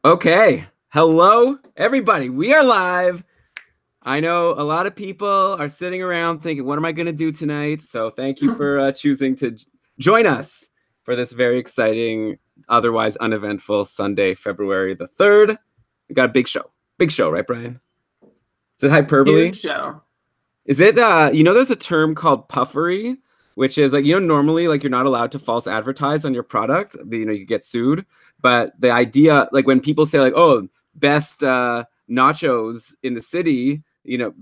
Okay. Hello, everybody. We are live. I know a lot of people are sitting around thinking, what am I going to do tonight? So thank you for choosing to join us for this very exciting, otherwise uneventful Sunday, February the 3rd. We got a big show. Big show, right, Brian? Is it hyperbole? Huge show. Is it, there's a term called puffery, which is normally you're not allowed to false advertise on your product. You get sued. But the idea, when people say oh, best nachos in the city,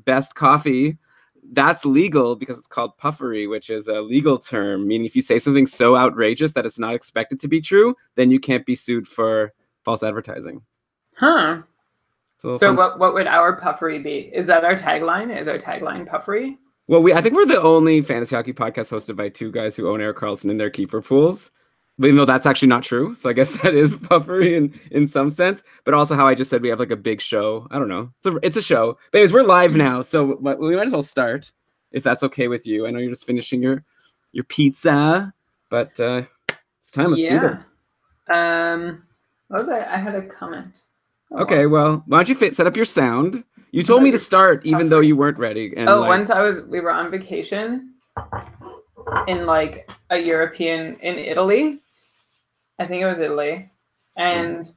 best coffee, that's legal because it's called puffery, which is a legal term, meaning if you say something so outrageous that it's not expected to be true, then you can't be sued for false advertising. Huh. So what would our puffery be? Is that our tagline? Is our tagline puffery? Well, I think we're the only fantasy hockey podcast hosted by two guys who own Eric Karlsson in their keeper pools. But even though that's actually not true. So I guess that is puffery in some sense. But also how I just said we have a big show. I don't know. It's a show. But anyways, we're live now. So we might as well start, if that's okay with you. I know you're just finishing your pizza. But it's time. Let's do this. What was I had a comment. Okay, well, why don't you set up your sound? You told me to start even though you weren't ready. And once we were on vacation in a European, in Italy. I think it was Italy. And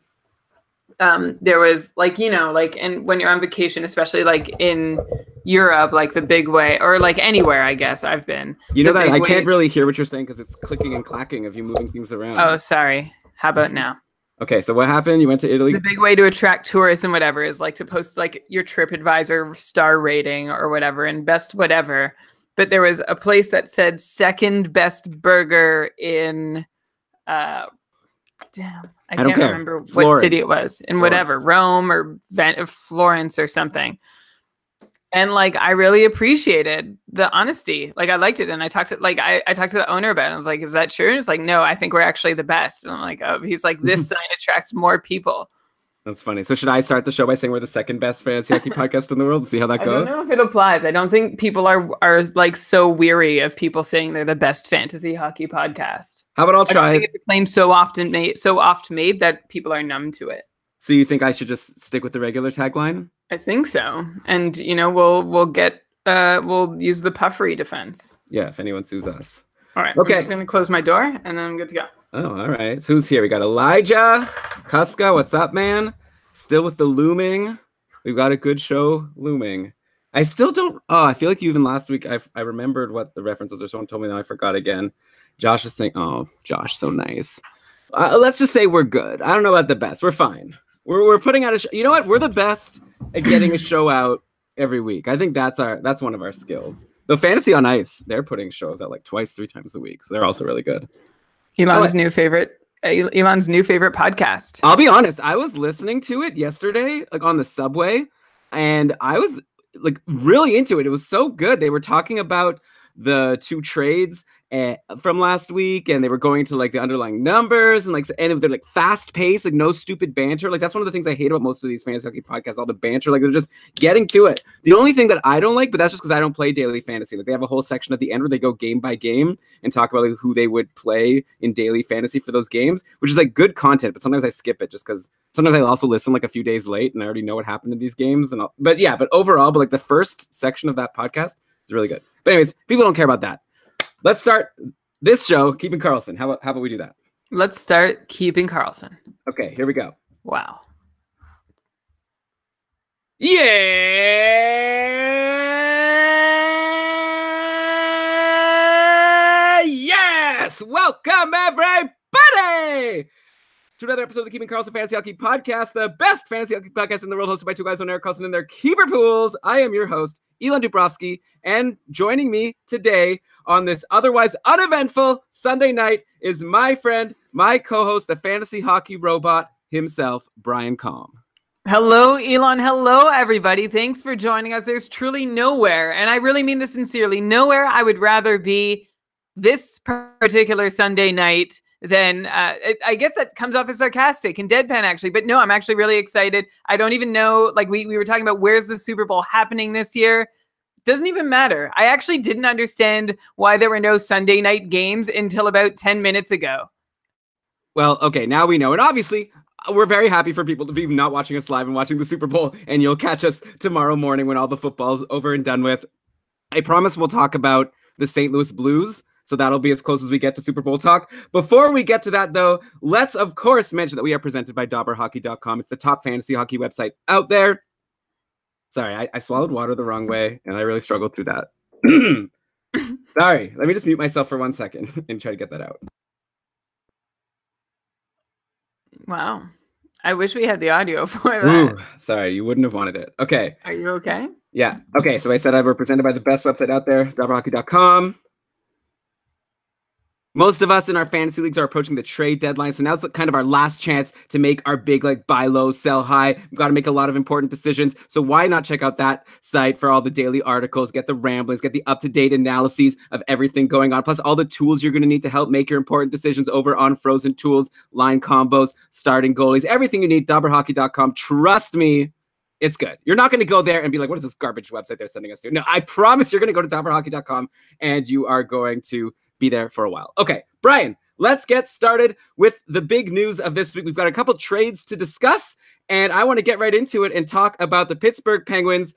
there was and when you're on vacation, especially in Europe, the big way, or anywhere, I guess I've been. That I can't really hear what you're saying because it's clicking and clacking of you moving things around. Oh, sorry. How about now? Okay, so what happened? You went to Italy? The big way to attract tourists and whatever is to post your TripAdvisor star rating or whatever and best whatever. But there was a place that said second best burger in, I can't remember what city it was. In whatever, Rome or Florence or something. And I really appreciated the honesty. I liked it. And I talked to I talked to the owner about it. I was like, is that true? And it's no, I think we're actually the best. And I'm like, oh, he's like, this sign attracts more people. That's funny. So should I start the show by saying we're the second best fantasy hockey podcast in the world and see how that goes? I don't know if it applies. I don't think people are so weary of people saying they're the best fantasy hockey podcast. How about I'll try? I think it's a claim so oft made that people are numb to it. So you think I should just stick with the regular tagline? I think so. And we'll use the puffery defense. Yeah, if anyone sues us. All right. Okay. I'm just gonna close my door and then I'm good to go. Oh, all right. So who's here? We got Elijah Kuska. What's up, man? Still with the looming. We've got a good show looming. I still don't. Oh, I feel like even last week I remembered what the reference was, or someone told me. Now I forgot again. Josh is saying, "Oh, Josh, so nice." Let's just say we're good. I don't know about the best. We're fine. We're putting out a show. You know what? We're the best at getting a show out every week. I think that's one of our skills. Though Fantasy on Ice, they're putting shows out twice, 3 times a week, so they're also really good. Elon's new favorite podcast. I'll be honest. I was listening to it yesterday, on the subway, and I was really into it. It was so good. They were talking about the 2 trades from last week, and they were going to the underlying numbers and they're fast paced, no stupid banter. That's one of the things I hate about most of these fantasy hockey podcasts, all the banter. They're just getting to it. The only thing that I don't like, but that's just because I don't play daily fantasy. They have a whole section at the end where they go game by game and talk about who they would play in daily fantasy for those games, which is good content. But sometimes I skip it just because sometimes I also listen a few days late and I already know what happened in these games. But overall, the first section of that podcast is really good. But anyways, people don't care about that. Let's start this show, Keeping Karlsson. How about we do that? Let's start Keeping Karlsson. Okay, here we go. Wow. Yeah! Yes! Welcome, everybody! To another episode of the Keeping Karlsson Fantasy Hockey Podcast, the best fantasy hockey podcast in the world, hosted by 2 guys on Eric Karlsson in their keeper pools. I am your host, Elon Dubrovsky, and joining me today on this otherwise uneventful Sunday night is my friend, my co-host, the fantasy hockey robot himself, Brian Calm. Hello, Elon. Hello, everybody. Thanks for joining us. There's truly nowhere, and I really mean this sincerely, nowhere I would rather be this particular Sunday night than, I guess that comes off as sarcastic and deadpan, actually. But no, I'm actually really excited. I don't even know, we were talking about where's the Super Bowl happening this year. Doesn't even matter. I actually didn't understand why there were no Sunday night games until about 10 minutes ago. Well, okay, now we know. And obviously, we're very happy for people to be not watching us live and watching the Super Bowl, and you'll catch us tomorrow morning when all the football's over and done with. I promise we'll talk about the St. Louis Blues, so that'll be as close as we get to Super Bowl talk. Before we get to that, though, let's, of course, mention that we are presented by DobberHockey.com. It's the top fantasy hockey website out there. Sorry, I swallowed water the wrong way, and I really struggled through that. Sorry, let me just mute myself for 1 second and try to get that out. Wow. I wish we had the audio for that. Ooh, sorry, you wouldn't have wanted it. Okay. Are you okay? Yeah. Okay, so I said we're presented by the best website out there, DobberHockey.com. Most of us in our fantasy leagues are approaching the trade deadline, so now's kind of our last chance to make our big, like, buy low, sell high. We've got to make a lot of important decisions, so why not check out that site for all the daily articles, get the ramblings, get the up-to-date analyses of everything going on, plus all the tools you're going to need to help make your important decisions over on Frozen Tools, line combos, starting goalies, everything you need, DobberHockey.com. Trust me, it's good. You're not going to go there and be like, what is this garbage website they're sending us to? No, I promise you're going to go to DobberHockey.com and you are going to be there for a while. Okay, Brian, let's get started with the big news of this week. We've got a couple trades to discuss, and I want to get right into it and talk about the Pittsburgh Penguins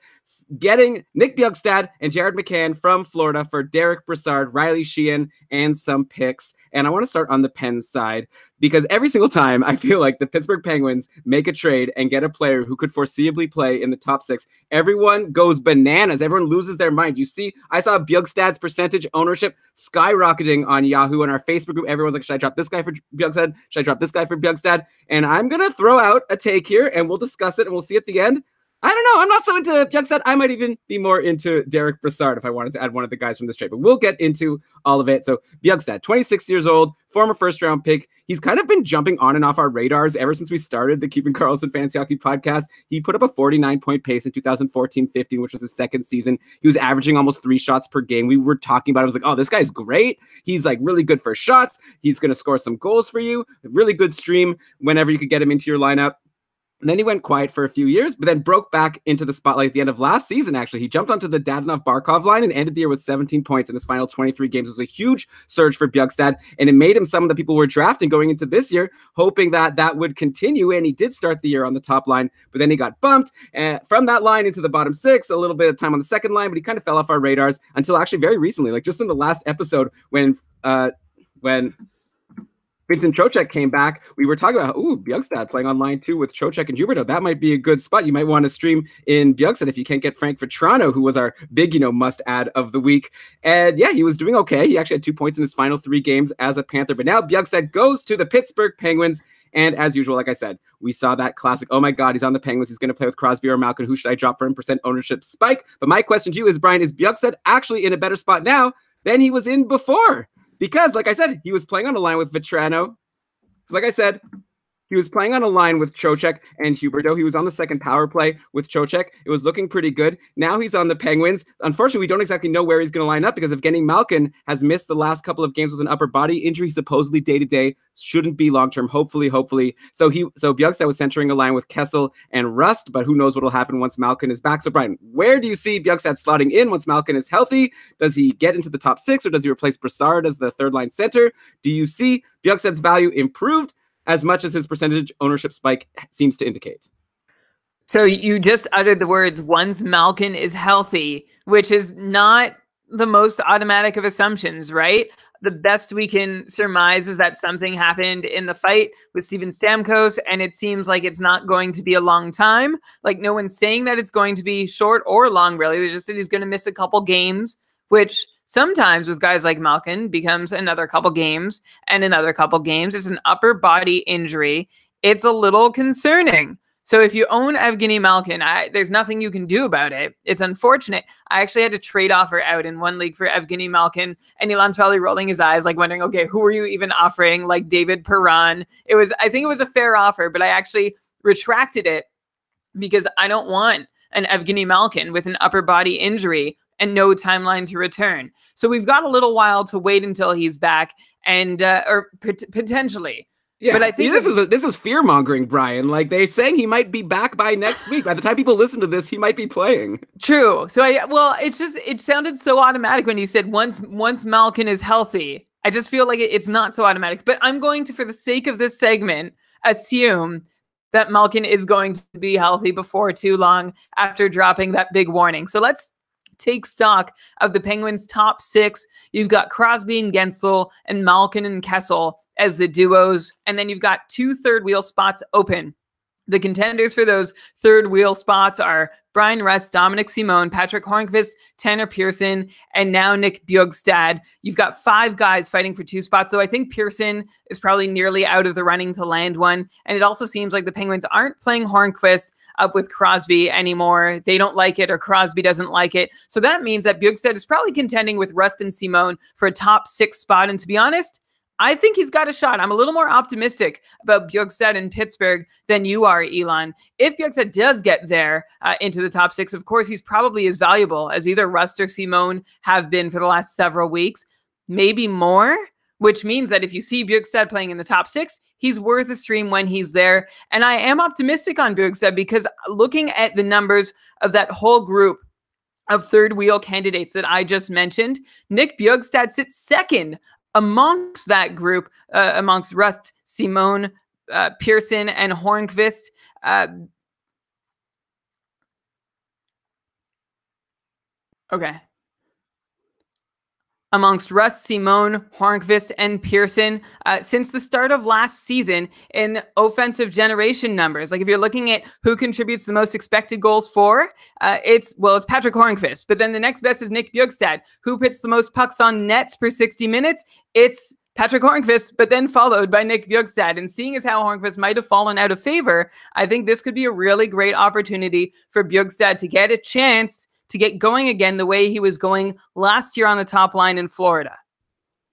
getting Nick Bjugstad and Jared McCann from Florida for Derek Brassard, Riley Sheehan, and some picks. And I want to start on the Pens side because every single time I feel like the Pittsburgh Penguins make a trade and get a player who could foreseeably play in the top six, everyone goes bananas. Everyone loses their mind. You see, I saw Bjugstad's percentage ownership skyrocketing on Yahoo and our Facebook group. Everyone's like, should I drop this guy for Bjugstad? Should I drop this guy for Bjugstad? And I'm going to throw out a take here and we'll discuss it and we'll see at the end. I don't know. I'm not so into Bjugstad. I might even be more into Derek Brassard if I wanted to add one of the guys from this trade. But we'll get into all of it. So Bjugstad, 26 years old, former first-round pick. He's kind of been jumping on and off our radars ever since we started the Keeping Karlsson Fantasy Hockey podcast. He put up a 49-point pace in 2014-15, which was his second season. He was averaging almost 3 shots per game. We were talking about it. I was like, oh, this guy's great. He's like really good for shots. He's going to score some goals for you. A really good stream whenever you could get him into your lineup. And then he went quiet for a few years, but then broke back into the spotlight at the end of last season, actually. He jumped onto the Dadonov-Barkov line and ended the year with 17 points in his final 23 games. It was a huge surge for Bjugstad, and it made him someone that people were drafting going into this year, hoping that that would continue, and he did start the year on the top line, but then he got bumped from that line into the bottom six, a little bit of time on the second line, but he kind of fell off our radars until actually very recently, like just in the last episode when Vincent Trocheck came back, we were talking about, Bjugstad playing on line 2 with Trocheck and Huberdeau. That might be a good spot. You might want to stream in Bjugstad if you can't get Frank Vetrano, who was our big, must-add of the week. And yeah, he was doing okay. He actually had 2 points in his final 3 games as a Panther. But now Bjugstad goes to the Pittsburgh Penguins. And as usual, like I said, we saw that classic, oh my God, he's on the Penguins. He's going to play with Crosby or Malkin. Who should I drop for him? Percent ownership spike. But my question to you is, Brian, is Bjugstad actually in a better spot now than he was in before? Because, like I said, he was playing on a line with Vetrano. Like I said, he was playing on a line with Trocheck and Huberdeau. He was on the second power play with Trocheck. It was looking pretty good. Now he's on the Penguins. Unfortunately, we don't exactly know where he's going to line up because Evgeny Malkin has missed the last couple of games with an upper body injury, supposedly day-to-day. Shouldn't be long-term, hopefully. So Bjugstad was centering a line with Kessel and Rust, but who knows what will happen once Malkin is back. So, Brian, where do you see Bjugstad slotting in once Malkin is healthy? Does he get into the top 6, or does he replace Brassard as the third-line center? Do you see Bjugstad's value improved as much as his percentage ownership spike seems to indicate? So you just uttered the word once Malkin is healthy, which is not the most automatic of assumptions, right? The best we can surmise is that something happened in the fight with Steven Stamkos, and it seems like it's not going to be a long time. Like, no one's saying that it's going to be short or long, really. They just said he's going to miss a couple games, which sometimes with guys like Malkin becomes another couple games and another couple games. It's an upper body injury. It's a little concerning. So if you own Evgeny Malkin, there's nothing you can do about it. It's unfortunate. I actually had to trade offer out in one league for Evgeny Malkin, and Elon's probably rolling his eyes, like wondering, okay, who are you even offering? Like David Perron. I think it was a fair offer, but I actually retracted it because I don't want an Evgeny Malkin with an upper body injury and no timeline to return. So we've got a little while to wait until he's back, and or potentially. Yeah, but I think this is fear mongering, Brian. Like, they're saying he might be back by next week. By the time people listen to this, he might be playing. True. So it sounded so automatic when you said once Malkin is healthy. I just feel like it's not so automatic. But I'm going to, for the sake of this segment, assume that Malkin is going to be healthy before too long after dropping that big warning. So let's take stock of the Penguins' top six. You've got Crosby and Gensel and Malkin and Kessel as the duos, and then you've got 2 third wheel spots open. The contenders for those third wheel spots are Brian Rust, Dominic Simone, Patrick Hornqvist, Tanner Pearson, and now Nick Bjugstad. You've got 5 guys fighting for 2 spots, so I think Pearson is probably nearly out of the running to land one. And it also seems like the Penguins aren't playing Hornqvist up with Crosby anymore. They don't like it, or Crosby doesn't like it. So that means that Bjugstad is probably contending with Rust and Simone for a top 6 spot. And to be honest, I think he's got a shot. I'm a little more optimistic about Bjugstad in Pittsburgh than you are, Elon. If Bjugstad does get there into the top 6, of course, he's probably as valuable as either Rust or Simone have been for the last several weeks, maybe more, which means that if you see Bjugstad playing in the top 6, he's worth a stream when he's there. And I am optimistic on Bjugstad because looking at the numbers of that whole group of third wheel candidates that I just mentioned, Nick Bjugstad sits second amongst that group, amongst Rust, Simone, Pearson, and Hornqvist. Okay. Amongst Rust, Simone, Hornqvist, and Pearson since the start of last season in offensive generation numbers. Like if you're looking at who contributes the most expected goals for, it's Patrick Hornqvist. But then the next best is Nick Bjugstad. Who puts the most pucks on nets per 60 minutes? It's Patrick Hornqvist, but then followed by Nick Bjugstad. And seeing as how Hornqvist might have fallen out of favor, I think this could be a really great opportunity for Bjugstad to get a chance to get going again the way he was going last year on the top line in Florida.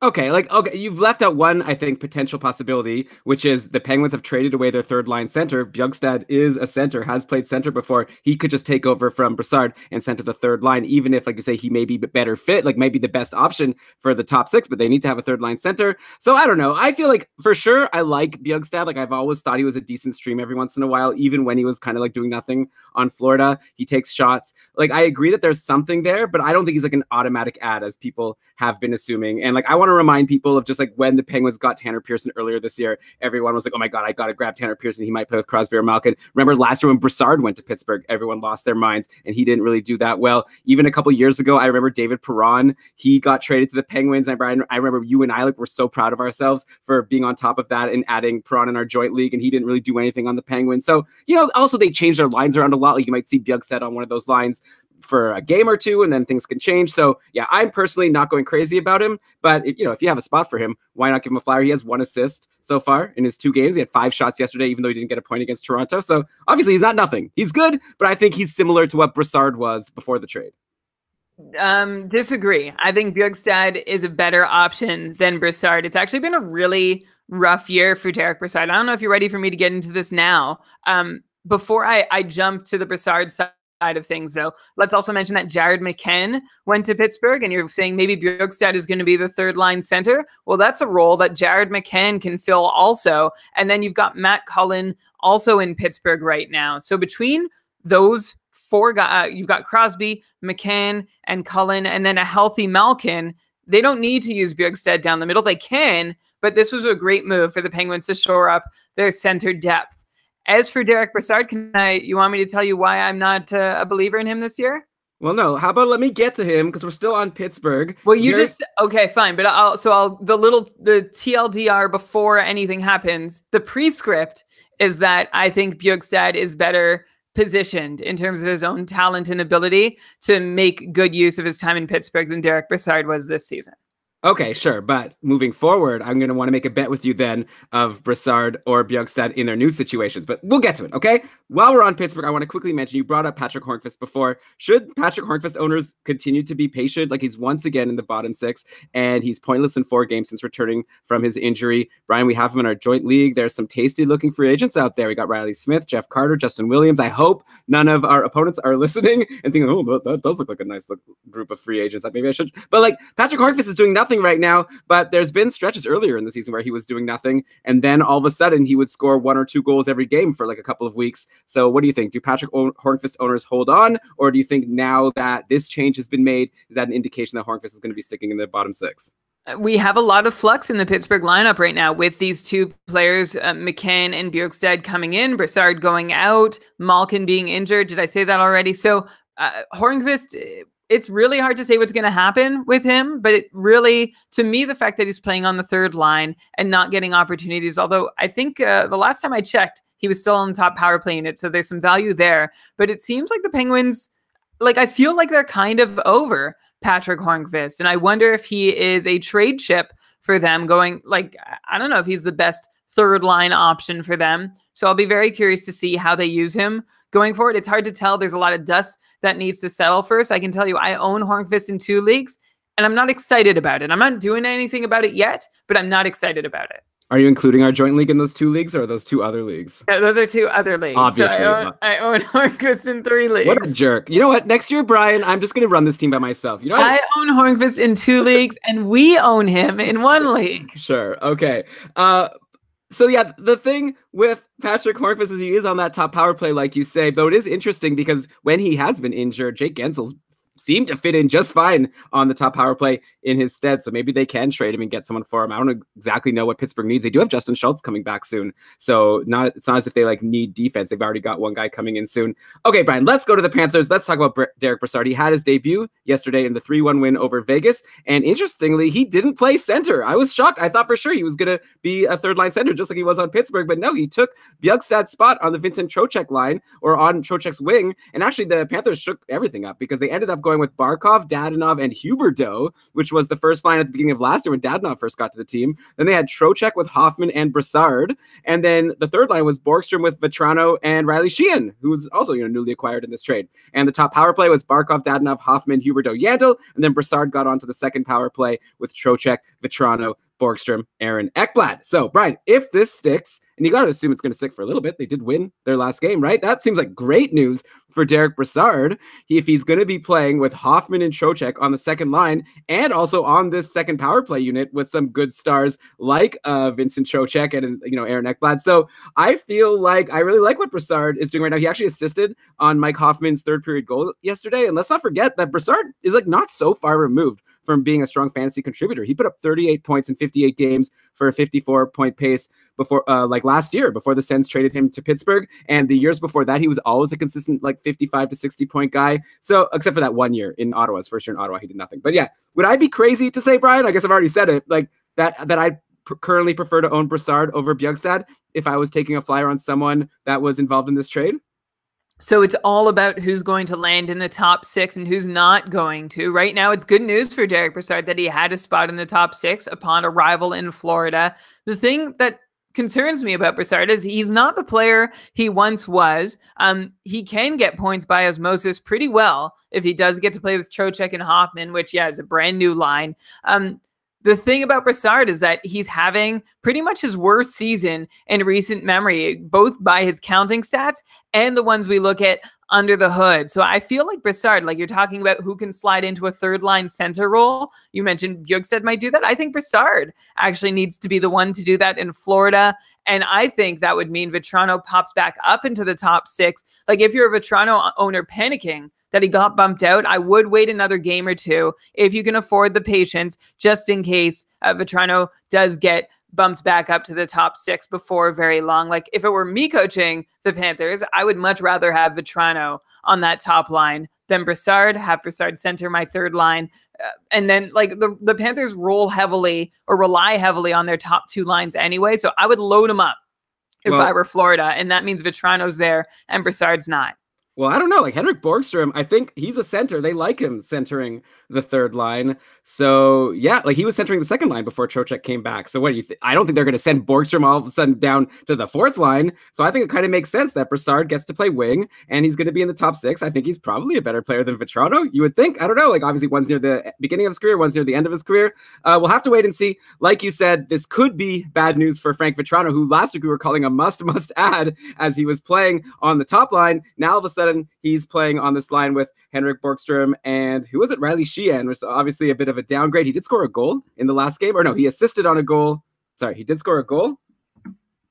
Okay, you've left out one, I think, potential possibility, which is the Penguins have traded away their third line center. Bjugstad is a center, has played center before. He could just take over from Brassard and center the third line, even if, like you say, he may be better fit, like maybe the best option for the top 6, but they need to have a third line center. So I don't know. I feel like for sure I like Bjugstad. Like I've always thought he was a decent stream every once in a while, even when he was kind of like doing nothing on Florida. He takes shots. Like I agree that there's something there, but I don't think he's like an automatic add as people have been assuming. And like I want to remind people of just like when the Penguins got Tanner Pearson earlier this year, everyone was like, oh my God, I got to grab Tanner Pearson. He might play with Crosby or Malkin. Remember last year when Brassard went to Pittsburgh, everyone lost their minds and he didn't really do that well. Even a couple years ago, I remember David Perron, he got traded to the Penguins. I remember you and I were so proud of ourselves for being on top of that and adding Perron in our joint league, and he didn't really do anything on the Penguins. So, also they changed their lines around a lot. Like you might see Bjugstad on one of those lines for a game or two, and then things can change. So yeah, I'm personally not going crazy about him, but if you have a spot for him, why not give him a flyer? He has 1 assist so far in his 2 games. He had 5 shots yesterday, even though he didn't get a point against Toronto. So obviously he's not nothing. He's good, but I think he's similar to what Brassard was before the trade. Disagree. I think Bjugstad is a better option than Brassard. It's actually been a really rough year for Derek Brassard. I don't know if you're ready for me to get into this now. Before I jump to the Brassard side of things, though, let's also mention that Jared McCann went to Pittsburgh, and you're saying maybe Bjugstad is going to be the third line center. Well, that's a role that Jared McCann can fill also. And then you've got Matt Cullen also in Pittsburgh right now. So between those 4 guys, you've got Crosby, McCann, and Cullen, and then a healthy Malkin. They don't need to use Bjugstad down the middle. They can, but this was a great move for the Penguins to shore up their center depth. As for Derek Brassard, you want me to tell you why I'm not a believer in him this year? Well, no. How about let me get to him because we're still on Pittsburgh. Well, okay, fine. But the TLDR before anything happens, the prescript is that I think Bjugstad is better positioned in terms of his own talent and ability to make good use of his time in Pittsburgh than Derek Brassard was this season. Okay, sure. But moving forward, I'm going to want to make a bet with you then of Brassard or Bjugstad in their new situations. But we'll get to it, okay? While we're on Pittsburgh, I want to quickly mention, you brought up Patrick Hornqvist before. Should Patrick Hornqvist owners continue to be patient? Like he's once again in the bottom 6, and he's pointless in 4 games since returning from his injury. Brian, we have him in our joint league. There's some tasty-looking free agents out there. We got Riley Smith, Jeff Carter, Justin Williams. I hope none of our opponents are listening and thinking, oh, that does look like a nice group of free agents. Maybe I should. But like Patrick Hornqvist is doing nothing right now, but there's been stretches earlier in the season where he was doing nothing, and then all of a sudden he would score 1 or 2 goals every game for like a couple of weeks. So what do you think? Do Patrick Hornqvist owners hold on, or do you think now that this change has been made, is that an indication that Hornqvist is going to be sticking in the bottom 6? We have a lot of flux in the Pittsburgh lineup right now with these two players, McCann and Bjorkstad coming in, Brassard going out, Malkin being injured. Did I say that already? So Hornqvist, it's really hard to say what's going to happen with him, but it really, to me, the fact that he's playing on the third line and not getting opportunities, although I think the last time I checked, he was still on the top power play unit, so there's some value there. But it seems like the Penguins, like, I feel like they're kind of over Patrick Hornqvist. And I wonder if he is a trade chip for them going, like, I don't know if he's the best third line option for them. So I'll be very curious to see how they use him going forward. It's hard to tell. There's a lot of dust that needs to settle first. I can tell you I own Hornqvist in 2 leagues and I'm not excited about it. I'm not doing anything about it yet, but I'm not excited about it. Are you including our joint league in those 2 leagues, or are those 2 other leagues? Yeah, those are 2 other leagues. Obviously. So I own Hornqvist in 3 leagues. What a jerk. You know what? Next year, Brian, I'm just going to run this team by myself. You know, I own Hornqvist in 2 leagues, and we own him in 1 league. Sure. Okay. So yeah, the thing with Patrick Hornqvist is he is on that top power play, like you say, though it is interesting because when he has been injured, Jake Gensel's seemed to fit in just fine on the top power play in his stead. So maybe they can trade him and get someone for him. I don't exactly know what Pittsburgh needs. They do have Justin Schultz coming back soon. So it's not as if they like need defense. They've already got one guy coming in soon. Okay, Brian, let's go to the Panthers. Let's talk about Derek Brassard. He had his debut yesterday in the 3-1 win over Vegas. And interestingly, he didn't play center. I was shocked. I thought for sure he was going to be a third line center, just like he was on Pittsburgh. But no, he took Bjugstad's spot on the Vincent Trocheck line, or on Trocheck's wing. And actually the Panthers shook everything up because they ended up going with Barkov, Dadonov, and Huberdeau, which was the first line at the beginning of last year when Dadonov first got to the team. Then they had Trocheck with Hoffman and Brassard. And then the third line was Borgstrom with Vetrano and Riley Sheehan, who was also newly acquired in this trade. And the top power play was Barkov, Dadonov, Hoffman, Huberdeau, Yandel. And then Brassard got onto the second power play with Trocheck, Vetrano, Borgstrom, Aaron Ekblad. So, Brian, if this sticks, and you got to assume it's going to stick for a little bit, they did win their last game, right? That seems like great news for Derek Brassard. If he's going to be playing with Hoffman and Trocheck on the second line, and also on this second power play unit with some good stars like Vincent Trocheck and Aaron Ekblad. So I feel like I really like what Brassard is doing right now. He actually assisted on Mike Hoffman's third period goal yesterday, and let's not forget that Brassard is like not so far removed from being a strong fantasy contributor. He put up 38 points in 58 games for a 54-point pace before, like last year, before the Sens traded him to Pittsburgh. And the years before that, he was always a consistent like 55 to 60-point guy. So except for that 1 year in Ottawa, his first year in Ottawa, he did nothing. But yeah, would I be crazy to say, Brian? I guess I've already said it. Like that I currently prefer to own Brassard over Bjugstad if I was taking a flyer on someone that was involved in this trade. So it's all about who's going to land in the top 6 and who's not going to. Right now, it's good news for Derek Brassard that he had a spot in the top 6 upon arrival in Florida. The thing that concerns me about Brassard is he's not the player he once was. He can get points by osmosis pretty well if he does get to play with Trocheck and Hoffman, which, yeah, is a brand new line. The thing about Brassard is that he's having pretty much his worst season in recent memory, both by his counting stats and the ones we look at under the hood. So I feel like Brassard, like you're talking about who can slide into a third line center role. You mentioned Bjugstad might do that. I think Brassard actually needs to be the one to do that in Florida. And I think that would mean Vetrano pops back up into the top 6. Like if you're a Vetrano owner panicking that he got bumped out, I would wait another game or two if you can afford the patience, just in case Vetrano does get bumped back up to the top 6 before very long. Like if it were me coaching the Panthers, I would much rather have Vetrano on that top line than Brassard, have Brassard center my third line. And then like the Panthers roll heavily or rely heavily on their top 2 lines anyway. So I would load them up if I were Florida. And that means Vetrano's there and Brassard's not. Well, I don't know. Like Henrik Borgstrom, I think he's a center. They like him centering the third line. So yeah, like he was centering the second line before Trocheck came back. So what do you think? I don't think they're going to send Borgstrom all of a sudden down to the fourth line. So I think it kind of makes sense that Brassard gets to play wing and he's going to be in the top 6. I think he's probably a better player than Vetrano. You would think. I don't know. Like obviously one's near the beginning of his career, one's near the end of his career. We'll have to wait and see. Like you said, this could be bad news for Frank Vetrano, who last week we were calling a must add as he was playing on the top line. Now all of a sudden he's playing on this line with Henrik Borgstrom and who was it? Riley Sheehan, which is obviously a bit of a downgrade. He did score a goal in the last game, or no, he assisted on a goal. Sorry, he did score a goal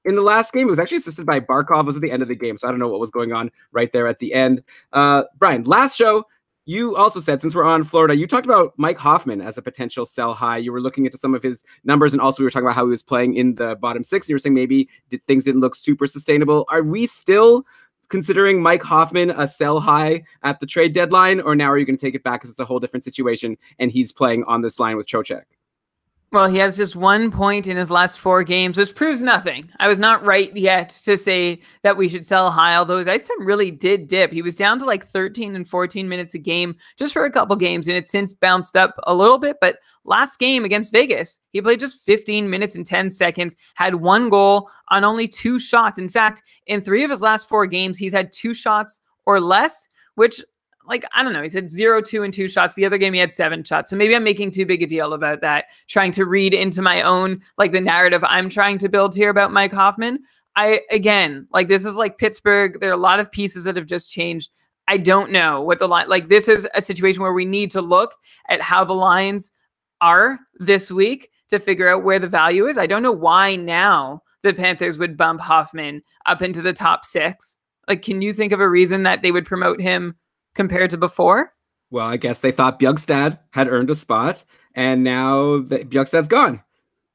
in the last game. It was actually assisted by Barkov. It was at the end of the game, so I don't know what was going on right there at the end. Brian, last show, you also said, since we're on Florida, you talked about Mike Hoffman as a potential sell high. You were looking into some of his numbers, and also we were talking about how he was playing in the bottom six. And you were saying maybe things didn't look super sustainable. Are we still considering Mike Hoffman a sell high at the trade deadline, or now are you going to take it back because it's a whole different situation and he's playing on this line with Trocheck? Well, he has just 1 point in his last 4 games, which proves nothing. I was not right yet to say that we should sell high, although his ice time really did dip. He was down to like 13 and 14 minutes a game just for a couple games, and it's since bounced up a little bit. But last game against Vegas, he played just 15 minutes and 10 seconds, had 1 goal on only 2 shots. In fact, in 3 of his last 4 games, he's had 2 shots or less, which, like, I don't know, he said 0, 2, and 2 shots. The other game he had 7 shots. So maybe I'm making too big a deal about that, trying to read into my own, like, the narrative I'm trying to build here about Mike Hoffman. Again, like, this is like Pittsburgh. There are a lot of pieces that have just changed. I don't know what the line, like, this is a situation where we need to look at how the lines are this week to figure out where the value is. I don't know why now the Panthers would bump Hoffman up into the top 6. Like, can you think of a reason that they would promote him compared to before? Well, I guess they thought Bjugstad had earned a spot, and now Bjugstad's gone.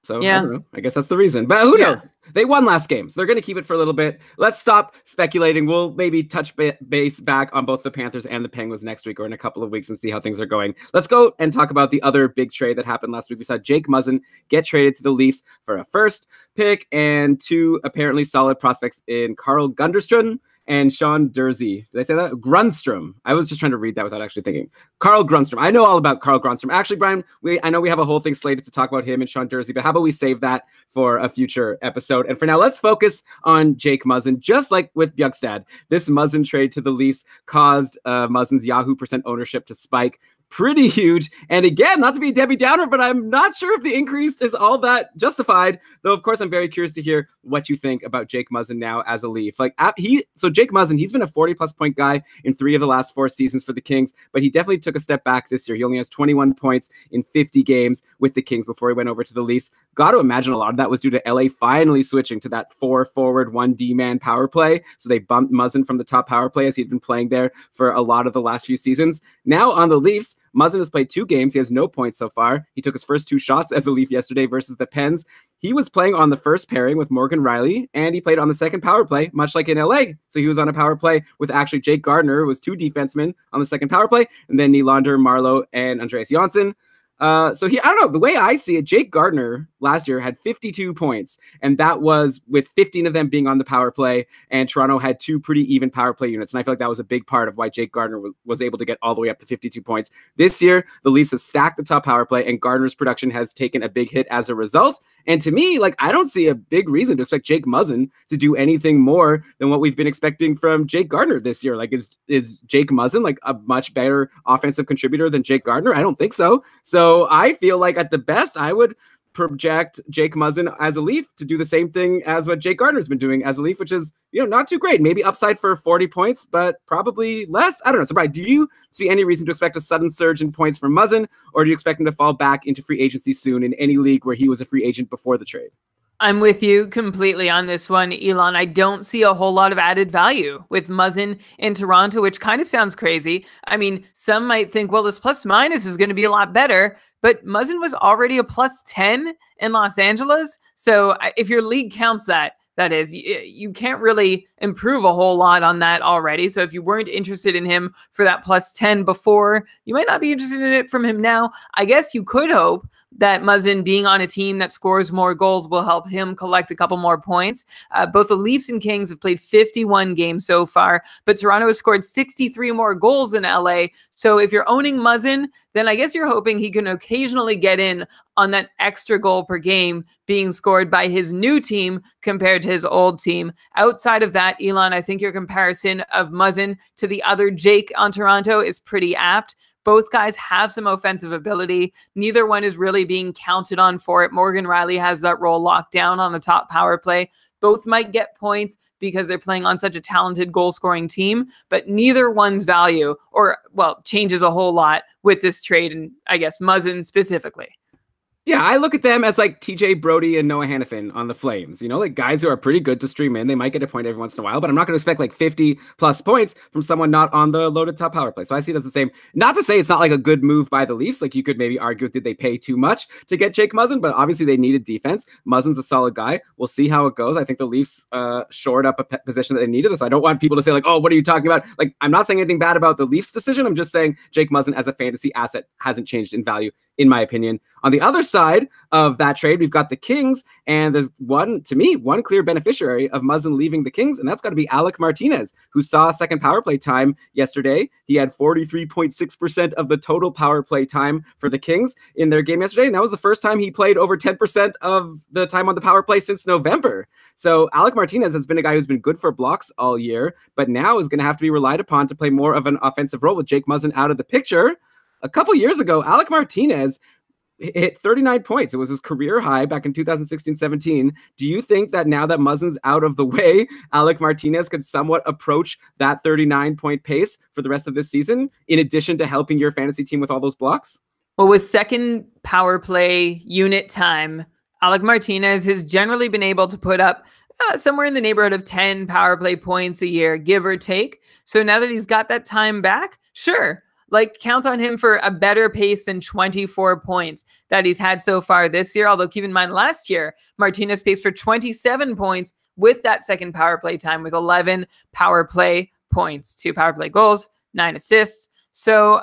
So yeah. I don't know. I guess that's the reason. But who knows? They won last game, so they're going to keep it for a little bit. Let's stop speculating. We'll maybe touch base back on both the Panthers and the Penguins next week or in a couple of weeks and see how things are going. Let's go and talk about the other big trade that happened last week. We saw Jake Muzzin get traded to the Leafs for a first pick and 2 apparently solid prospects in Carl Gunderström and Sean Durzi. Did I say that? Grundstrom. I was just trying to read that without actually thinking. Carl Grundstrom. I know all about Carl Grundstrom. Actually, Brian, I know we have a whole thing slated to talk about him and Sean Durzi, but how about we save that for a future episode? And for now, let's focus on Jake Muzzin. Just like with Bjugstad, this Muzzin trade to the Leafs caused Muzzin's Yahoo % ownership to spike pretty huge. And again, not to be Debbie Downer, but I'm not sure if the increase is all that justified. Though, of course, I'm very curious to hear what you think about Jake Muzzin now as a Leaf. So Jake Muzzin, he's been a 40-plus point guy in 3 of the last 4 seasons for the Kings, but he definitely took a step back this year. He only has 21 points in 50 games with the Kings before he went over to the Leafs. Got to imagine a lot of that was due to LA finally switching to that 4-forward, 1D-man power play. So they bumped Muzzin from the top power play as he'd been playing there for a lot of the last few seasons. Now on the Leafs, Muzzin has played 2 games. He has no points so far. He took his first 2 shots as a Leaf yesterday versus the Pens. He was playing on the first pairing with Morgan Rielly, and he played on the second power play, much like in LA. So he was on a power play with actually Jake Gardiner, who was 2 defensemen on the second power play, and then Nylander, Marleau, and Andreas Johnsson. I don't know, the way I see it, Jake Gardiner last year had 52 points, and that was with 15 of them being on the power play, and Toronto had 2 pretty even power play units, and I feel like that was a big part of why Jake Gardiner was able to get all the way up to 52 points. This year, the Leafs have stacked the top power play, and Gardiner's production has taken a big hit as a result, and to me, like, I don't see a big reason to expect Jake Muzzin to do anything more than what we've been expecting from Jake Gardiner this year. Like, is Jake Muzzin like a much better offensive contributor than Jake Gardiner? I don't think so. So I feel like at the best, I would project Jake Muzzin as a Leaf to do the same thing as what Jake Gardiner's been doing as a Leaf, which is, not too great. Maybe upside for 40 points, but probably less. I don't know. So, Brian, do you see any reason to expect a sudden surge in points from Muzzin, or do you expect him to fall back into free agency soon in any league where he was a free agent before the trade? I'm with you completely on this one, Elon. I don't see a whole lot of added value with Muzzin in Toronto, which kind of sounds crazy. I mean, some might think, well, this plus minus is going to be a lot better, but Muzzin was already a plus 10 in Los Angeles. So if your league counts that is, you can't really improve a whole lot on that already. So if you weren't interested in him for that plus 10 before, you might not be interested in it from him now. I guess you could hope that Muzzin being on a team that scores more goals will help him collect a couple more points. Both the Leafs and Kings have played 51 games so far, but Toronto has scored 63 more goals than LA. So if you're owning Muzzin, then I guess you're hoping he can occasionally get in on that extra goal per game being scored by his new team compared to his old team. Outside of that, Elon, I think your comparison of Muzzin to the other Jake on Toronto is pretty apt. Both guys have some offensive ability. Neither one is really being counted on for it. Morgan Rielly has that role locked down on the top power play. Both might get points because they're playing on such a talented goal-scoring team, but neither one's value changes a whole lot with this trade, and I guess Muzzin specifically. Yeah, I look at them as like TJ Brody and Noah Hannafin on the Flames, like guys who are pretty good to stream in. They might get a point every once in a while, but I'm not going to expect like 50 plus points from someone not on the loaded top power play. So I see it as the same. Not to say it's not like a good move by the Leafs. Like you could maybe argue, did they pay too much to get Jake Muzzin? But obviously they needed defense. Muzzin's a solid guy. We'll see how it goes. I think the Leafs shored up a position that they needed. So I don't want people to say like, oh, what are you talking about? Like, I'm not saying anything bad about the Leafs decision. I'm just saying Jake Muzzin as a fantasy asset hasn't changed in value, in my opinion. On the other side of that trade, we've got the Kings, and there's one clear beneficiary of Muzzin leaving the Kings, and that's got to be Alec Martinez, who saw second power play time yesterday. He had 43.6% of the total power play time for the Kings in their game yesterday, and that was the first time he played over 10% of the time on the power play since November. So Alec Martinez has been a guy who's been good for blocks all year, but now is going to have to be relied upon to play more of an offensive role with Jake Muzzin out of the picture. A couple years ago, Alec Martinez hit 39 points. It was his career high back in 2016-17. Do you think that now that Muzzin's out of the way, Alec Martinez could somewhat approach that 39-point pace for the rest of this season, in addition to helping your fantasy team with all those blocks? Well, with second power play unit time, Alec Martinez has generally been able to put up somewhere in the neighborhood of 10 power play points a year, give or take. So now that he's got that time back, sure, like count on him for a better pace than 24 points that he's had so far this year. Although keep in mind, last year, Martinez paced for 27 points with that second power play time, with 11 power play points, 2 power play goals, 9 assists. So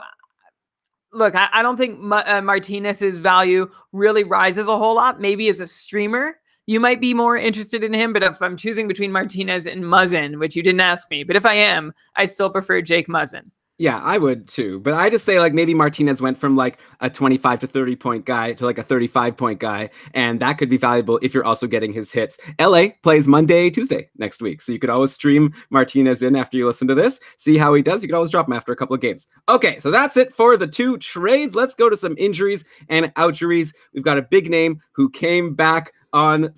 look, I don't think Martinez's value really rises a whole lot. Maybe as a streamer, you might be more interested in him. But if I'm choosing between Martinez and Muzzin, which you didn't ask me, but if I am, I still prefer Jake Muzzin. Yeah, I would too. But I just say like maybe Martinez went from like a 25 to 30 point guy to like a 35 point guy. And that could be valuable if you're also getting his hits. LA plays Monday, Tuesday next week. So you could always stream Martinez in after you listen to this, see how he does. You could always drop him after a couple of games. Okay, so that's it for the 2 trades. Let's go to some injuries and outjuries. We've got a big name who came back on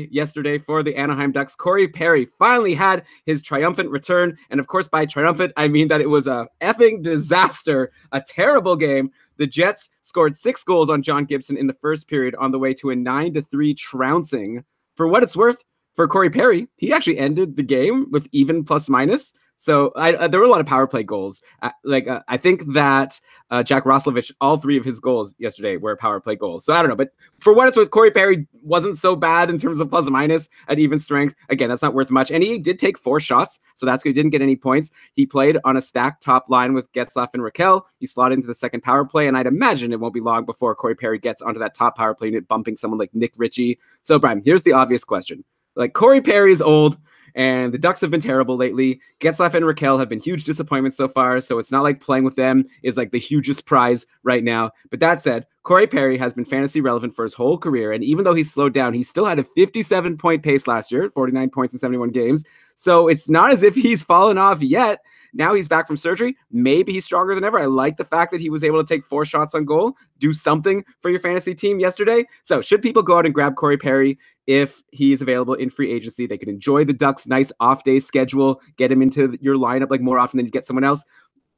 yesterday for the Anaheim Ducks. Corey Perry finally had his triumphant return. And of course, by triumphant, I mean that it was a effing disaster, a terrible game. The Jets scored 6 goals on John Gibson in the first period on the way to a 9-3 trouncing. For what it's worth, for Corey Perry, he actually ended the game with even plus minus. So there were a lot of power play goals. I think that Jack Roslovich, all 3 of his goals yesterday were power play goals. So I don't know, but for what it's worth, Corey Perry wasn't so bad in terms of plus minus at even strength. Again, that's not worth much. And he did take 4 shots, so that's good. He didn't get any points. He played on a stacked top line with Getzlaf and Raquel. He slotted into the second power play, and I'd imagine it won't be long before Corey Perry gets onto that top power play unit, bumping someone like Nick Ritchie. So Brian, here's the obvious question. Like, Corey Perry's old, and the Ducks have been terrible lately. Getzlaf and Raquel have been huge disappointments so far, so it's not like playing with them is like the hugest prize right now. But that said, Corey Perry has been fantasy relevant for his whole career, and even though he's slowed down, he still had a 57-point pace last year, 49 points in 71 games. So it's not as if he's fallen off yet. Now he's back from surgery. Maybe he's stronger than ever. I like the fact that he was able to take 4 shots on goal, do something for your fantasy team yesterday. So should people go out and grab Corey Perry if he's available in free agency? They can enjoy the Ducks' nice off-day schedule, get him into your lineup like more often than you get someone else.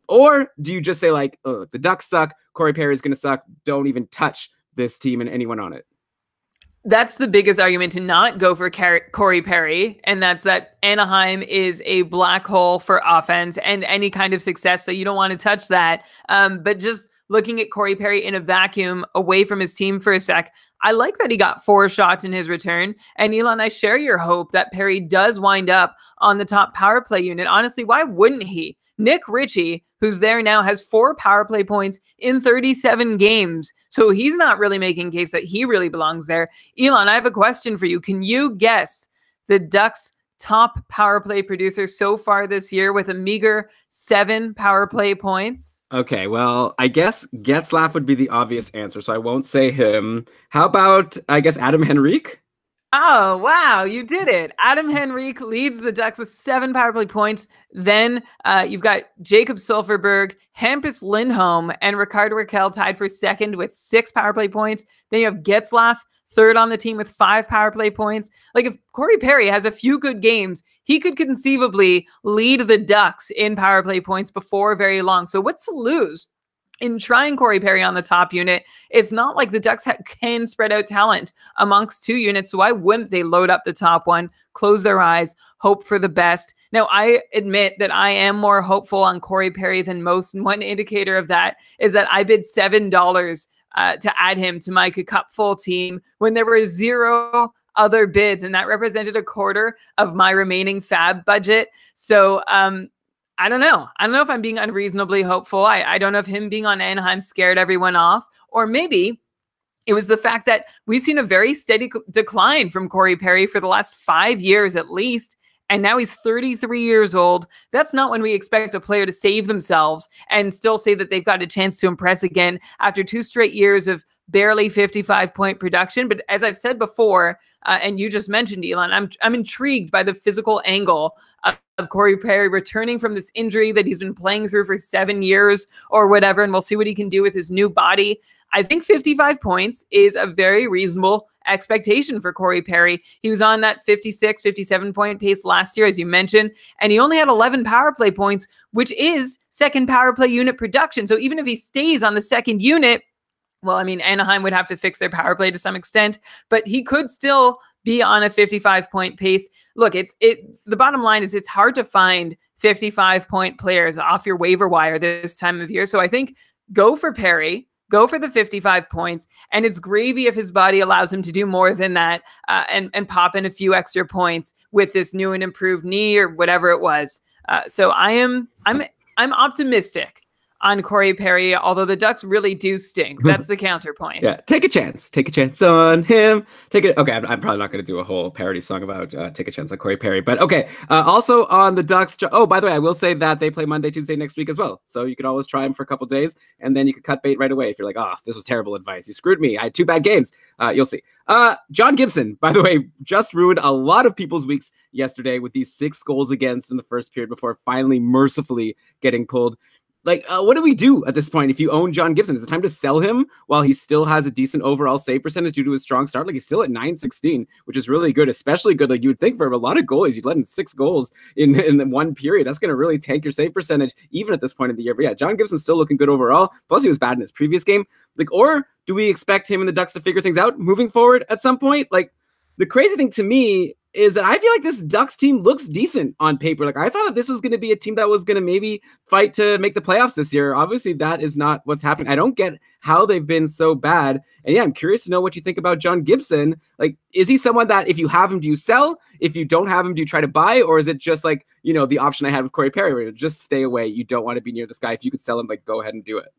Or do you just say like, oh, the Ducks suck, Corey Perry is going to suck, don't even touch this team and anyone on it? That's the biggest argument to not go for Corey Perry, and that's that Anaheim is a black hole for offense and any kind of success, so you don't want to touch that. But just looking at Corey Perry in a vacuum away from his team for a sec, I like that he got 4 shots in his return. And Elon, I share your hope that Perry does wind up on the top power play unit. Honestly, why wouldn't he? Nick Ritchie, who's there now, has 4 power play points in 37 games. So he's not really making a case that he really belongs there. Elon, I have a question for you. Can you guess the Ducks' top power play producer so far this year with a meager 7 power play points? Okay, well, I guess Getzlaf would be the obvious answer, so I won't say him. How about, I guess, Adam Henrique? Oh, wow, you did it. Adam Henrique leads the Ducks with 7 power play points. Then you've got Jacob Silfverberg, Hampus Lindholm, and Rickard Raquel tied for second with 6 power play points. Then you have Getzlaf, third on the team with 5 power play points. Like, if Corey Perry has a few good games, he could conceivably lead the Ducks in power play points before very long. So what's to lose? in trying Corey Perry on the top unit, it's not like the Ducks can spread out talent amongst two units. So why wouldn't they load up the top one, close their eyes, hope for the best? Now, I admit that I am more hopeful on Corey Perry than most. And one indicator of that is that I bid $7 to add him to my cupful team when there were zero other bids. And that represented a quarter of my remaining fab budget. So, I don't know. I don't know if I'm being unreasonably hopeful. I don't know if him being on Anaheim scared everyone off, or maybe it was the fact that we've seen a very steady decline from Corey Perry for the last 5 years at least. And now he's 33 years old. That's not when we expect a player to save themselves and still say that they've got a chance to impress again after 2 straight years of barely 55-point production. But as I've said before, and you just mentioned, Elon, I'm intrigued by the physical angle of Corey Perry returning from this injury that he's been playing through for 7 years or whatever, and we'll see what he can do with his new body. I think 55 points is a very reasonable expectation for Corey Perry. He was on that 56, 57-point pace last year, as you mentioned, and he only had 11 power play points, which is second power play unit production. So even if he stays on the second unit, well, I mean, Anaheim would have to fix their power play to some extent, but he could still be on a 55-point pace. Look, the bottom line is it's hard to find 55-point players off your waiver wire this time of year. So I think go for Perry, go for the 55 points, and it's gravy if his body allows him to do more than that and pop in a few extra points with this new and improved knee or whatever it was. So I'm optimistic on Corey Perry, although the Ducks really do stink. That's the counterpoint. Yeah, take a chance. Take a chance on him. Okay, I'm probably not going to do a whole parody song about take a chance on Corey Perry. But okay, also on the Ducks. Oh, by the way, I will say that they play Monday, Tuesday next week as well. So you could always try them for a couple days, and then you could cut bait right away if you're like, oh, this was terrible advice. You screwed me. I had 2 bad games. You'll see. John Gibson, by the way, just ruined a lot of people's weeks yesterday with these 6 goals against in the first period before finally mercifully getting pulled. Like, what do we do at this point if you own John Gibson? Is it time to sell him while he still has a decent overall save percentage due to his strong start? Like, he's still at .916, which is really good, especially good. Like, you would think for a lot of goalies, you'd let in 6 goals in one period. That's going to really tank your save percentage, even at this point of the year. But yeah, John Gibson's still looking good overall. Plus, he was bad in his previous game. Like, or do we expect him and the Ducks to figure things out moving forward at some point? Like, the crazy thing to me is that I feel like this Ducks team looks decent on paper. Like, I thought that this was going to be a team that was going to maybe fight to make the playoffs this year. Obviously, that is not what's happening. I don't get how they've been so bad. And yeah, I'm curious to know what you think about John Gibson. Like, is he someone that if you have him, do you sell? If you don't have him, do you try to buy? Or is it just like, you know, the option I had with Corey Perry, where just stay away. You don't want to be near this guy. If you could sell him, like, go ahead and do it.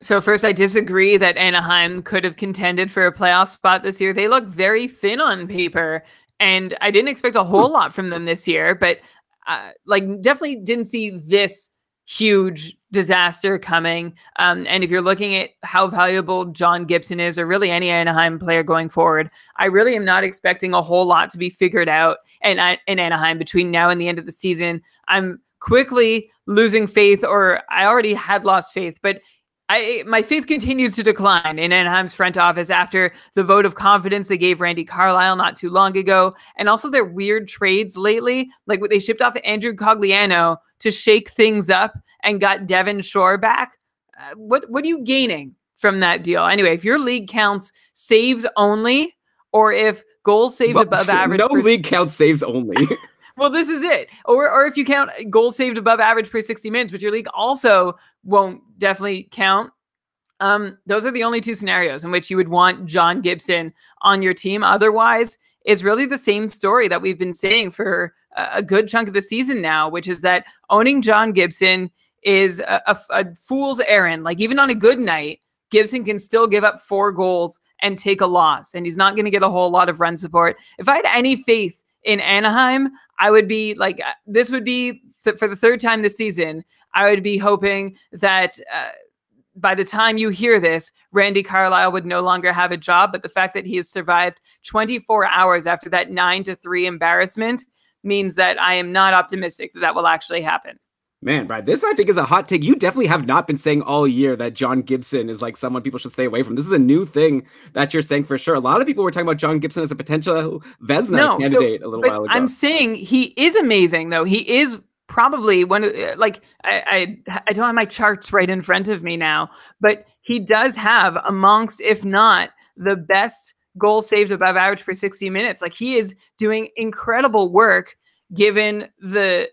So first, I disagree that Anaheim could have contended for a playoff spot this year. They look very thin on paper, and I didn't expect a whole lot from them this year, but definitely didn't see this huge disaster coming. And if you're looking at how valuable John Gibson is, or really any Anaheim player going forward, I really am not expecting a whole lot to be figured out in Anaheim between now and the end of the season. I'm quickly losing faith, or I already had lost faith, but my faith continues to decline in Anaheim's front office after the vote of confidence they gave Randy Carlyle not too long ago, and also their weird trades lately, like what they shipped off Andrew Cogliano to shake things up and got Devin Shore back. What are you gaining from that deal? Anyway, if your league counts saves only, or if goals saved above average, no league counts saves only. Well, this is it. Or if you count goals saved above average per 60 minutes, which your league also won't definitely count. Those are the only 2 scenarios in which you would want John Gibson on your team. Otherwise, it's really the same story that we've been saying for a good chunk of the season now, which is that owning John Gibson is a fool's errand. Like, even on a good night, Gibson can still give up 4 goals and take a loss, and he's not going to get a whole lot of run support. If I had any faith in Anaheim, I would be like, this would be for the 3rd time this season, I would be hoping that by the time you hear this, Randy Carlyle would no longer have a job. But the fact that he has survived 24 hours after that 9-3 embarrassment means that I am not optimistic that will actually happen. Man, Brad, this I think is a hot take. You definitely have not been saying all year that John Gibson is like someone people should stay away from. This is a new thing that you're saying for sure. A lot of people were talking about John Gibson as a potential Vezina candidate a little while ago. I'm saying he is amazing, though. He is probably one of like I don't have my charts right in front of me now, but he does have amongst, if not the best goal saved above average per 60 minutes. Like he is doing incredible work given the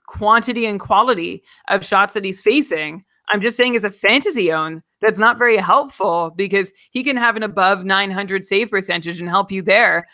quantity and quality of shots that he's facing. I'm just saying as a fantasy own, that's not very helpful because he can have an above 900 save percentage and help you there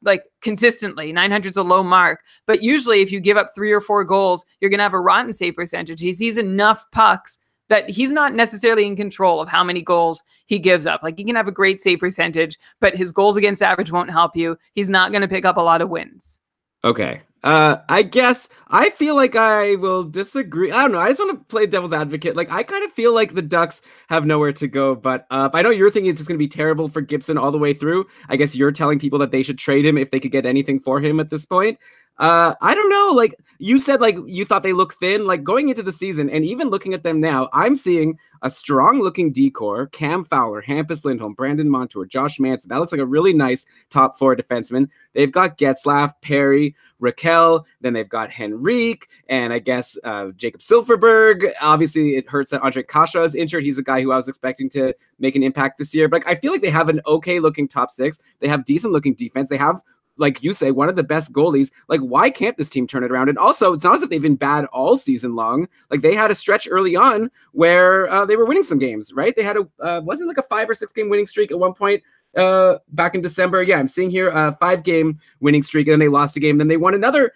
like consistently. 900 is a low mark. But usually if you give up 3 or 4 goals, you're going to have a rotten save percentage. He sees enough pucks that he's not necessarily in control of how many goals he gives up. Like he can have a great save percentage, but his goals against average won't help you. He's not going to pick up a lot of wins. Okay. I guess I feel like I will disagree. I don't know. I just want to play devil's advocate. Like, I kind of feel like the Ducks have nowhere to go but up. I know you're thinking it's just going to be terrible for Gibson all the way through. I guess you're telling people that they should trade him if they could get anything for him at this point. I don't know. Like you said, like you thought they look thin, like going into the season, and even looking at them now, I'm seeing a strong looking decor: Cam Fowler, Hampus Lindholm, Brandon Montour, Josh Manson. That looks like a really nice top 4 defenseman. They've got Getzlaff, Perry, Raquel, then they've got Henrique, and I guess Jacob Silfverberg. Obviously, it hurts that Andre Kasha is injured. He's a guy who I was expecting to make an impact this year. But like, I feel like they have an okay looking top 6. They have decent looking defense. They have, like you say, one of the best goalies. Like, why can't this team turn it around? And also, it's not as if they've been bad all season long. Like, they had a stretch early on where they were winning some games, right? They had wasn't like a 5 or 6 game winning streak at one point back in December. Yeah, I'm seeing here a 5-game winning streak, and then they lost a game. Then they won another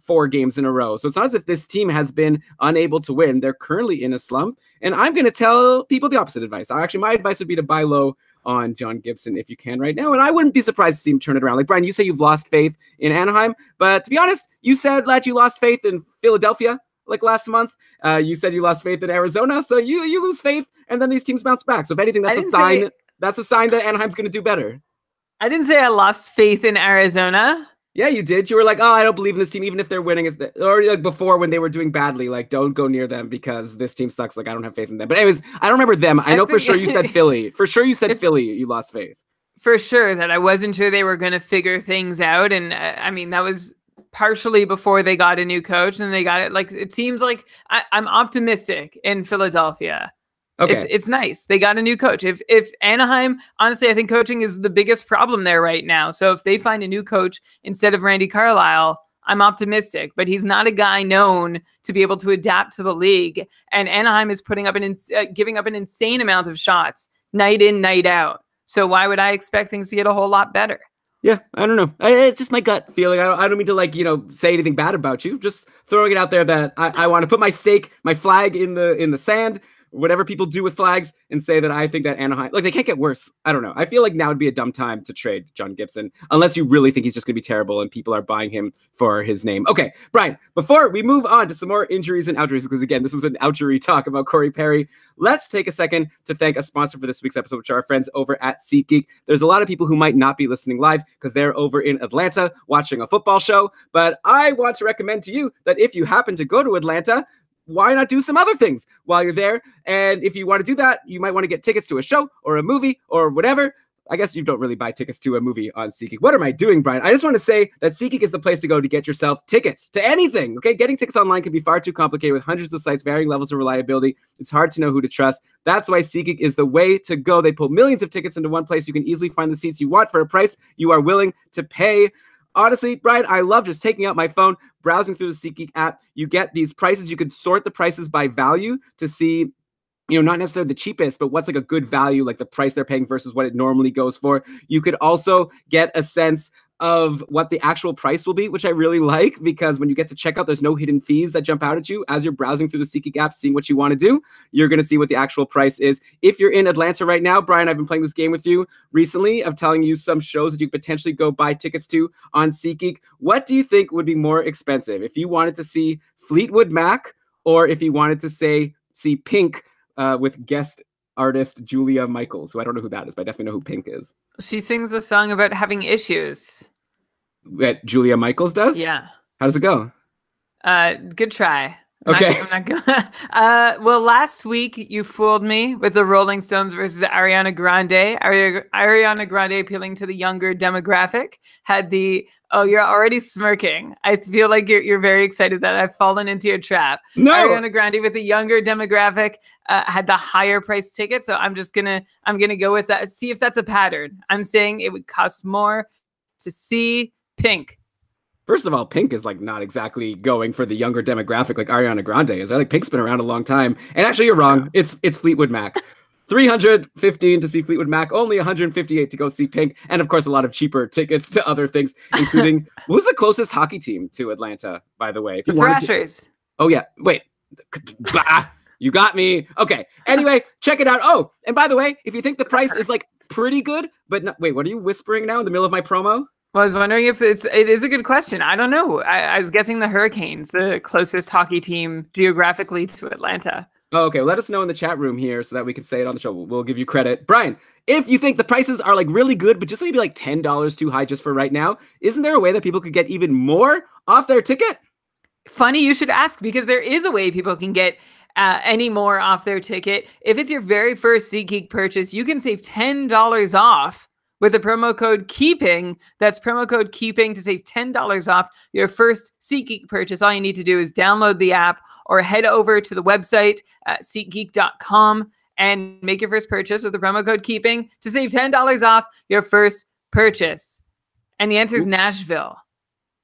4 games in a row. So it's not as if this team has been unable to win. They're currently in a slump. And I'm going to tell people the opposite advice. Actually, my advice would be to buy low on John Gibson if you can right now. And I wouldn't be surprised to see him turn it around. Like, Brian, you say you've lost faith in Anaheim, but to be honest, you said that you lost faith in Philadelphia like last month. You said you lost faith in Arizona. So you lose faith, and then these teams bounce back. So if anything, that's a sign that Anaheim's going to do better. I didn't say I lost faith in Arizona. Yeah, you did. You were like, oh, I don't believe in this team, even if they're winning. Or like before when they were doing badly, like, don't go near them because this team sucks. Like, I don't have faith in them. But anyways, I don't remember them. I know for sure you said Philly. For sure you said Philly, you lost faith. For sure that I wasn't sure they were going to figure things out. And I mean, that was partially before they got a new coach and they got it. Like, it seems like I'm optimistic in Philadelphia. Okay. It's nice. They got a new coach. If Anaheim, honestly, I think coaching is the biggest problem there right now. So if they find a new coach instead of Randy Carlyle, I'm optimistic. But he's not a guy known to be able to adapt to the league. And Anaheim is putting up giving up an insane amount of shots night in, night out. So why would I expect things to get a whole lot better? Yeah, I don't know. It's just my gut feeling. I don't mean to, like, say anything bad about you. Just throwing it out there that I want to put my flag in the sand, whatever people do with flags, and say that I think that Anaheim, like, they can't get worse. I don't know. I feel like now would be a dumb time to trade John Gibson, unless you really think he's just going to be terrible and people are buying him for his name. Okay, Brian, before we move on to some more injuries and outjuries, because again, this was an outjury talk about Corey Perry, let's take a second to thank a sponsor for this week's episode, which are our friends over at SeatGeek. There's a lot of people who might not be listening live because they're over in Atlanta watching a football show, but I want to recommend to you that if you happen to go to Atlanta, why not do some other things while you're there? And if you want to do that, you might want to get tickets to a show or a movie or whatever. I guess you don't really buy tickets to a movie on SeatGeek. What am I doing, Brian? I just want to say that SeatGeek is the place to go to get yourself tickets to anything, okay? Getting tickets online can be far too complicated with hundreds of sites, varying levels of reliability. It's hard to know who to trust. That's why SeatGeek is the way to go. They pull millions of tickets into one place. You can easily find the seats you want for a price you are willing to pay. Honestly, Brian, I love just taking out my phone, browsing through the SeatGeek app. You get these prices. You could sort the prices by value to see, not necessarily the cheapest, but what's like a good value, like the price they're paying versus what it normally goes for. You could also get a sense of what the actual price will be, which I really like, because when you get to checkout, there's no hidden fees that jump out at you. As you're browsing through the SeatGeek app, seeing what you want to do, you're going to see what the actual price is. If you're in Atlanta right now, Brian, I've been playing this game with you recently of telling you some shows that you could potentially go buy tickets to on SeatGeek. What do you think would be more expensive if you wanted to see Fleetwood Mac or if you wanted to see Pink with guest artist Julia Michaels, who I don't know who that is, but I definitely know who Pink is. She sings the song about having issues. That Julia Michaels does? Yeah. How does it go? Good try. Okay. I'm not gonna. Well, last week you fooled me with the Rolling Stones versus Ariana Grande. Ariana Grande, appealing to the younger demographic, had the Oh, you're already smirking. I feel like you're very excited that I've fallen into your trap. No. Ariana Grande with a younger demographic had the higher price ticket, so I'm gonna go with that. See if that's a pattern. I'm saying it would cost more to see Pink. First of all, Pink is like not exactly going for the younger demographic like Ariana Grande is. I think Pink's been around a long time. And actually, you're wrong. It's Fleetwood Mac. 315 to see Fleetwood Mac, only 158 to go see Pink, and of course a lot of cheaper tickets to other things, including who's the closest hockey team to Atlanta, by the way? If you Thrashers. Oh yeah, wait. Bah, you got me. Okay. Anyway, check it out. Oh, and by the way, if you think the price is like pretty good, but no, wait, what are you whispering now in the middle of my promo? Well, I was wondering if it is a good question. I don't know. I was guessing the Hurricanes, the closest hockey team geographically to Atlanta. Oh, okay. Let us know in the chat room here so that we can say it on the show. We'll give you credit. Brian, if you think the prices are like really good, but just maybe like $10 too high just for right now, isn't there a way that people could get even more off their ticket? Funny you should ask, because there is a way people can get any more off their ticket. If it's your very first SeatGeek purchase, you can save $10 off with the promo code KEEPING. That's promo code KEEPING to save $10 off your first SeatGeek purchase. All you need to do is download the app or head over to the website at SeatGeek.com and make your first purchase with the promo code KEEPING to save $10 off your first purchase. And the answer is Nashville.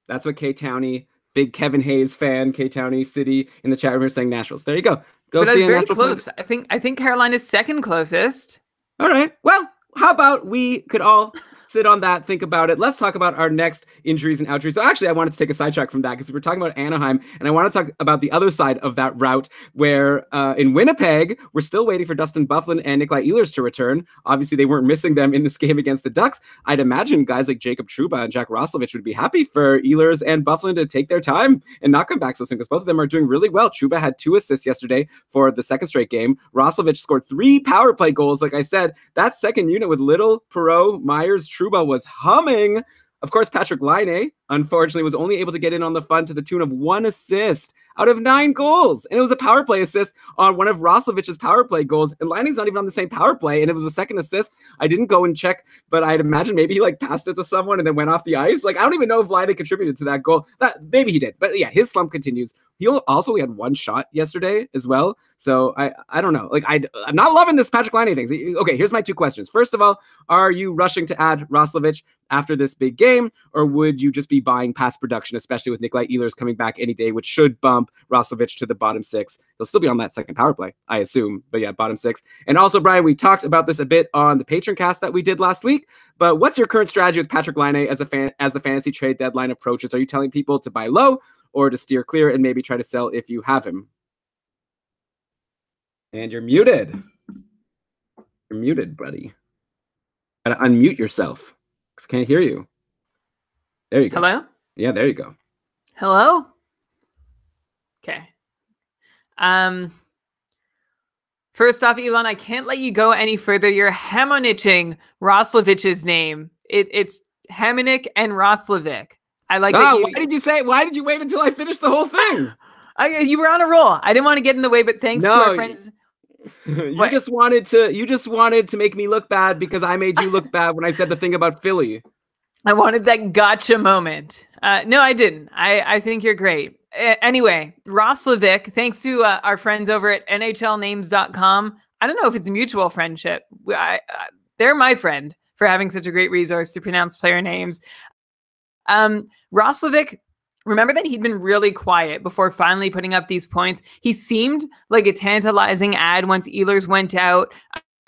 That's what K-Townie, big Kevin Hayes fan, K-Townie City in the chat room is saying Nashville. So there you go. Go but see that's very close. I think Carolina's second closest. All right. Well, how about we could all sit on that, think about it. Let's talk about our next injuries and outjuries. So actually, I wanted to take a sidetrack from that because we were talking about Anaheim, and I want to talk about the other side of that route where in Winnipeg, we're still waiting for Dustin Byfuglien and Nikolai Ehlers to return. Obviously, they weren't missing them in this game against the Ducks. I'd imagine guys like Jacob Trouba and Jack Roslovic would be happy for Ehlers and Byfuglien to take their time and not come back so soon because both of them are doing really well. Trouba had 2 assists yesterday for the second straight game. Roslovic scored 3 power play goals. Like I said, that second unit with Little, Perreault, Myers, Trouba was humming. Of course, Patrik Laine, unfortunately, was only able to get in on the fun to the tune of 1 assist out of 9 goals. And it was a power play assist on one of Roslovic's power play goals. And Laine's not even on the same power play. And it was a second assist. I didn't go and check, but I'd imagine maybe he like passed it to someone and then went off the ice. Like, I don't even know if Laine contributed to that goal. That maybe he did. But yeah, his slump continues. He had 1 shot yesterday as well. So I don't know. Like, I'm not loving this Patrik Laine thing. Okay, here's my 2 questions. First of all, are you rushing to add Roslovic after this big game? Or would you just be buying past production, especially with Nikolai Ehlers coming back any day, which should bump Roslovic to the bottom 6. He'll still be on that second power play, I assume. But yeah, bottom 6. And also, Brian, we talked about this a bit on the Patreon cast that we did last week. But what's your current strategy with Patrik Laine as the fantasy trade deadline approaches? Are you telling people to buy low or to steer clear and maybe try to sell if you have him? And you're muted. You're muted, buddy. Gotta unmute yourself. I can't hear you. There you go. Hello? Yeah, there you go. Hello? Okay. First off, Elon, I can't let you go any further. You're Hamoniching Roslovic's name. It's Hamonik and Roslovic. I like that. Why did you wait until I finished the whole thing? You were on a roll. I didn't want to get in the way, but thanks to our friends. You just wanted to make me look bad because I made you look bad when I said the thing about Philly. I wanted that gotcha moment. No, I didn't. I think you're great. Anyway, Roslovic, thanks to our friends over at NHLnames.com. I don't know if it's a mutual friendship. They're my friend for having such a great resource to pronounce player names. Roslovic, remember that he'd been really quiet before finally putting up these points. He seemed like a tantalizing ad once Ehlers went out.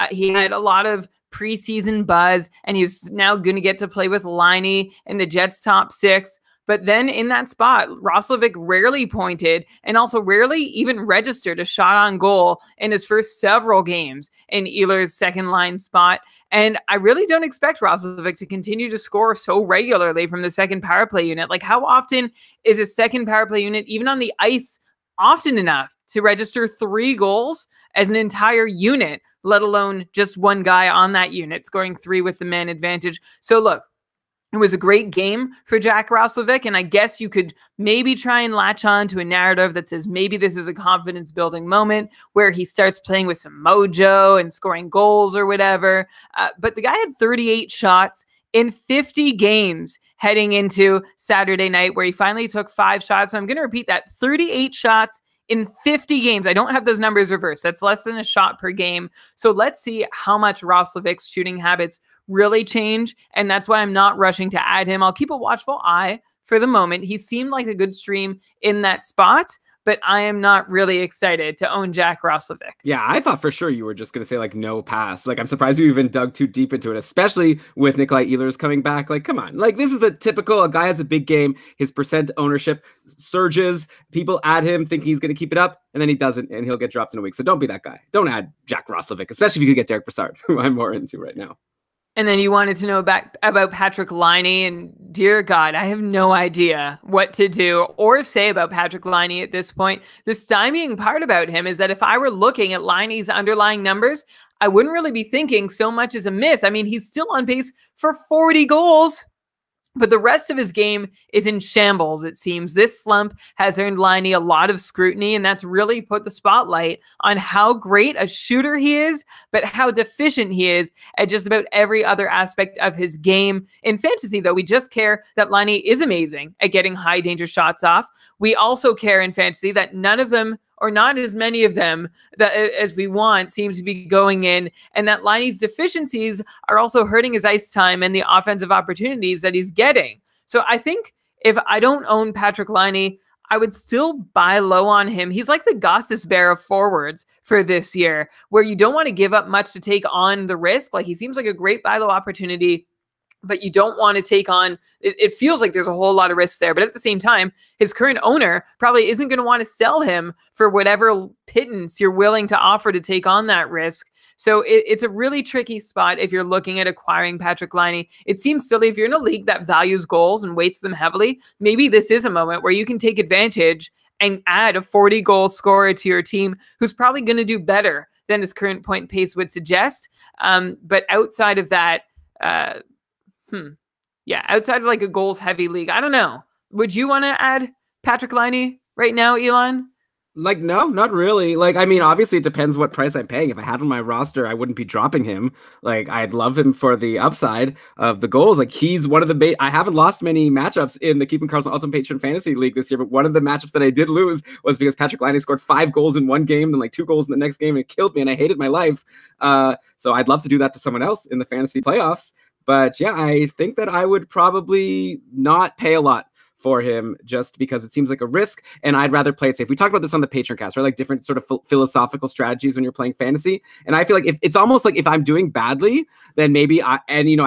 He had a lot of preseason buzz, and he was now going to get to play with Laine in the Jets' top 6. But then in that spot, Roslovic rarely pointed and also rarely even registered a shot on goal in his first several games in Ehlers' second line spot. And I really don't expect Roslovic to continue to score so regularly from the second power play unit. Like, how often is a second power play unit even on the ice often enough to register 3 goals as an entire unit, let alone just one guy on that unit scoring 3 with the man advantage? So look, it was a great game for Jack Roslovic, and I guess you could maybe try and latch on to a narrative that says maybe this is a confidence-building moment where he starts playing with some mojo and scoring goals or whatever. But the guy had 38 shots in 50 games, heading into Saturday night, where he finally took 5 shots. So I'm going to repeat that: 38 shots in 50 games. I don't have those numbers reversed. That's less than a shot per game. So let's see how much Roslovic's shooting habits really change. And that's why I'm not rushing to add him. I'll keep a watchful eye for the moment. He seemed like a good stream in that spot, but I am not really excited to own Jack Roslovic. Yeah, I thought for sure you were just going to say like no pass. Like I'm surprised you even dug too deep into it, especially with Nikolai Ehlers coming back. Like, come on. Like this is the typical, a guy has a big game, his percent ownership surges, people add him thinking he's going to keep it up, and then he doesn't, and he'll get dropped in a week. So don't be that guy. Don't add Jack Roslovic, especially if you could get Derek Brassard, who I'm more into right now. And then you wanted to know about Patrick Laine, and dear God, I have no idea what to do or say about Patrick Laine at this point. The stymieing part about him is that if I were looking at Laine's underlying numbers, I wouldn't really be thinking so much as a miss. I mean, he's still on pace for 40 goals. But the rest of his game is in shambles, it seems. This slump has earned Laine a lot of scrutiny, and that's really put the spotlight on how great a shooter he is, but how deficient he is at just about every other aspect of his game. In fantasy, though, we just care that Laine is amazing at getting high danger shots off. We also care in fantasy that none of them, or not as many of them that as we want, seem to be going in, and that Laine's deficiencies are also hurting his ice time and the offensive opportunities that he's getting. So I think if I don't own Patrick Laine, I would still buy low on him. He's like the Gostisbehere of forwards for this year, where you don't want to give up much to take on the risk. Like, he seems like a great buy low opportunity, but you don't want to take on, it feels like there's a whole lot of risks there. But at the same time, his current owner probably isn't going to want to sell him for whatever pittance you're willing to offer to take on that risk. So it's a really tricky spot if you're looking at acquiring Patrick Laine. It seems silly if you're in a league that values goals and weights them heavily. Maybe this is a moment where you can take advantage and add a 40-goal scorer to your team who's probably going to do better than his current point pace would suggest. But outside of that, outside of like a goals heavy league, I don't know. Would you want to add Patrick Laine right now, Elon? Like, no, not really. Like, I mean, obviously it depends what price I'm paying. If I had him on my roster, I wouldn't be dropping him. Like, I'd love him for the upside of the goals. Like, he's one of the I haven't lost many matchups in the Keeping Karlsson Ultimate Patron Fantasy League this year, but one of the matchups that I did lose was because Patrick Laine scored 5 goals in one game, then like 2 goals in the next game, and it killed me, and I hated my life. So I'd love to do that to someone else in the fantasy playoffs. But yeah, I think that I would probably not pay a lot for him just because it seems like a risk, and I'd rather play it safe. We talked about this on the Patreon cast, right? Like different sort of philosophical strategies when you're playing fantasy. And I feel like if it's almost like if I'm doing badly, then maybe I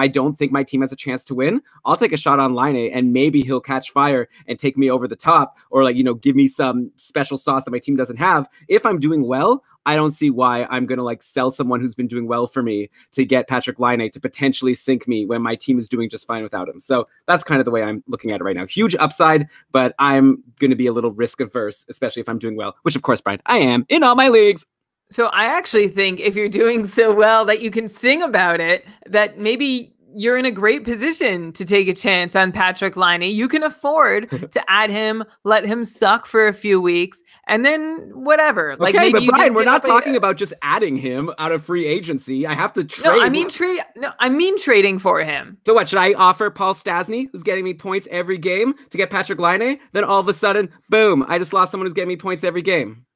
don't think my team has a chance to win, I'll take a shot on Laine and maybe he'll catch fire and take me over the top, or like, give me some special sauce that my team doesn't have. If I'm doing well, I don't see why I'm going to like sell someone who's been doing well for me to get Patrick Laine to potentially sink me when my team is doing just fine without him. So that's kind of the way I'm looking at it right now. Huge upside, but I'm going to be a little risk averse, especially if I'm doing well, which of course, Brian, I am in all my leagues. So I actually think if you're doing so well that you can sing about it, that maybe you're in a great position to take a chance on Patrick Laine. You can afford to add him, let him suck for a few weeks, and then whatever. Like, okay, maybe but Brian, we're not talking about just adding him out of free agency. I have to trade. No, I mean trading for him. So what, should I offer Paul Stastny, who's getting me points every game, to get Patrick Laine? Then all of a sudden, boom, I just lost someone who's getting me points every game.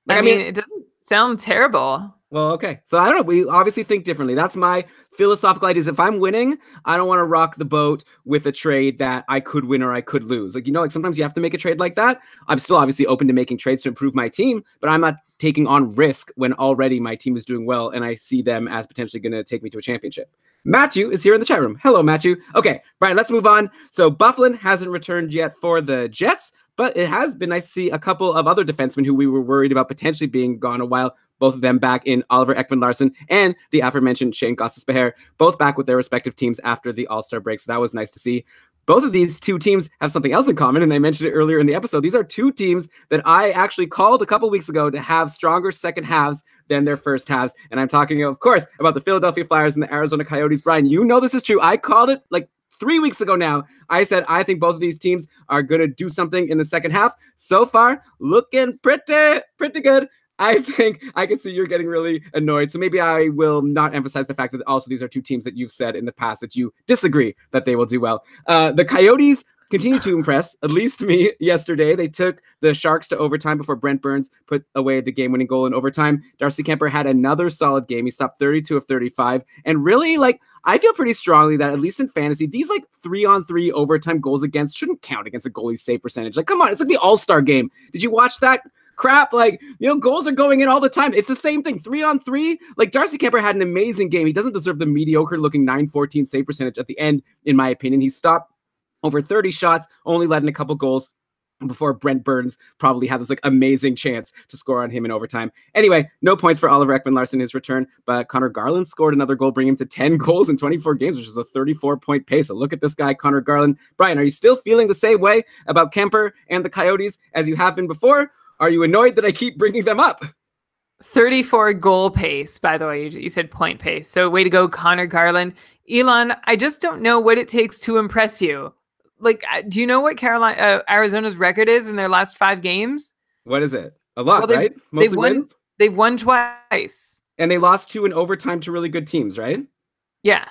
Like, I mean, it doesn't sound terrible. Well, okay. So I don't know. We obviously think differently. That's my philosophical ideas. If I'm winning, I don't want to rock the boat with a trade that I could win or I could lose. Like, like sometimes you have to make a trade like that. I'm still obviously open to making trades to improve my team, but I'm not taking on risk when already my team is doing well and I see them as potentially going to take me to a championship. Matthew is here in the chat room. Hello, Matthew. Okay, Brian, let's move on. So Bufflin hasn't returned yet for the Jets, but it has been nice to see a couple of other defensemen who we were worried about potentially being gone a while, both of them back in Oliver Ekman-Larsson and the aforementioned Shane Gostisbehere, both back with their respective teams after the All-Star break. So that was nice to see. Both of these two teams have something else in common, and I mentioned it earlier in the episode. These are two teams that I actually called a couple weeks ago to have stronger second halves than their first halves. And I'm talking, of course, about the Philadelphia Flyers and the Arizona Coyotes. Brian, you know this is true. I called it like 3 weeks ago now. I said I think both of these teams are going to do something in the second half. So far, looking pretty good. I think I can see you're getting really annoyed. So maybe I will not emphasize the fact that also these are two teams that you've said in the past that you disagree that they will do well. The Coyotes continue to impress, at least me yesterday. They took the Sharks to overtime before Brent Burns put away the game-winning goal in overtime. Darcy Kemper had another solid game. He stopped 32 of 35. And really, like, I feel pretty strongly that, at least in fantasy, these like 3-on-3 overtime goals against shouldn't count against a goalie's save percentage. Like, come on, it's like the All-Star game. Did you watch that? Crap, like, goals are going in all the time. It's the same thing, 3-on-3. Like, Darcy Kemper had an amazing game. He doesn't deserve the mediocre looking 914 save percentage at the end, in my opinion. He stopped over 30 shots, only let in a couple goals before Brent Burns probably had this like amazing chance to score on him in overtime. Anyway, no points for Oliver Ekman-Larsson in his return, but Connor Garland scored another goal, bringing him to 10 goals in 24 games, which is a 34-point pace. So look at this guy, Connor Garland. Brian, are you still feeling the same way about Kemper and the Coyotes as you have been before? Are you annoyed that I keep bringing them up? 34 goal pace, by the way. You said point pace. So way to go, Connor Garland. Elon, I just don't know what it takes to impress you. Like, do you know what Arizona's record is in their last 5 games? What is it? A lot, right? Mostly wins? They've won twice. And they lost 2 in overtime to really good teams, right? Yeah.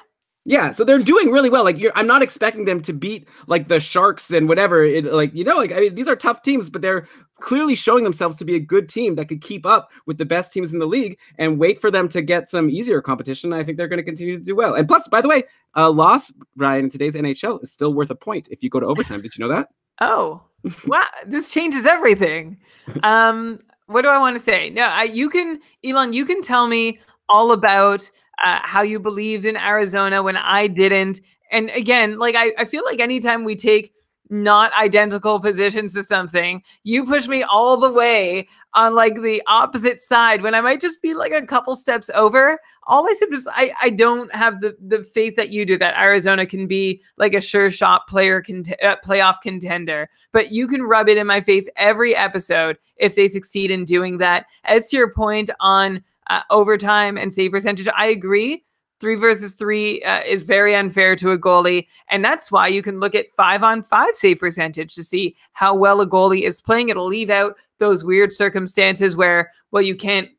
Yeah, so they're doing really well. Like, I'm not expecting them to beat like the Sharks and whatever. I mean, these are tough teams, but they're clearly showing themselves to be a good team that could keep up with the best teams in the league. And wait for them to get some easier competition. I think they're going to continue to do well. And plus, by the way, a loss, Brian, in today's NHL is still worth a point if you go to overtime. Did you know that? Oh, wow! This changes everything. What do I want to say? No, Elon, you can tell me all about how you believed in Arizona when I didn't. And again, like I feel like anytime we take not identical positions to something, you push me all the way on like the opposite side when I might just be like a couple steps over. All I said was I don't have the faith that you do that Arizona can be like a sure shot playoff contender. But you can rub it in my face every episode if they succeed in doing that. As to your point on overtime and save percentage, I agree. 3 versus 3 is very unfair to a goalie. And that's why you can look at 5-on-5 save percentage to see how well a goalie is playing. It'll leave out those weird circumstances where, well, you can't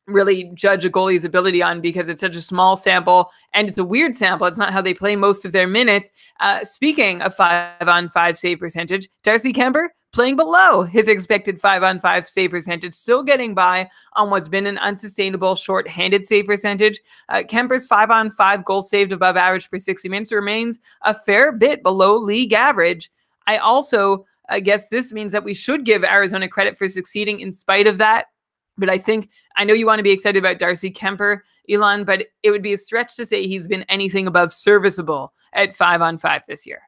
really judge a goalie's ability on because it's such a small sample and it's a weird sample. It's not how they play most of their minutes. Speaking of 5-on-5 save percentage, Darcy Kemper playing below his expected 5-on-5 save percentage, still getting by on what's been an unsustainable short-handed save percentage. Kemper's 5-on-5 goals saved above average per 60 minutes remains a fair bit below league average. I also guess this means that we should give Arizona credit for succeeding in spite of that. But I know you want to be excited about Darcy Kemper, Elon, but it would be a stretch to say he's been anything above serviceable at 5-on-5 this year.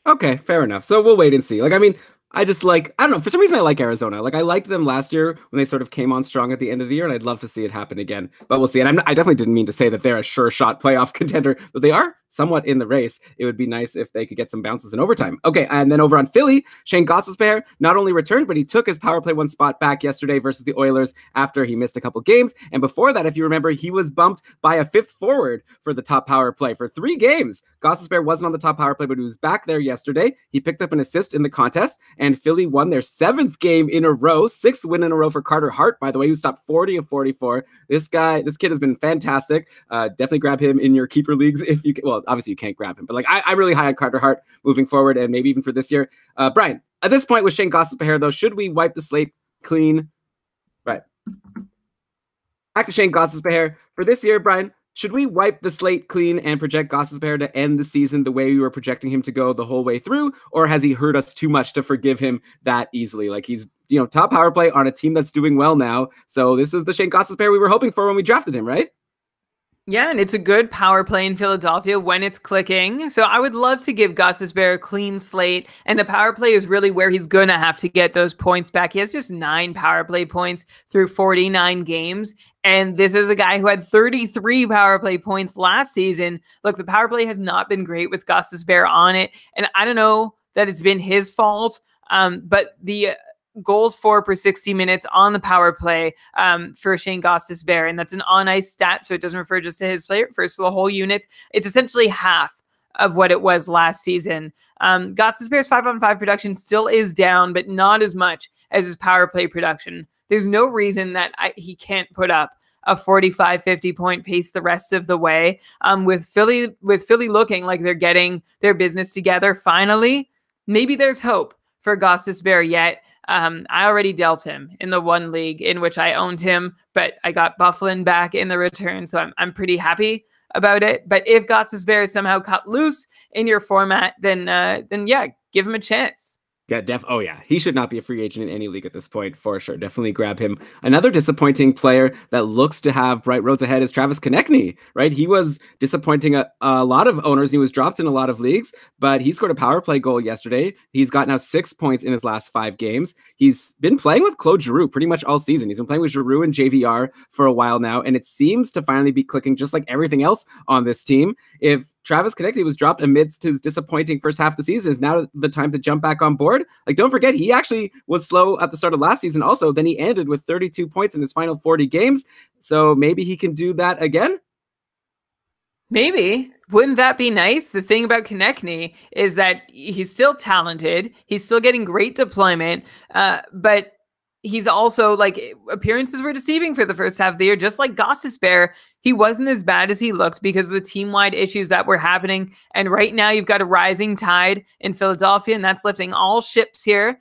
Okay, fair enough. So we'll wait and see. Like, I mean, I don't know, for some reason I like Arizona. Like, I liked them last year when they sort of came on strong at the end of the year, and I'd love to see it happen again. But we'll see. And I definitely didn't mean to say that they're a sure shot playoff contender, but they are somewhat in the race. It would be nice if they could get some bounces in overtime. Okay, and then over on Philly, Shane Gostisbehere not only returned, but he took his power play 1 spot back yesterday versus the Oilers after he missed a couple games. And before that, if you remember, he was bumped by a 5th forward for the top power play for 3 games. Gostisbehere wasn't on the top power play, but he was back there yesterday. He picked up an assist in the contest, and Philly won their 7th game in a row, 6th win in a row for Carter Hart, by the way, who stopped 40 of 44. This kid has been fantastic. Definitely grab him in your keeper leagues if you can. Well, obviously you can't grab him, but like I'm really high on Carter Hart moving forward, and maybe even for this year. Brian, at this point with Shane Gostisbehere, though, should we wipe the slate clean? Right. Back to Shane Gostisbehere for this year, Brian. Should we wipe the slate clean and project Gostisbehere to end the season the way we were projecting him to go the whole way through, or has he hurt us too much to forgive him that easily? Like, he's top power play on a team that's doing well now. So this is the Shane Gostisbehere we were hoping for when we drafted him, right? Yeah, and it's a good power play in Philadelphia when it's clicking. So I would love to give Gostisbehere a clean slate, and the power play is really where he's going to have to get those points back. He has just 9 power play points through 49 games, and this is a guy who had 33 power play points last season. Look, the power play has not been great with Gostisbehere on it, and I don't know that it's been his fault, but the goals for per 60 minutes on the power play for Shane Gostisbehere, and that's an on-ice stat, so it doesn't refer just to his player, it refers to the whole unit. It's essentially half of what it was last season. Gostisbehere's 5-on-5 production still is down, but not as much as his power play production. there's no reason that he can't put up a 45, 50 point pace the rest of the way. With Philly looking like they're getting their business together finally, maybe there's hope for Gostisbehere yet. I already dealt him in the one league in which I owned him, but I got Bufflin back in the return, so I'm pretty happy about it. But if Gostisbehere is somehow cut loose in your format, then yeah, give him a chance. Yeah, oh yeah, he should not be a free agent in any league at this point, for sure. Definitely grab him. Another disappointing player that looks to have bright roads ahead is Travis Konechny, right? He was disappointing a lot of owners, and he was dropped in a lot of leagues, but he scored a power play goal yesterday. He's got now 6 points in his last 5 games. He's been playing with Claude Giroux pretty much all season. He's been playing with Giroux and JVR for a while now, and it seems to finally be clicking just like everything else on this team. If Travis Konechny was dropped amidst his disappointing first half of the season, is now the time to jump back on board. Like, don't forget, he actually was slow at the start of last season also. Then he ended with 32 points in his final 40 games. So maybe he can do that again. Maybe. Wouldn't that be nice? The thing about Konechny is that he's still talented. He's still getting great deployment. But he's also, like, appearances were deceiving for the first half of the year, just like Gostisbehere. He wasn't as bad as he looked because of the team-wide issues that were happening. And right now you've got a rising tide in Philadelphia, and that's lifting all ships here.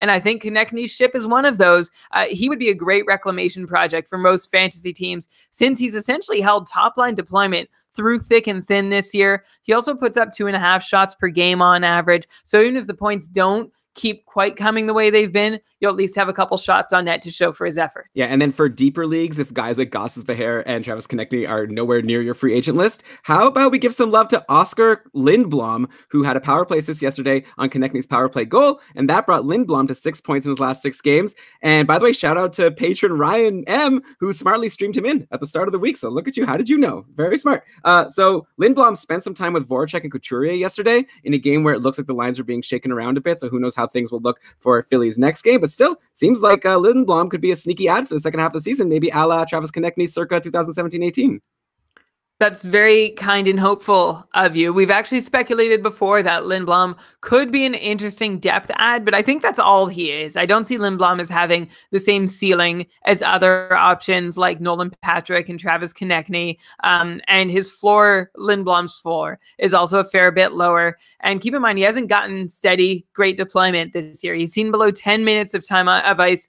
And I think Konechny's ship is one of those. He would be a great reclamation project for most fantasy teams since he's essentially held top-line deployment through thick and thin this year. He also puts up 2.5 shots per game on average. So even if the points don't keep quite coming the way they've been, you'll at least have a couple shots on net to show for his efforts. Yeah, and then for deeper leagues, if guys like Gostisbehere and Travis Konechny are nowhere near your free agent list, how about we give some love to Oscar Lindblom, who had a power play assist yesterday on Konechny's power play goal, and that brought Lindblom to 6 points in his last 6 games. And by the way, shout out to patron Ryan M, who smartly streamed him in at the start of the week. So look at you. How did you know? Very smart. So Lindblom spent some time with Voracek and Couturier yesterday in a game where it looks like the lines are being shaken around a bit. So who knows how things will look for Philly's next game, but still seems like Lindblom could be a sneaky ad for the second half of the season, maybe a la Travis Konechny circa 2017-18. That's very kind and hopeful of you. We've actually speculated before that Lindblom could be an interesting depth add, but I think that's all he is. I don't see Lindblom as having the same ceiling as other options like Nolan Patrick and Travis Konechny. And his floor, Lindblom's floor, is also a fair bit lower. And keep in mind, he hasn't gotten steady, great deployment this year. He's seen below 10 minutes of time of ice.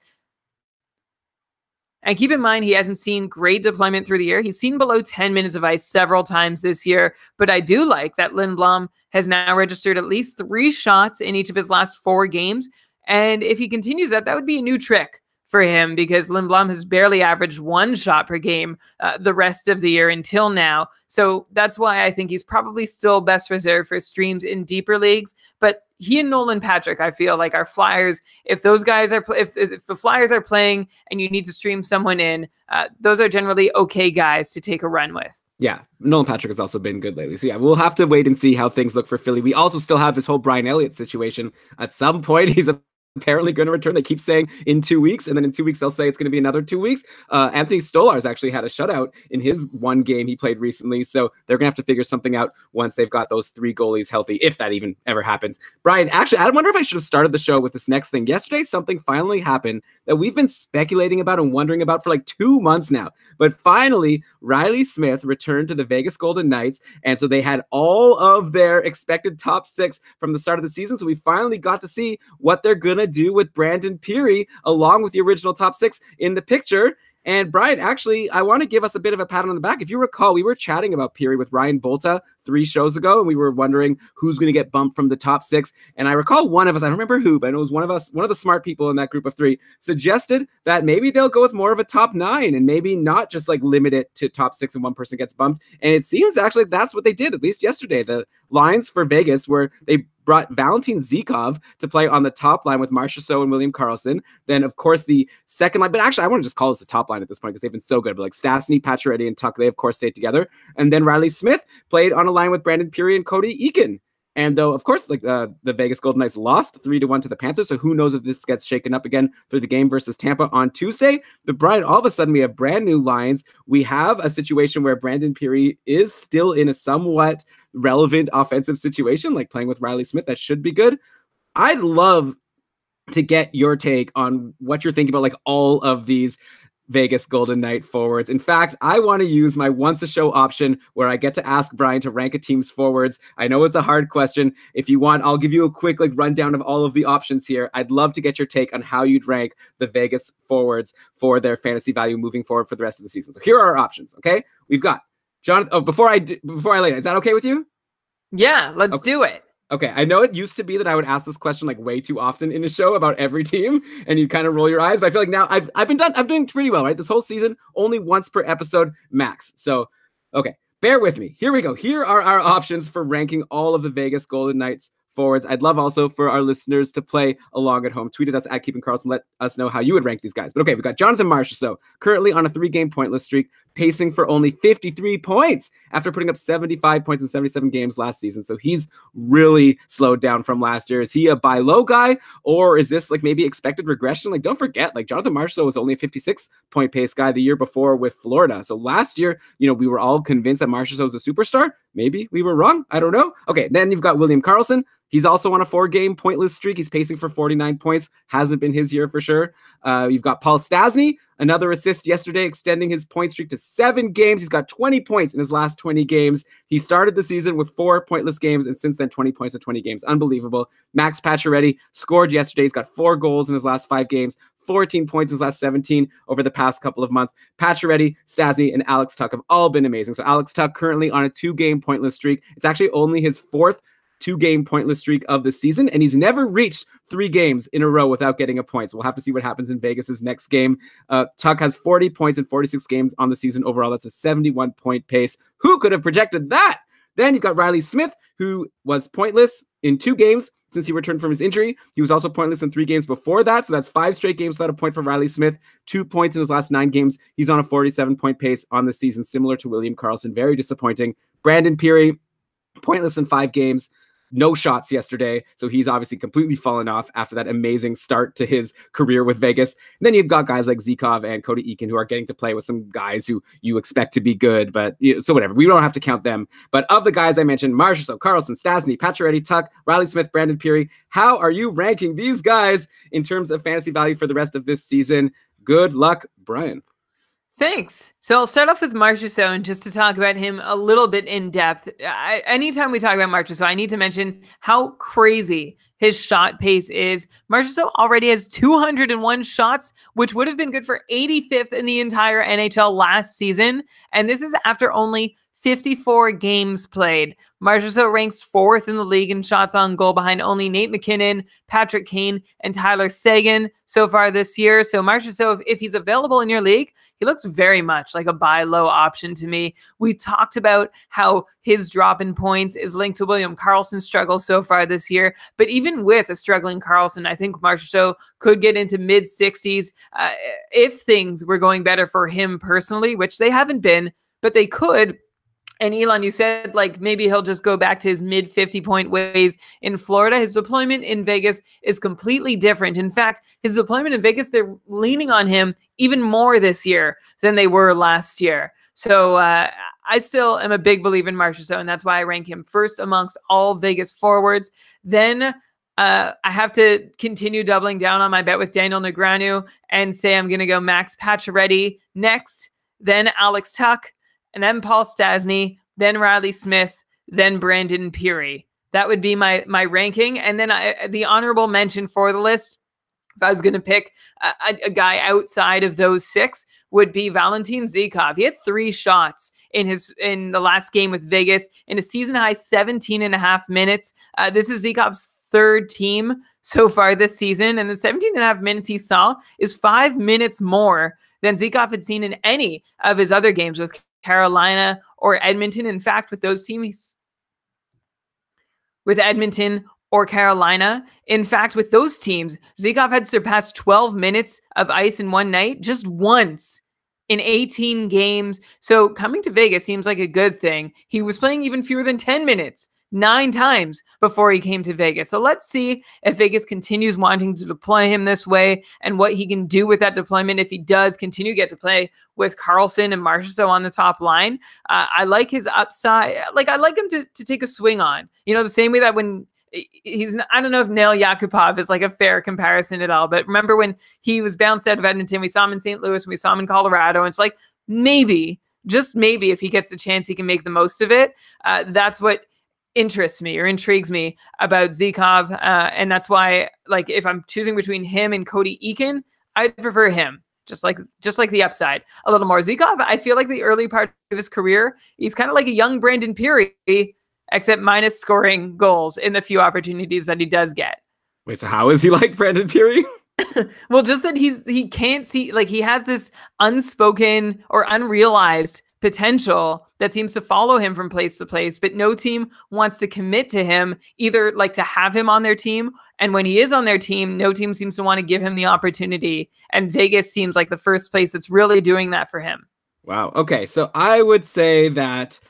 And keep in mind, he hasn't seen great deployment through the year. He's seen below 10 minutes of ice several times this year. But I do like that Lindblom has now registered at least 3 shots in each of his last 4 games. And if he continues that, that would be a new trick for him because Lindblom has barely averaged 1 shot per game the rest of the year until now. So that's why I think he's probably still best reserved for streams in deeper leagues. But he and Nolan Patrick, I feel like, are Flyers. If those guys are, if the Flyers are playing and you need to stream someone in, those are generally okay guys to take a run with. Yeah, Nolan Patrick has also been good lately. So yeah, we'll have to wait and see how things look for Philly. We also still have this whole Brian Elliott situation. At some point, he's apparently going to return. They keep saying in 2 weeks, and then in 2 weeks they'll say it's going to be another 2 weeks. Anthony Stolarz actually had a shutout in his one game he played recently, so they're going to have to figure something out once they've got those 3 goalies healthy, if that even ever happens. Brian, actually, I wonder if I should have started the show with this next thing. Yesterday, something finally happened that we've been speculating about and wondering about for like 2 months now. But finally, Riley Smith returned to the Vegas Golden Knights, and so they had all of their expected top 6 from the start of the season, so we finally got to see what they're going to do with Brandon Pirri along with the original top 6 in the picture. And Brian, actually, I want to give us a bit of a pat on the back. If you recall, we were chatting about Pirri with Ryan Bolta 3 shows ago, and we were wondering who's going to get bumped from the top 6. And I recall one of us, I don't remember who, but it was one of us, one of the smart people in that group of 3, suggested that maybe they'll go with more of a top 9 and maybe not just like limit it to top 6 and one person gets bumped. And it seems actually that's what they did, at least yesterday. The lines for Vegas were they brought Valentin Zykov to play on the top line with Marchessault and William Karlsson. Then, of course, the second line, but actually, I want to just call this the top line at this point because they've been so good. But like Stastny, Pacioretty, and Tuck, they, of course, stayed together. And then Riley Smith played on a line with Brandon Pirri and Cody Eakin. And though, of course, like the Vegas Golden Knights lost 3-1 to the Panthers, so who knows if this gets shaken up again through the game versus Tampa on Tuesday. But Brian, all of a sudden we have brand new lines. We have a situation where Brandon Pirri is still in a somewhat relevant offensive situation, like playing with Riley Smith. That should be good. I'd love to get your take on what you're thinking about, like all of these Vegas Golden Knight forwards. In fact, I want to use my once a show option where I get to ask Brian to rank a team's forwards. I know it's a hard question. If you want, I'll give you a quick rundown of all of the options here. I'd love to get your take on how you'd rank the Vegas forwards for their fantasy value moving forward for the rest of the season. So here are our options. Okay, we've got Jonathan. Oh, before I lay it, is that okay with you? Yeah, let's do it. Okay, I know it used to be that I would ask this question way too often in a show about every team, and you'd kind of roll your eyes. But I feel like now I'm doing pretty well, right? This whole season, only once per episode max. So, okay, bear with me. Here we go. Here are our options for ranking all of the Vegas Golden Knights forwards. I'd love also for our listeners to play along at home. Tweet at us at Keeping Karlsson. Let us know how you would rank these guys. But okay, we got Jonathan Marchessault, currently on a 3-game pointless streak, pacing for only 53 points after putting up 75 points in 77 games last season. So he's really slowed down from last year. Is he a buy low guy, or is this maybe expected regression? Don't forget, Jonathan Marchessault was only a 56-point pace guy the year before with Florida. So last year, we were all convinced that Marchessault was a superstar. Maybe we were wrong. I don't know. Okay, then you've got William Karlsson. He's also on a 4-game pointless streak. He's pacing for 49 points. Hasn't been his year for sure. You've got Paul Stastny, another assist yesterday, extending his point streak to 7 games. He's got 20 points in his last 20 games. He started the season with 4 pointless games, and since then, 20 points in 20 games. Unbelievable. Max Pacioretty scored yesterday. He's got 4 goals in his last 5 games. 14 points in his last 17 over the past couple of months. Pacioretty, Stastny, and Alex Tuch have all been amazing. So Alex Tuch currently on a 2-game pointless streak. It's actually only his 4th 2-game pointless streak of the season, and he's never reached 3 games in a row without getting a point. So we'll have to see what happens in Vegas's next game. Tuch has 40 points in 46 games on the season overall. That's a 71-point pace. Who could have projected that? Then you've got Riley Smith, who was pointless in 2 games since he returned from his injury. He was also pointless in 3 games before that. So that's 5 straight games without a point for Riley Smith. 2 points in his last 9 games. He's on a 47-point pace on the season, similar to William Karlsson. Very disappointing. Brandon Peary, pointless in 5 games. No shots yesterday, so he's obviously completely fallen off after that amazing start to his career with Vegas. And then you've got guys like Zikov and Cody Eakin who are getting to play with some guys who you expect to be good, but so whatever. We don't have to count them. But of the guys I mentioned, Marchessault, Karlsson, Stastny, Pacioretty, Tuch, Riley Smith, Brandon Peary, how are you ranking these guys in terms of fantasy value for the rest of this season? Good luck, Brian. Thanks. So I'll start off with Marchessault, and just to talk about him a little bit in depth. Anytime we talk about Marchessault, I need to mention how crazy his shot pace is. Marchessault already has 201 shots, which would have been good for 85th in the entire NHL last season. And this is after only 54 games played. Marchessault ranks 4th in the league in shots on goal behind only Nate McKinnon, Patrick Kane, and Tyler Seguin so far this year. So Marchessault, if he's available in your league, he looks very much like a buy low option to me. We talked about how his drop in points is linked to William Karlsson's struggles so far this year. But even with a struggling Karlsson, I think Marchessault could get into mid-60s if things were going better for him personally, which they haven't been, but they could. And Elon, you said maybe he'll just go back to his mid 50-point ways in Florida. His deployment in Vegas is completely different. In fact, his deployment in Vegas, they're leaning on him even more this year than they were last year. So I still am a big believer in Marchessault, and that's why I rank him first amongst all Vegas forwards. Then I have to continue doubling down on my bet with Daniel Negreanu and say I'm going to go Max Pacioretty next, then Alex Tuch, and then Paul Stastny, then Riley Smith, then Brandon Peary. That would be my ranking. And then the honorable mention for the list, if I was going to pick a guy outside of those 6, would be Valentin Zikov. He had 3 shots in the last game with Vegas in a season-high 17.5 minutes. This is Zikov's 3rd team so far this season, and the 17.5 minutes he saw is 5 minutes more than Zikov had seen in any of his other games with Carolina or Edmonton. In fact, with those teams, with Edmonton or Carolina, in fact, with those teams, Zikov had surpassed 12 minutes of ice in one night just once in 18 games. So coming to Vegas seems like a good thing. He was playing even fewer than 10 minutes 9 times before he came to Vegas. So let's see if Vegas continues wanting to deploy him this way and what he can do with that deployment if he does continue to get to play with Karlsson and Marchessault on the top line. I like his upside. I like him to take a swing on. The same way that when I don't know if Nail Yakupov is like a fair comparison at all, but remember when he was bounced out of Edmonton, we saw him in St. Louis, we saw him in Colorado, and it's like maybe, just maybe, if he gets the chance, he can make the most of it. That's what interests me or intrigues me about Zykov, and that's why, like, if I'm choosing between him and Cody Eakin, I'd prefer him. Just like the upside a little more. Zykov, I feel like the early part of his career, he's kind of like a young Brandon Peary, except minus scoring goals in the few opportunities that he does get. Wait, so how is he like Brandon Peary? Well, just that he can't see, like, he has this unspoken or unrealized potential that seems to follow him from place to place, but no team wants to commit to him, either like to have him on their team, and when he is on their team, no team seems to want to give him the opportunity, and Vegas seems like the first place that's really doing that for him. Wow. Okay, so I would say that,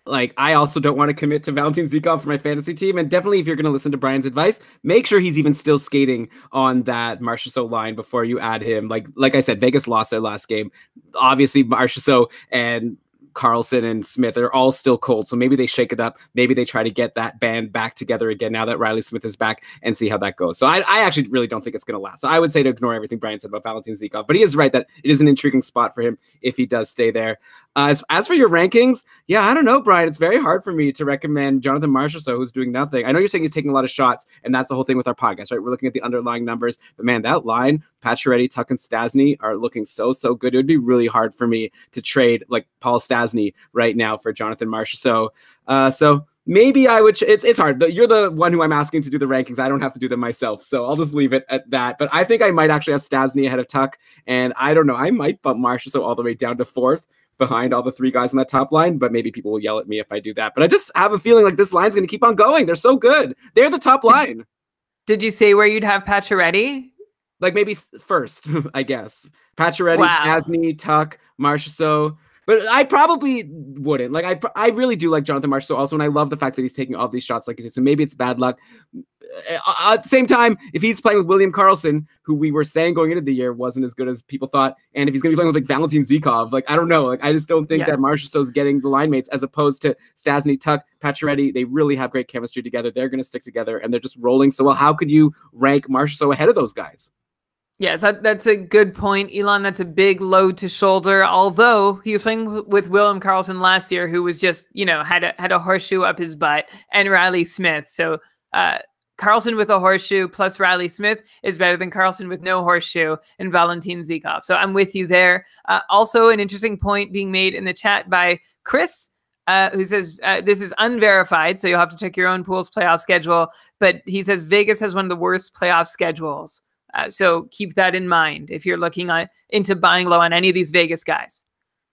like, I also don't want to commit to Valentin Zykov for my fantasy team. And definitely, if you're going to listen to Brian's advice, make sure he's even still skating on that Marchessault line before you add him. Like I said, Vegas lost their last game. Obviously, Marchessault and Karlsson and Smith are all still cold. So maybe they shake it up. Maybe they try to get that band back together again now that Riley Smith is back and see how that goes. So I actually really don't think it's going to last. So I would say to ignore everything Brian said about Valentin Zykov, but he is right that it is an intriguing spot for him if he does stay there. As for your rankings, yeah, I don't know, Brian. It's very hard for me to recommend Jonathan Marchessault, who's doing nothing. I know you're saying he's taking a lot of shots, and that's the whole thing with our podcast, right? We're looking at the underlying numbers, but man, that line, Pacioretty, Tuch, and Stastny are looking so good. It would be really hard for me to trade like Paul Stastny right now for Jonathan Marchessault. So maybe I would. It's hard. You're the one who I'm asking to do the rankings. I don't have to do them myself, so I'll just leave it at that. But I think I might actually have Stastny ahead of Tuch, and I don't know. I might bump Marchessault all the way down to 4th. Behind all the 3 guys on that top line, but maybe people will yell at me if I do that. But I just have a feeling like this line's going to keep on going. They're so good. They're the top line. Did you say where you'd have Pacioretty? Like maybe first, I guess. Pacioretty, Wow. Stastny, Tuch, Marchessault. But I probably wouldn't. Like I really do like Jonathan Marchessault also, and I love the fact that he's taking all these shots, like you said. So maybe it's bad luck. At the same time, if he's playing with William Karlsson, who we were saying going into the year wasn't as good as people thought, and if he's going to be playing with like Valentin Zykov, like I don't know, like I just don't think that Marchessault's getting the line mates as opposed to Stastny, Tuch, Pacioretty. They really have great chemistry together. They're going to stick together, and they're just rolling so well. How could you rank Marchessault ahead of those guys? Yeah, that's a good point, Elon. That's a big load to shoulder. Although he was playing with William Karlsson last year, who was just, had a horseshoe up his butt, and Riley Smith. So Karlsson with a horseshoe plus Riley Smith is better than Karlsson with no horseshoe and Valentin Zykov. So I'm with you there. Also, an interesting point being made in the chat by Chris, who says this is unverified, so you'll have to check your own pool's playoff schedule. But he says Vegas has one of the worst playoff schedules. So keep that in mind if you're looking into buying low on any of these Vegas guys.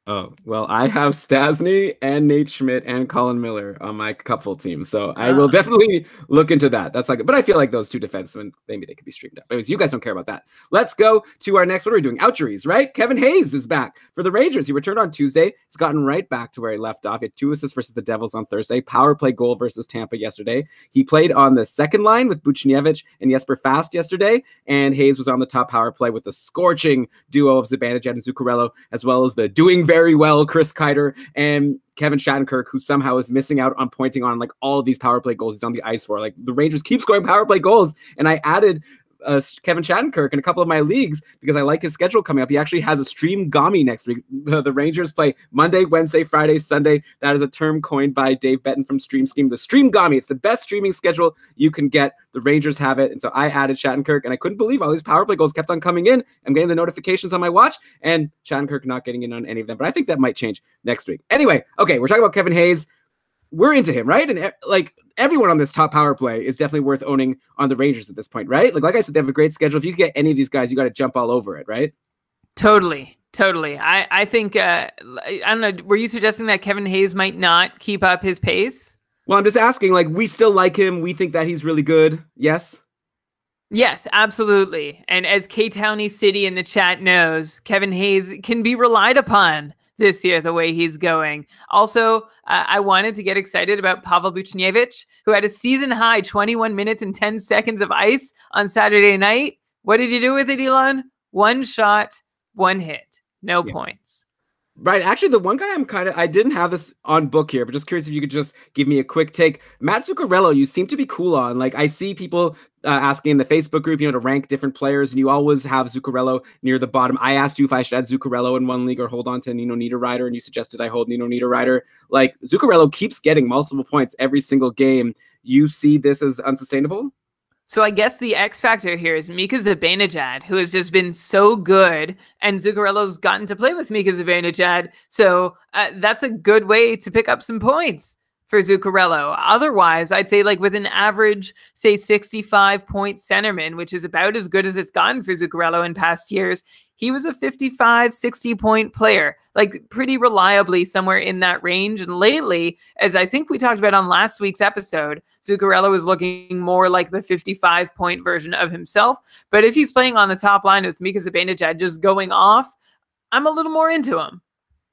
Oh, well, I have Stastny and Nate Schmidt and Colin Miller on my cupful team, so I will definitely look into that. That's like, but I feel like those 2 defensemen, maybe they could be streamed up. Anyways, you guys don't care about that. Let's go to our next. What are we doing? Outjuries, right? Kevin Hayes is back for the Rangers. He returned on Tuesday. He's gotten right back to where he left off. He had 2 assists versus the Devils on Thursday. Power play goal versus Tampa yesterday. He played on the second line with Buchnevich and Jesper Fast yesterday, and Hayes was on the top power play with the scorching duo of Zibanejad and Zuccarello, as well as the doing very well Chris Kreider and Kevin Shattenkirk, who somehow is missing out on pointing on like all of these power play goals he's on the ice for. Like the Rangers keep scoring power play goals, and I added Kevin Shattenkirk in a couple of my leagues because I like his schedule coming up. He actually has a stream Gami next week. The Rangers play Monday, Wednesday, Friday, Sunday. That is a term coined by Dave Betton from Stream Scheme. The stream Gami. It's the best streaming schedule you can get. The Rangers have it. And so I added Shattenkirk, and I couldn't believe all these power play goals kept on coming in. I'm getting the notifications on my watch, and Shattenkirk not getting in on any of them. But I think that might change next week. Anyway, okay, we're talking about Kevin Hayes. We're into him, right? And like everyone on this top power play is definitely worth owning on the Rangers at this point, right? Like I said, they have a great schedule. If you get any of these guys, you got to jump all over it, right? Totally. I think, I don't know, were you suggesting that Kevin Hayes might not keep up his pace? Well, I'm just asking, like, we still like him. We think that he's really good. Yes? Yes, absolutely. And as K-Towny City in the chat knows, Kevin Hayes can be relied upon this year, the way he's going. Also, I wanted to get excited about Pavel Buchnevich, who had a season high 21 minutes and 10 seconds of ice on Saturday night. What did you do with it, Elon? 1 shot, 1 hit, no points. Right. Actually, the one guy I didn't have this on book here, but just curious if you could just give me a quick take. Matt Zuccarello, you seem to be cool on. Like, I see people asking in the Facebook group, to rank different players, and you always have Zuccarello near the bottom. I asked you if I should add Zuccarello in one league or hold on to Nino Niederreiter, and you suggested I hold Nino Niederreiter. Like, Zuccarello keeps getting multiple points every single game. You see this as unsustainable? So I guess the X factor here is Mika Zibanejad, who has just been so good, and Zuccarello's gotten to play with Mika Zibanejad. So that's a good way to pick up some points for Zuccarello. Otherwise, I'd say like with an average, say 65-point centerman, which is about as good as it's gotten for Zuccarello in past years, he was a 55, 60-point player, like pretty reliably somewhere in that range. And lately, as I think we talked about on last week's episode, Zuccarello was looking more like the 55-point version of himself. But if he's playing on the top line with Mika Zibanejad just going off, I'm a little more into him.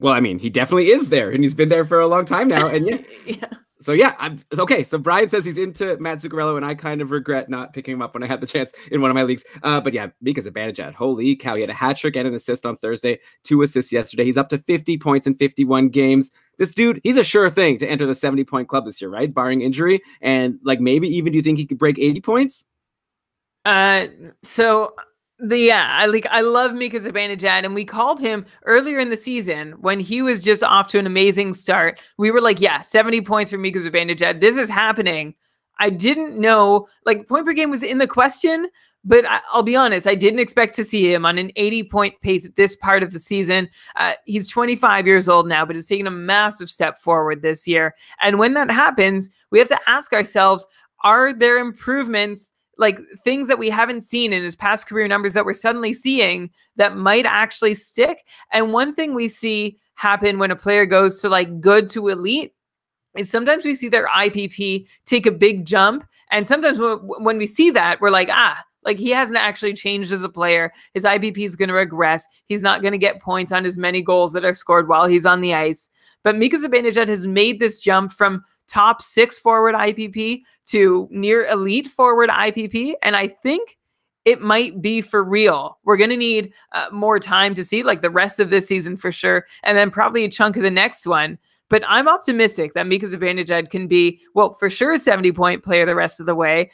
Well, I mean, he definitely is there, and he's been there for a long time now. And yeah. Yeah. So yeah, I'm okay. So Brian says he's into Matt Zuccarello, and I kind of regret not picking him up when I had the chance in one of my leagues. But yeah, Mika Zibanejad, holy cow, he had a hat trick and an assist on Thursday, 2 assists yesterday. He's up to 50 points in 51 games. This dude, he's a sure thing to enter the 70-point club this year, right? Barring injury, and like maybe even do you think he could break 80 points? I love Mika Zibanejad, and we called him earlier in the season when he was just off to an amazing start. We were like, yeah, 70 points for Mika Zibanejad. This is happening. I didn't know, like, point per game was in the question, but I'll be honest, I didn't expect to see him on an 80-point pace at this part of the season. He's 25 years old now, but has taken a massive step forward this year. And when that happens, we have to ask ourselves, are there improvements, like things that we haven't seen in his past career numbers that we're suddenly seeing that might actually stick? And one thing we see happen when a player goes to like good to elite is sometimes we see their IPP take a big jump. And sometimes when we see that, we're like, like he hasn't actually changed as a player. His IPP is going to regress. He's not going to get points on as many goals that are scored while he's on the ice. But Mika Zibanejad has made this jump from top 6 forward IPP to near elite forward IPP. And I think it might be for real. We're going to need more time to see like the rest of this season for sure. And then probably a chunk of the next one. But I'm optimistic that Mika Zibanejad can be, well, for sure a 70-point player the rest of the way.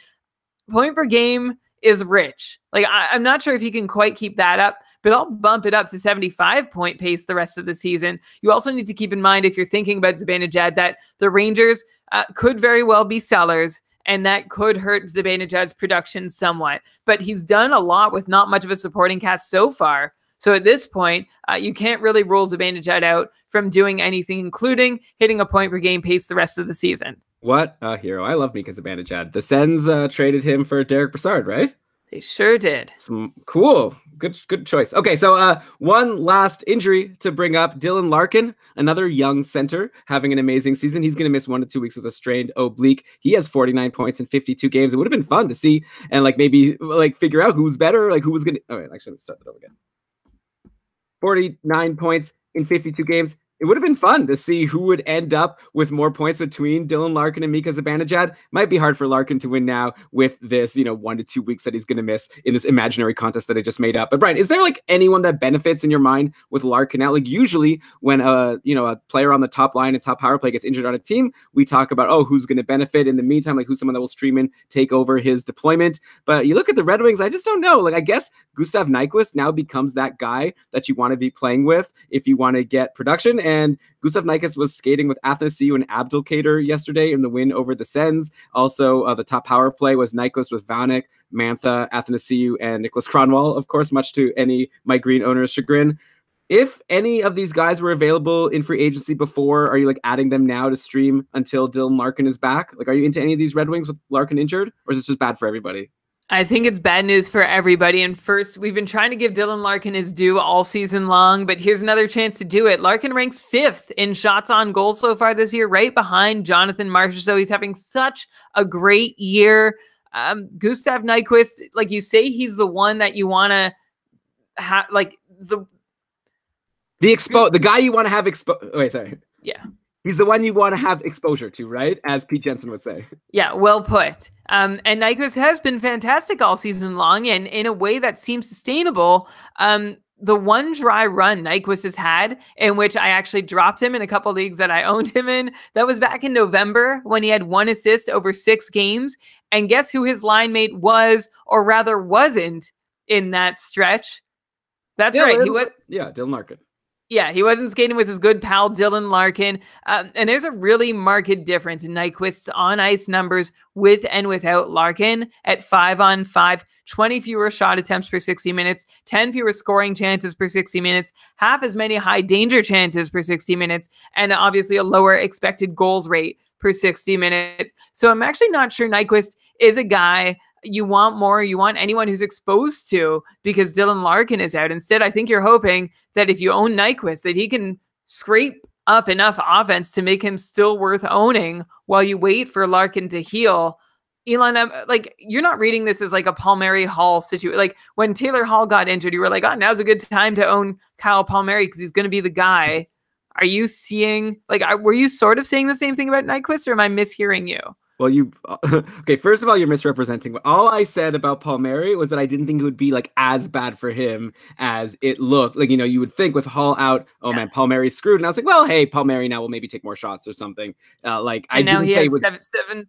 Point per game is rich. Like I'm not sure if he can quite keep that up, but I'll bump it up to 75-point pace the rest of the season. You also need to keep in mind, if you're thinking about Zibanejad, that the Rangers could very well be sellers, and that could hurt Zibanejad's production somewhat. But he's done a lot with not much of a supporting cast so far. So at this point, you can't really rule Zibanejad out from doing anything, including hitting a point per game pace the rest of the season. What a hero. I love Mika Zibanejad. The Sens traded him for Derek Brassard, right? They sure did. Cool. Good choice. Okay, so one last injury to bring up. Dylan Larkin, another young center, having an amazing season. He's going to miss 1 to 2 weeks with a strained oblique. He has 49 points in 52 games. It would have been fun to see and like maybe like figure out who's better, like who was going to... All right, actually, let's start that over again. 49 points in 52 games. It would have been fun to see who would end up with more points between Dylan Larkin and Mika Zibanejad. Might be hard for Larkin to win now with this, 1 to 2 weeks that he's going to miss in this imaginary contest that I just made up. But Brian, is there like anyone that benefits in your mind with Larkin out? Like usually when a player on the top line and top power play gets injured on a team, we talk about, who's going to benefit in the meantime, like who's someone that will stream in, take over his deployment. But you look at the Red Wings, I just don't know. Like I guess Gustav Nyquist now becomes that guy that you want to be playing with if you want to get production. And Gustav Nyquist was skating with Athanasiou and Abdelkader yesterday in the win over the Sens. Also, the top power play was Nyquist with Vanek, Mantha, Athanasiou, and Nicholas Kronwall, of course, much to any Mike Green owner's chagrin. If any of these guys were available in free agency before, are you like adding them now to stream until Dylan Larkin is back? Like, are you into any of these Red Wings with Larkin injured, or is this just bad for everybody? I think it's bad news for everybody. And first, we've been trying to give Dylan Larkin his due all season long, but here's another chance to do it. Larkin ranks 5th in shots on goal so far this year, right behind Jonathan Marchessault. He's having such a great year. Gustav Nyquist, like you say, he's the one that you want to have, like the guy you want to have wait, sorry. Yeah. He's the one you want to have exposure to, right? As Pete Jensen would say. Yeah, well put. And Nyquist has been fantastic all season long, and in a way that seems sustainable. the one dry run Nyquist has had, in which I actually dropped him in a couple leagues that I owned him in, that was back in November when he had 1 assist over 6 games. And guess who his line mate was, or rather wasn't, in that stretch? That's right. He was. Yeah, Dylan Larkin. Yeah, he wasn't skating with his good pal Dylan Larkin. And there's a really marked difference in Nyquist's on-ice numbers with and without Larkin at 5-on-5, 20 fewer shot attempts per 60 minutes, 10 fewer scoring chances per 60 minutes, half as many high danger chances per 60 minutes, and obviously a lower expected goals rate per 60 minutes. So I'm actually not sure Nyquist is a guy you want anyone who's exposed to, because Dylan Larkin is out. Instead, I think you're hoping that if you own Nyquist, that he can scrape up enough offense to make him still worth owning while you wait for Larkin to heal. Elon, like, you're not reading this as like a Palmieri Hall situation. Like when Taylor Hall got injured, you were like, oh, now's a good time to own Kyle Palmieri because he's going to be the guy. Are you seeing, like, were you sort of saying the same thing about Nyquist, or am I mishearing you? Well, okay, first of all, you're misrepresenting. All I said about Palmieri was that I didn't think it would be like as bad for him as it looked. Like, you would think with Hall out, oh man, Palmieri's screwed. And I was like, well, hey, Palmieri now will maybe take more shots or something. And now he has seven.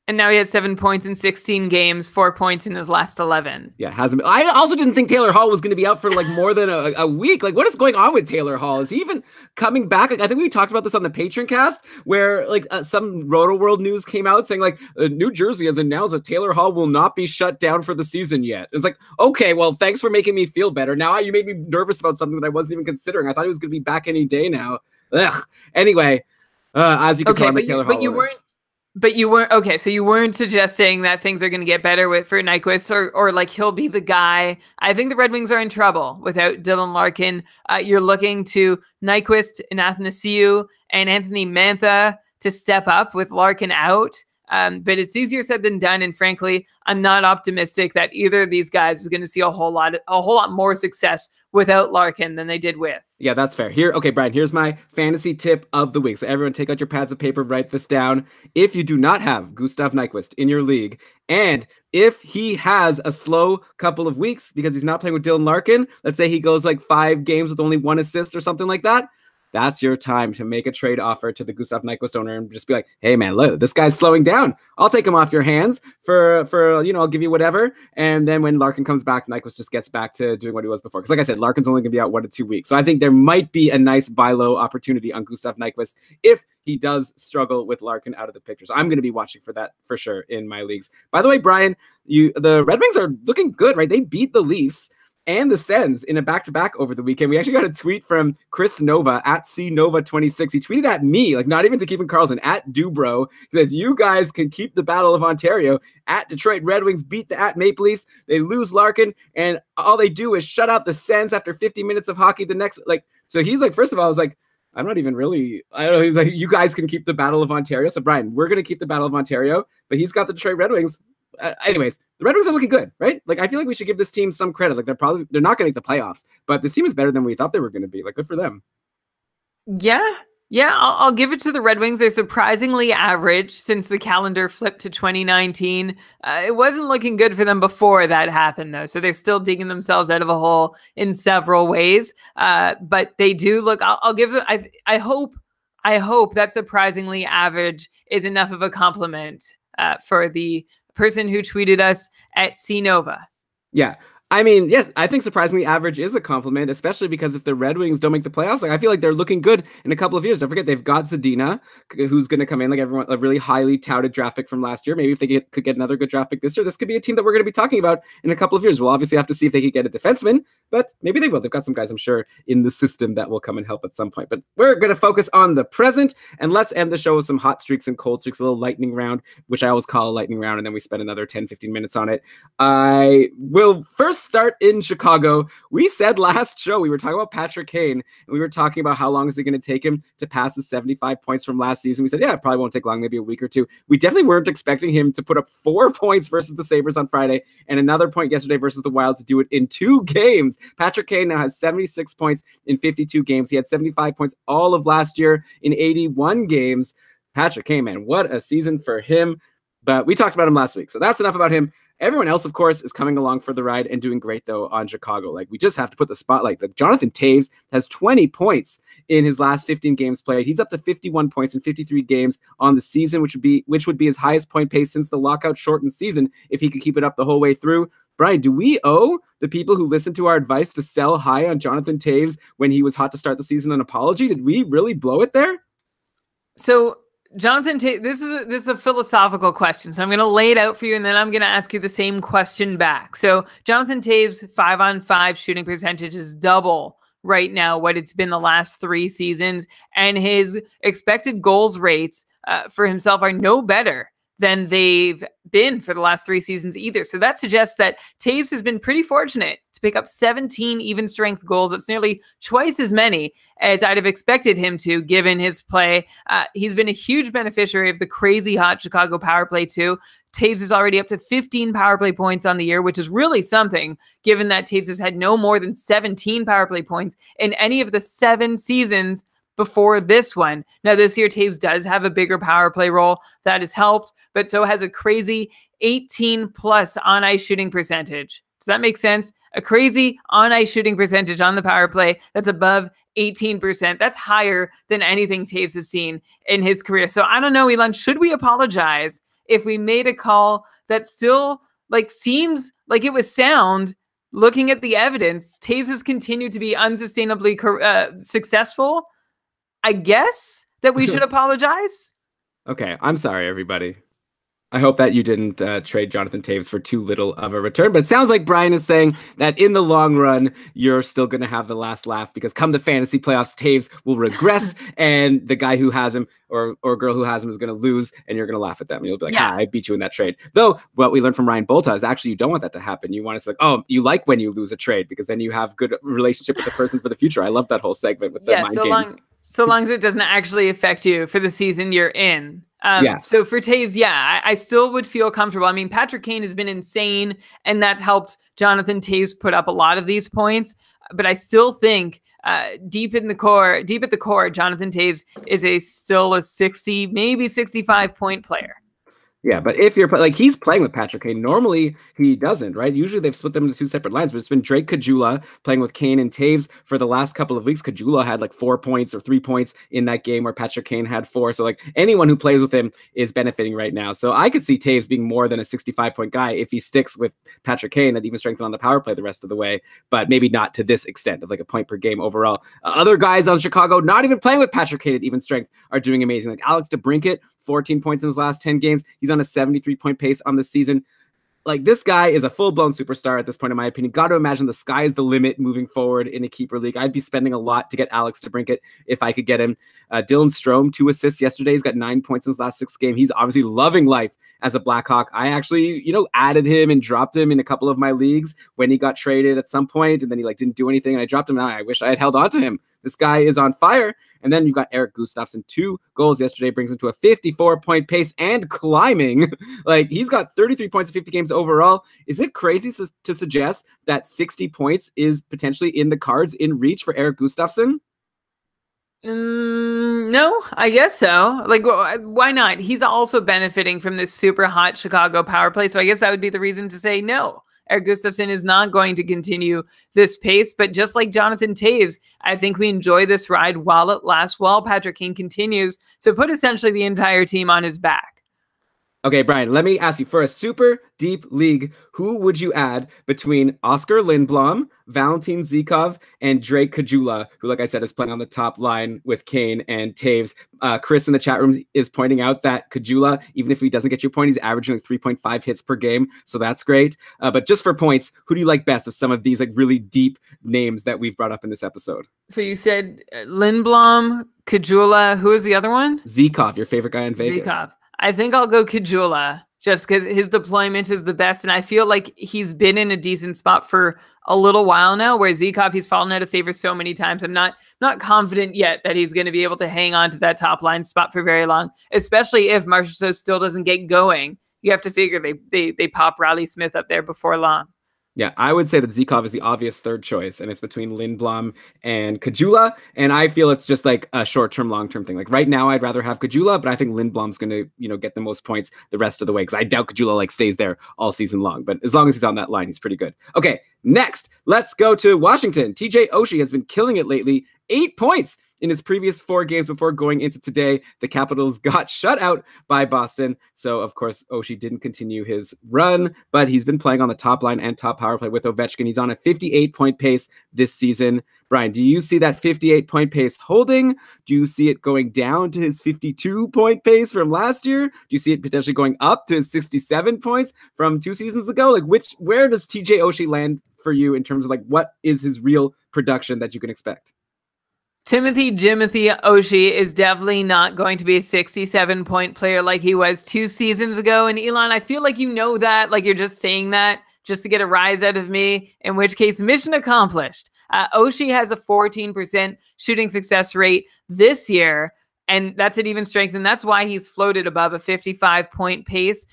And now he has 7 points in 16 games, 4 points in his last 11. Yeah, hasn't. I also didn't think Taylor Hall was going to be out for like more than a week. Like, what is going on with Taylor Hall? Is he even coming back? Like, I think we talked about this on the Patreon cast, where like some Roto World news came out saying like New Jersey has announced that Taylor Hall will not be shut down for the season yet. It's like, okay, well, thanks for making me feel better. Now you made me nervous about something that I wasn't even considering. I thought he was going to be back any day now. Ugh. Anyway, as you can tell, Taylor Hall. But you weren't okay. So you weren't suggesting that things are going to get better for Nyquist, or like he'll be the guy. I think the Red Wings are in trouble without Dylan Larkin. You're looking to Nyquist and Athanasiou and Anthony Mantha to step up with Larkin out. But it's easier said than done. And frankly, I'm not optimistic that either of these guys is going to see a whole lot more success without Larkin than they did with. Yeah, that's fair. Okay, Brian, here's my fantasy tip of the week. So everyone take out your pads of paper, write this down. If you do not have Gustav Nyquist in your league, and if he has a slow couple of weeks because he's not playing with Dylan Larkin, let's say he goes like 5 games with only 1 assist or something like that, that's your time to make a trade offer to the Gustav Nyquist owner and just be like, hey man, look, this guy's slowing down. I'll take him off your hands for I'll give you whatever. And then when Larkin comes back, Nyquist just gets back to doing what he was before. Because like I said, Larkin's only going to be out 1 to 2 weeks. So I think there might be a nice buy low opportunity on Gustav Nyquist if he does struggle with Larkin out of the picture. So I'm going to be watching for that for sure in my leagues. By the way, Brian, the Red Wings are looking good, right? They beat the Leafs and the Sens in a back-to-back over the weekend. We actually got a tweet from Chris Nova at CNova26. He tweeted at me, like not even to Keeping Karlsson, at Dubro, that you guys can keep the Battle of Ontario. At Detroit Red Wings beat the at Maple Leafs. They lose Larkin, and all they do is shut out the Sens after 50 minutes of hockey. So he's like, first of all, I was like, I'm not even really, I don't know. He's like, you guys can keep the Battle of Ontario. So Brian, we're going to keep the Battle of Ontario, but he's got the Detroit Red Wings. Anyways, the Red Wings are looking good, right? Like, I feel like we should give this team some credit. Like, they're not going to make the playoffs, but this team is better than we thought they were going to be. Like, good for them. Yeah, I'll give it to the Red Wings. They're surprisingly average since the calendar flipped to 2019. It wasn't looking good for them before that happened, though. So they're still digging themselves out of a hole in several ways. But they do look. I'll give them. I hope that surprisingly average is enough of a compliment for the person who tweeted us at CNova. Yeah. I mean, yes, I think surprisingly average is a compliment, especially because if the Red Wings don't make the playoffs, like I feel like they're looking good in a couple of years. Don't forget, they've got Zadina, who's going to come in like everyone, a really highly touted draft pick from last year. Maybe if they could get another good draft pick this year, this could be a team that we're going to be talking about in a couple of years. We'll obviously have to see if they could get a defenseman, but maybe they will. They've got some guys, I'm sure, in the system that will come and help at some point. But we're going to focus on the present, and let's end the show with some hot streaks and cold streaks, a little lightning round, which I always call a lightning round, and then we spend another 10, 15 minutes on it. I will first start in Chicago. We said last show, we were talking about Patrick Kane, and we were talking about how long is it going to take him to pass his 75 points from last season. We said, yeah, it probably won't take long, maybe a week or two. We definitely weren't expecting him to put up 4 points versus the Sabres on Friday and another point yesterday versus the Wild to do it in 2 games. Patrick Kane now has 76 points in 52 games. He had 75 points all of last year in 81 games. Patrick Kane, man, what a season for him. But we talked about him last week, so that's enough about him. Everyone else, of course, is coming along for the ride and doing great, though, on Chicago. Like, we just have to put the spotlight. Like, Jonathan Toews has 20 points in his last 15 games played. He's up to 51 points in 53 games on the season, which would be his highest point pace since the lockout shortened season if he could keep it up the whole way through. Brian, do we owe the people who listened to our advice to sell high on Jonathan Toews when he was hot to start the season an apology? Did we really blow it there? So Jonathan Toews, this is a philosophical question. So I'm going to lay it out for you, and then I'm going to ask you the same question back. So Jonathan Toews' 5-on-5 shooting percentage is double right now what it's been the last 3 seasons, and his expected goals rates for himself are no better than they've been for the last 3 seasons either. So that suggests that Toews has been pretty fortunate to pick up 17 even strength goals. It's nearly twice as many as I'd have expected him to, given his play. He's been a huge beneficiary of the crazy hot Chicago power play too. Toews is already up to 15 power play points on the year, which is really something, given that Toews has had no more than 17 power play points in any of the 7 seasons before this one. Now, this year, Toews does have a bigger power play role. That has helped, but so has a crazy 18-plus on-ice shooting percentage. Does that make sense? A crazy on-ice shooting percentage on the power play that's above 18%. That's higher than anything Toews has seen in his career. So I don't know, Elon, should we apologize if we made a call that still seems like it was sound? Looking at the evidence, Toews has continued to be unsustainably successful. I guess that we should apologize. Okay, I'm sorry, everybody. I hope that you didn't trade Jonathan Toews for too little of a return, but it sounds like Brian is saying that in the long run, you're still going to have the last laugh, because come the fantasy playoffs, Toews will regress, and the guy who has him or girl who has him is going to lose, and you're going to laugh at them. And you'll be like, yeah, I beat you in that trade. Though what we learned from Ryan Bolta is actually you don't want that to happen. You want to say, oh, you like when you lose a trade, because then you have good relationship with the person for the future. I love that whole segment with the mind games. So long as it doesn't actually affect you for the season you're in. So for Toews, I still would feel comfortable. I mean, Patrick Kane has been insane, and that's helped Jonathan Toews put up a lot of these points. But I still think deep at the core, Jonathan Toews is still a 60, maybe 65 point player. Yeah, but if you're he's playing with Patrick Kane, normally he doesn't, right? Usually they've split them into 2 separate lines, but it's been Drake Caggiula playing with Kane and Toews for the last couple of weeks. Caggiula had 4 points or 3 points in that game where Patrick Kane had 4. So anyone who plays with him is benefiting right now. So I could see Toews being more than a 65-point guy if he sticks with Patrick Kane and even strengthen on the power play the rest of the way, but maybe not to this extent of a point per game overall. Other guys on Chicago, not even playing with Patrick Kane at even strength, are doing amazing. Like Alex DeBrincat, 14 points in his last 10 games. He's on a 73-point pace on the season. This guy is a full-blown superstar at this point, in my opinion. Got to imagine the sky is the limit moving forward in a keeper league. I'd be spending a lot to get Alex DeBrincat if I could get him. Dylan Strome, 2 assists yesterday. He's got 9 points in his last 6 games. He's obviously loving life as a Blackhawk. I actually, added him and dropped him in a couple of my leagues when he got traded at some point, and then he didn't do anything, and I dropped him. Now I wish I had held on to him. This guy is on fire. And then you've got Eric Gustafsson, 2 goals yesterday, brings him to a 54-point pace and climbing. He's got 33 points in 50 games overall. Is it crazy to suggest that 60 points is potentially in the cards, in reach for Eric Gustafsson? No, I guess so. Why not? He's also benefiting from this super hot Chicago power play. So I guess that would be the reason to say no. Eric Gustafsson is not going to continue this pace, but just like Jonathan Toews, I think we enjoy this ride while it lasts, while Patrick Kane continues to put essentially the entire team on his back. Okay, Brian, let me ask you, for a super deep league, who would you add between Oscar Lindblom, Valentin Zykov, and Drake Caggiula, who, like I said, is playing on the top line with Kane and Toews? Chris in the chat room is pointing out that Caggiula, even if he doesn't get you a point, he's averaging 3.5 hits per game, so that's great. But just for points, who do you like best of some of these really deep names that we've brought up in this episode? So you said Lindblom, Caggiula, who is the other one? Zykov, your favorite guy in Vegas. Zykov. I think I'll go Caggiula, just because his deployment is the best, and I feel like he's been in a decent spot for a little while now, where Zykov, he's fallen out of favor so many times. I'm not confident yet that he's going to be able to hang on to that top line spot for very long, especially if Marchessault still doesn't get going. You have to figure they pop Riley Smith up there before long. Yeah, I would say that Zikov is the obvious third choice, and it's between Lindblom and Kajula. And I feel it's just like a short-term, long-term thing. Like right now, I'd rather have Kajula, but I think Lindblom's going to, get the most points the rest of the way because I doubt Kajula like stays there all season long. But as long as he's on that line, he's pretty good. Okay, next, let's go to Washington. TJ Oshie has been killing it lately. 8 points in his previous 4 games before going into today. The Capitals got shut out by Boston. So, of course, Oshie didn't continue his run, but he's been playing on the top line and top power play with Ovechkin. He's on a 58-point pace this season. Brian, do you see that 58-point pace holding? Do you see it going down to his 52-point pace from last year? Do you see it potentially going up to his 67 points from 2 seasons ago? Like, where does TJ Oshie land for you in terms of like what is his real production that you can expect? Timothy Oshie is definitely not going to be a 67-point player like he was 2 seasons ago. And Elon, I feel like you know that, like you're just saying that just to get a rise out of me, in which case mission accomplished. Oshie has a 14% shooting success rate this year, and that's an even strength. And that's why he's floated above a 55-point pace.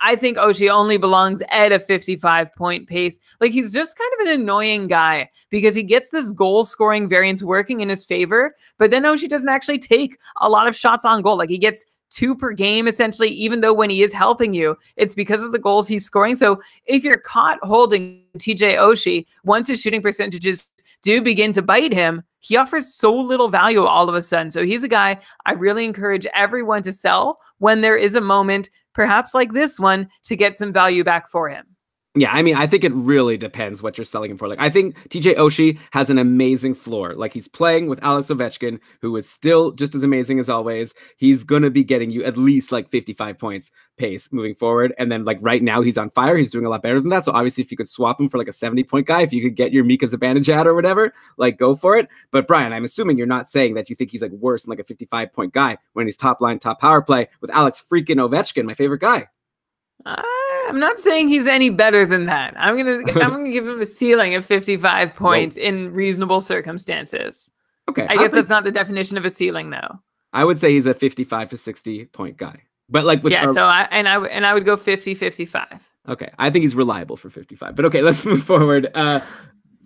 I think Oshie only belongs at a 55-point pace. Like, he's just kind of an annoying guy because he gets this goal scoring variance working in his favor, but then Oshie doesn't actually take a lot of shots on goal. Like, he gets 2 per game, essentially, even though when he is helping you, it's because of the goals he's scoring. So if you're caught holding TJ Oshie, once his shooting percentages do begin to bite him, he offers so little value all of a sudden. So he's a guy I really encourage everyone to sell when there is a moment, perhaps like this one, to get some value back for him. Yeah, I mean, I think it really depends what you're selling him for. Like, I think TJ Oshie has an amazing floor. Like, he's playing with Alex Ovechkin, who is still just as amazing as always. He's going to be getting you at least like 55 points pace moving forward. And then like right now he's on fire. He's doing a lot better than that. So obviously if you could swap him for like a 70-point guy, if you could get your Mika Zibanejad or whatever, like go for it. But Brian, I'm assuming you're not saying that you think he's like worse than like a 55-point guy when he's top line, top power play with Alex freaking Ovechkin, my favorite guy. I'm not saying he's any better than that. I'm gonna give him a ceiling of 55 points in reasonable circumstances. Okay, I guess that's not the definition of a ceiling, though. I would say he's a 55 to 60-point guy, but like with so I would go 50-55. Okay, I think he's reliable for 55. But okay, let's move forward.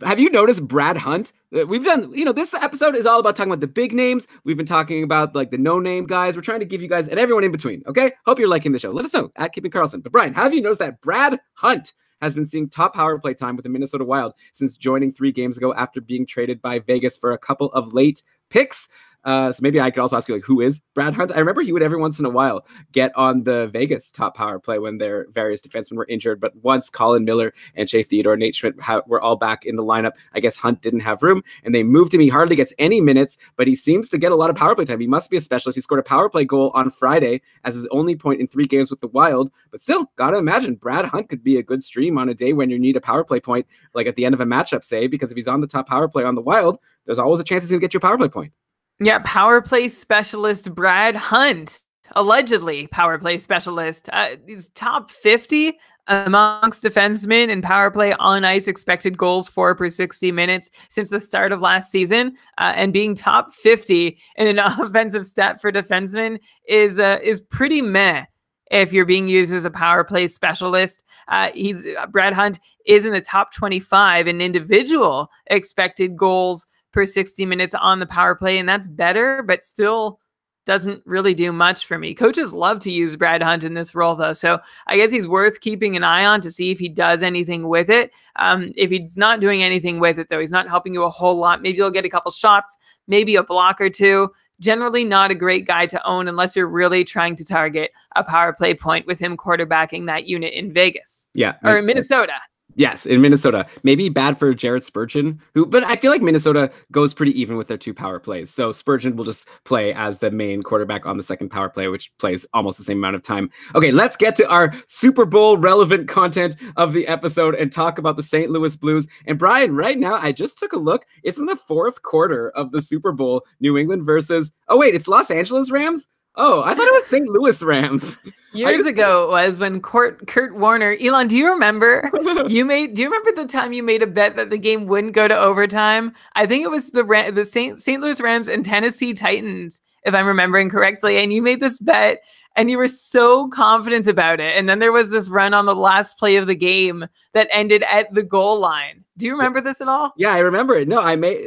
Have you noticed Brad Hunt? We've done, this episode is all about talking about the big names. We've been talking about like the no-name guys. We're trying to give you guys and everyone in between, okay? Hope you're liking the show. Let us know at Keeping Karlsson. But Brian, have you noticed that Brad Hunt has been seeing top power play time with the Minnesota Wild since joining 3 games ago after being traded by Vegas for a couple of late picks? So maybe I could also ask you, like, who is Brad Hunt? I remember he would every once in a while get on the Vegas top power play when their various defensemen were injured. But once Colin Miller and Shea Theodore, Nate Schmidt were all back in the lineup, I guess Hunt didn't have room and they moved him. He hardly gets any minutes, but he seems to get a lot of power play time. He must be a specialist. He scored a power play goal on Friday as his only point in 3 games with the Wild. But still, gotta imagine Brad Hunt could be a good stream on a day when you need a power play point, like at the end of a matchup, say, because if he's on the top power play on the Wild, there's always a chance he's gonna get you a power play point. Yeah, power play specialist Brad Hunt, allegedly power play specialist. He's top 50 amongst defensemen in power play on ice expected goals for per 60 minutes since the start of last season. And being top 50 in an offensive stat for defensemen is pretty meh if you're being used as a power play specialist. Brad Hunt is in the top 25 in individual expected goals per 60 minutes on the power play, and that's better, but still doesn't really do much for me. Coaches love to use Brad Hunt in this role, though, so I guess he's worth keeping an eye on to see if he does anything with it. If he's not doing anything with it, though, he's not helping you a whole lot. Maybe you'll get a couple shots, maybe a block or two. Generally not a great guy to own unless you're really trying to target a power play point with him quarterbacking that unit in Vegas. Yeah. Or in Minnesota. Yes, in Minnesota. Maybe bad for Jared Spurgeon, but I feel like Minnesota goes pretty even with their 2 power plays. So Spurgeon will just play as the main quarterback on the second power play, which plays almost the same amount of time. Okay, let's get to our Super Bowl relevant content of the episode and talk about the St. Louis Blues. And Brian, right now, I just took a look. It's in the 4th quarter of the Super Bowl, New England versus, it's Los Angeles Rams? Oh, I thought it was St. Louis Rams. Years ago it was when Kurt Warner. Elon, do you remember? Do you remember the time you made a bet that the game wouldn't go to overtime? I think it was the St. Louis Rams and Tennessee Titans, if I'm remembering correctly. And you made this bet, and you were so confident about it. And then there was this run on the last play of the game that ended at the goal line. Do you remember this at all? Yeah, I remember it. No,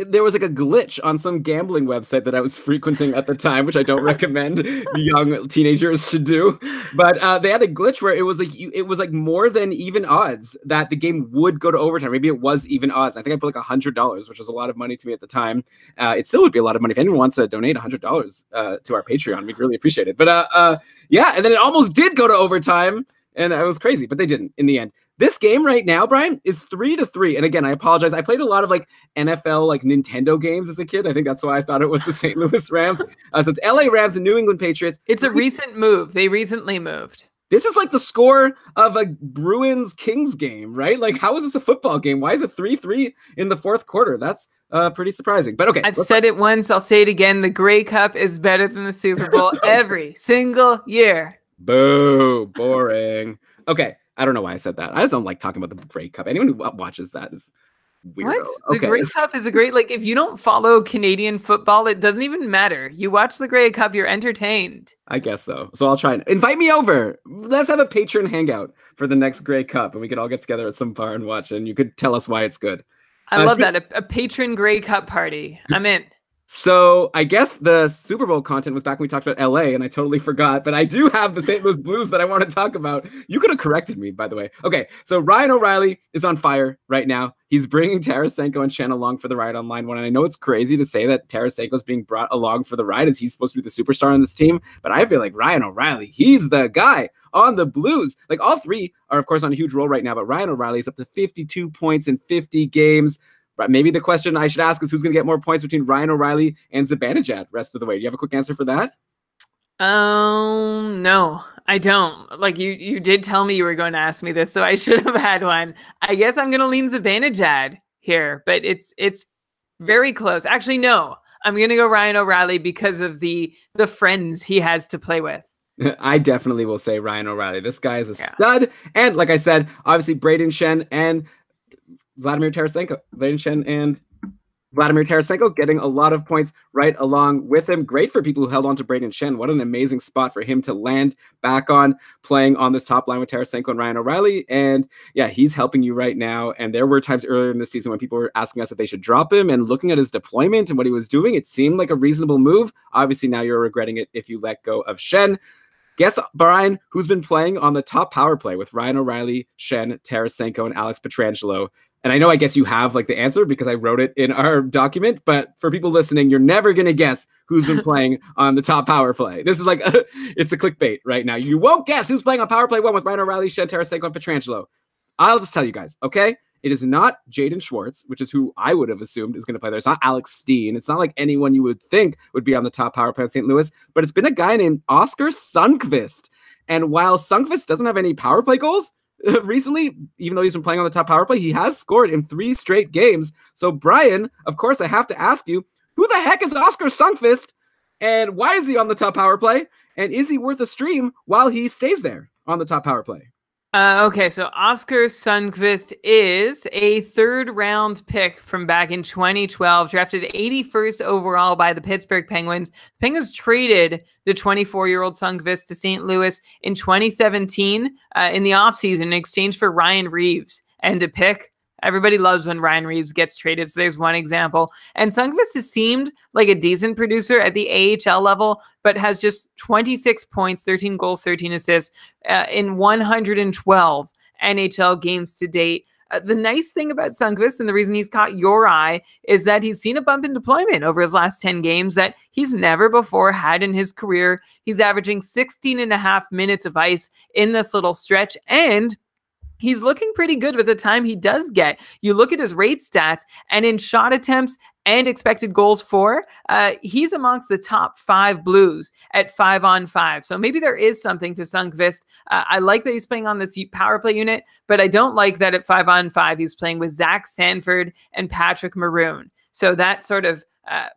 there was like a glitch on some gambling website that I was frequenting at the time, which I don't recommend young teenagers should do. But they had a glitch where it was like more than even odds that the game would go to overtime. Maybe it was even odds. I think I put like $100, which was a lot of money to me at the time. It still would be a lot of money if anyone wants to donate $100 to our Patreon. We'd really appreciate it. But yeah, and then it almost did go to overtime. And it was crazy, but they didn't in the end. This game right now, Brian, is 3-3. And again, I apologize. I played a lot of like NFL, like Nintendo games as a kid. I think that's why I thought it was the St. Louis Rams. So it's LA Rams and New England Patriots. It's a recent move. They recently moved. This is like the score of a Bruins Kings game, right? Like, how is this a football game? Why is it 3-3 in the fourth quarter? That's pretty surprising. But okay. I've said it once. I'll say it again. The Grey Cup is better than the Super Bowl every single year. Boo, boring. Okay, I don't know why I said that. I just don't like talking about the Grey Cup. Anyone who watches that is weirdo. What? The Grey Cup is a great, like, if you don't follow Canadian football, it doesn't even matter. You watch the Grey Cup, you're entertained. I guess so. So I'll try and invite me over. Let's have a patron hangout for the next Grey Cup, and we could all get together at some bar and watch, and you could tell us why it's good. I love that. A patron Grey Cup party. I'm in. So I guess the Super Bowl content was back when we talked about LA, and I totally forgot, but I do have the St. Louis Blues that I want to talk about. You could have corrected me, by the way. Okay, so Ryan O'Reilly is on fire right now. He's bringing Tarasenko and Shen along for the ride on line one, and I know it's crazy to say that Tarasenko is being brought along for the ride as he's supposed to be the superstar on this team, but I feel like Ryan O'Reilly, he's the guy on the Blues. Like, all three are, of course, on a huge roll right now, but Ryan O'Reilly is up to 52 points in 50 games. Maybe the question I should ask is who's going to get more points between Ryan O'Reilly and Zibanejad rest of the way. Do you have a quick answer for that? No, I don't. Like, you did tell me you were going to ask me this, so I should have had one. I guess I'm going to lean Zibanejad here, but it's very close. Actually, no, I'm going to go Ryan O'Reilly because of the friends he has to play with. I definitely will say Ryan O'Reilly. This guy is a stud. And like I said, obviously Braden Shen and Vladimir Tarasenko getting a lot of points right along with him. Great for people who held on to Braden Shen. What an amazing spot for him to land back on, playing on this top line with Tarasenko and Ryan O'Reilly. And yeah, he's helping you right now. And there were times earlier in the season when people were asking us if they should drop him, and looking at his deployment and what he was doing, it seemed like a reasonable move. Obviously now you're regretting it if you let go of Shen. Guess, Brian, who's been playing on the top power play with Ryan O'Reilly, Shen, Tarasenko, and Alex Pietrangelo? And I know, I guess you have like the answer because I wrote it in our document, but for people listening, you're never going to guess who's been playing on the top power play. This is like, it's a clickbait right now. You won't guess who's playing on power play one with Ryan O'Reilly, Shen, Tarasenko, and Pietrangelo. I'll just tell you guys, okay? It is not Jaden Schwartz, which is who I would have assumed is going to play there. It's not Alex Steen. It's not like anyone you would think would be on the top power play in St. Louis, but it's been a guy named Oscar Sundqvist. And while Sundqvist doesn't have any power play goals recently, even though he's been playing on the top power play, he has scored in 3 straight games. So Brian, of course, I have to ask you, who the heck is Oscar Sundqvist? And why is he on the top power play? And is he worth a stream while he stays there on the top power play? Okay, so Oscar Sundqvist is a 3rd-round pick from back in 2012, drafted 81st overall by the Pittsburgh Penguins. The Penguins traded the 24-year-old Sundqvist to St. Louis in 2017 in the offseason in exchange for Ryan Reeves and a pick. Everybody loves when Ryan Reeves gets traded, so there's one example. And Sundqvist has seemed like a decent producer at the AHL level, but has just 26 points, 13 goals, 13 assists in 112 NHL games to date. The nice thing about Sundqvist, and the reason he's caught your eye, is that he's seen a bump in deployment over his last 10 games that he's never before had in his career. He's averaging 16 and a half minutes of ice in this little stretch, and he's looking pretty good with the time he does get. You look at his rate stats, and in shot attempts and expected goals for, he's amongst the top 5 Blues at 5-on-5. So maybe there is something to Sundqvist. I like that he's playing on this power play unit, but I don't like that at 5-on-5 he's playing with Zach Sanford and Patrick Maroon. So that sort of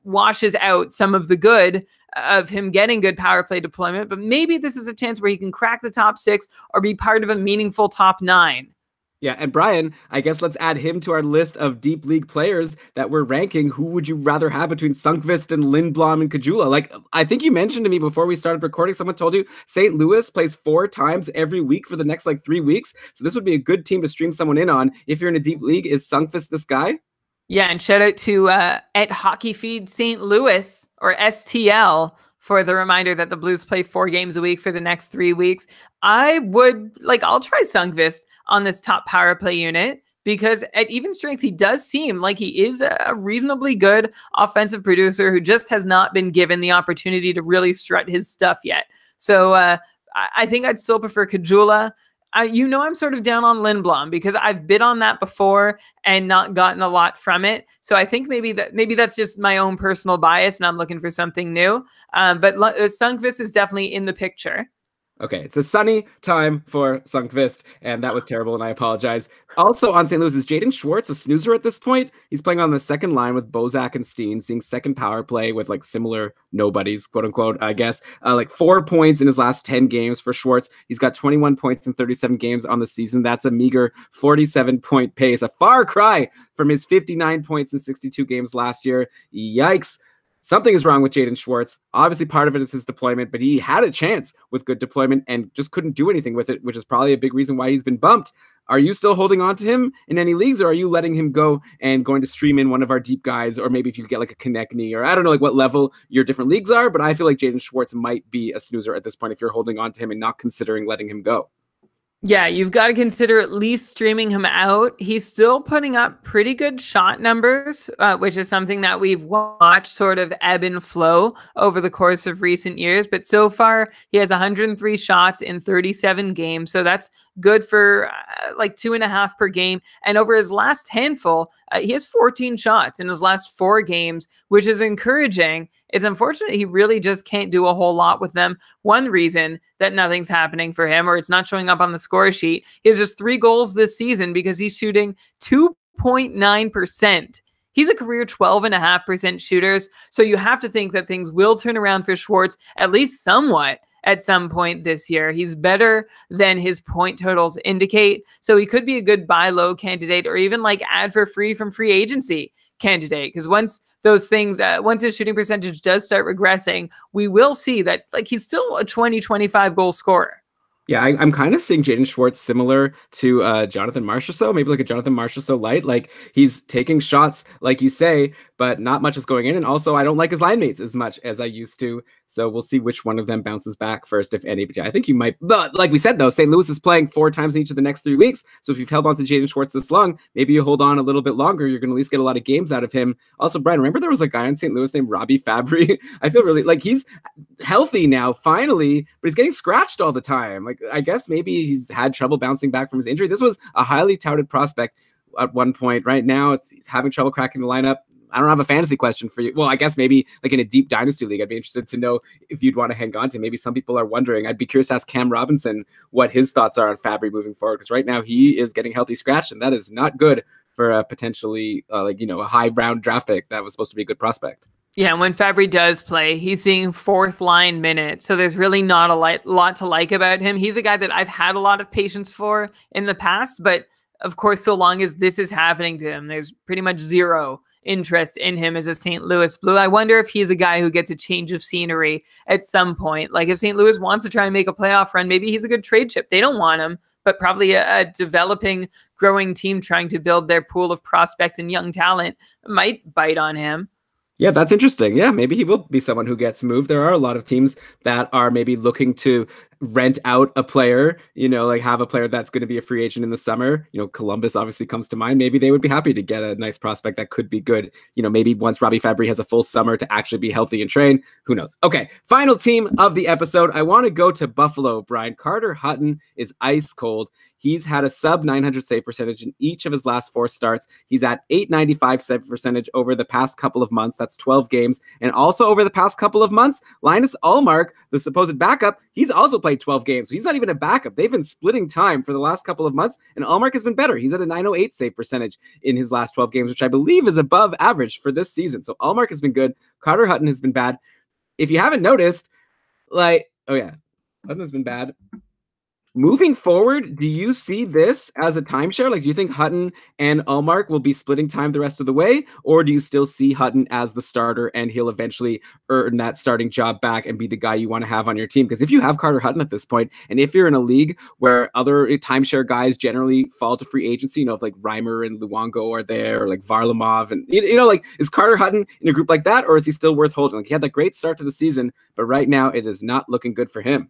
washes out some of the good of him getting good power play deployment, but maybe this is a chance where he can crack the top 6 or be part of a meaningful top 9. Yeah, and Brian, I guess let's add him to our list of deep league players that we're ranking. Who would you rather have between Sundqvist and Lindblom and Kajula? Like, I think you mentioned to me before we started recording, someone told you St. Louis plays 4 times every week for the next like 3 weeks. So this would be a good team to stream someone in on. If you're in a deep league, is Sundqvist this guy? Yeah, and shout out to at Hockey Feed St. Louis or STL for the reminder that the Blues play 4 games a week for the next 3 weeks. I'll try Sundqvist on this top power play unit because at even strength, he does seem like he is a reasonably good offensive producer who just has not been given the opportunity to really strut his stuff yet. So I think I'd still prefer Kajula. I'm sort of down on Lindblom because I've bid on that before and not gotten a lot from it. So I think maybe that's just my own personal bias and I'm looking for something new. But Sundqvist is definitely in the picture. Okay, it's a sunny time for Sundqvist, and that was terrible, and I apologize. Also on St. Louis is Jaden Schwartz, a snoozer at this point. He's playing on the second line with Bozak and Steen, seeing second power play with like similar nobodies, quote unquote, I guess. Like 4 points in his last 10 games for Schwartz. He's got 21 points in 37 games on the season. That's a meager 47-point pace, a far cry from his 59 points in 62 games last year. Yikes. Something is wrong with Jaden Schwartz. Obviously, part of it is his deployment, but he had a chance with good deployment and just couldn't do anything with it, which is probably a big reason why he's been bumped. Are you still holding on to him in any leagues, or are you letting him go and going to stream in one of our deep guys, or maybe if you get like a Konechny, or I don't know like what level your different leagues are, but I feel like Jaden Schwartz might be a snoozer at this point if you're holding on to him and not considering letting him go. Yeah, you've got to consider at least streaming him out. He's still putting up pretty good shot numbers, which is something that we've watched sort of ebb and flow over the course of recent years. But so far, he has 103 shots in 37 games. So that's good for like 2.5 per game. And over his last handful, he has 14 shots in his last 4 games, which is encouraging. It's unfortunate he really just can't do a whole lot with them. One reason that nothing's happening for him or it's not showing up on the score sheet, he has just 3 goals this season because he's shooting 2.9%. He's a career 12.5% shooters. So you have to think that things will turn around for Schwartz at least somewhat at some point this year. He's better than his point totals indicate. So he could be a good buy low candidate or even like add for free from free agency candidate. Because once his shooting percentage does start regressing, we will see that like he's still a 20-25 goal scorer. Yeah, I'm kind of seeing Jaden Schwartz similar to Jonathan Marchessault, maybe like a Jonathan Marchessault light. Like he's taking shots, like you say, but not much is going in. And also, I don't like his line mates as much as I used to. So we'll see which one of them bounces back first, if any. But yeah, I think you might. But like we said, though, St. Louis is playing 4 times in each of the next 3 weeks. So if you've held on to Jaden Schwartz this long, maybe you hold on a little bit longer. You're going to at least get a lot of games out of him. Also, Brian, remember there was a guy in St. Louis named Robbie Fabry? I feel really like he's healthy now, finally, but he's getting scratched all the time. Like I guess maybe he's had trouble bouncing back from his injury. This was a highly touted prospect at one point. Right now, he's having trouble cracking the lineup. I don't have a fantasy question for you. Well, I guess maybe like in a deep dynasty league, I'd be interested to know if you'd want to hang on to. Maybe some people are wondering. I'd be curious to ask Cam Robinson what his thoughts are on Fabry moving forward, because right now he is getting healthy scratched, and that is not good for a potentially a high round draft pick that was supposed to be a good prospect. Yeah, when Fabry does play, he's seeing 4th line minutes. So there's really not a lot to like about him. He's a guy that I've had a lot of patience for in the past. But of course, so long as this is happening to him, there's pretty much zero interest in him as a St. Louis Blue. I wonder if he's a guy who gets a change of scenery at some point. Like if St. Louis wants to try and make a playoff run, maybe he's a good trade chip. They don't want him, but probably a developing, growing team trying to build their pool of prospects and young talent might bite on him. Yeah, that's interesting. Yeah, maybe he will be someone who gets moved. There are a lot of teams that are maybe looking to rent out a player, like have a player that's going to be a free agent in the summer. Columbus obviously comes to mind. Maybe they would be happy to get a nice prospect that could be good. Maybe once Robbie Fabry has a full summer to actually be healthy and train, who knows? Okay, final team of the episode. I want to go to Buffalo, Brian. Carter Hutton is ice cold. He's had a sub 900 save percentage in each of his last 4 starts. He's at 895 save percentage over the past couple of months. That's 12 games. And also over the past couple of months, Linus Ullmark, the supposed backup, he's also played 12 games. So he's not even a backup. They've been splitting time for the last couple of months, and Ullmark has been better. He's at a 908 save percentage in his last 12 games, which I believe is above average for this season. So Ullmark has been good. Carter Hutton has been bad. If you haven't noticed, Hutton has been bad. Moving forward, do you see this as a timeshare? Like, do you think Hutton and Ullmark will be splitting time the rest of the way, or do you still see Hutton as the starter and he'll eventually earn that starting job back and be the guy you want to have on your team? Because if you have Carter Hutton at this point, and if you're in a league where other timeshare guys generally fall to free agency, if like Reimer and Luongo are there, or like Varlamov, and like, is Carter Hutton in a group like that, or is he still worth holding? Like, he had that great start to the season, but right now it is not looking good for him.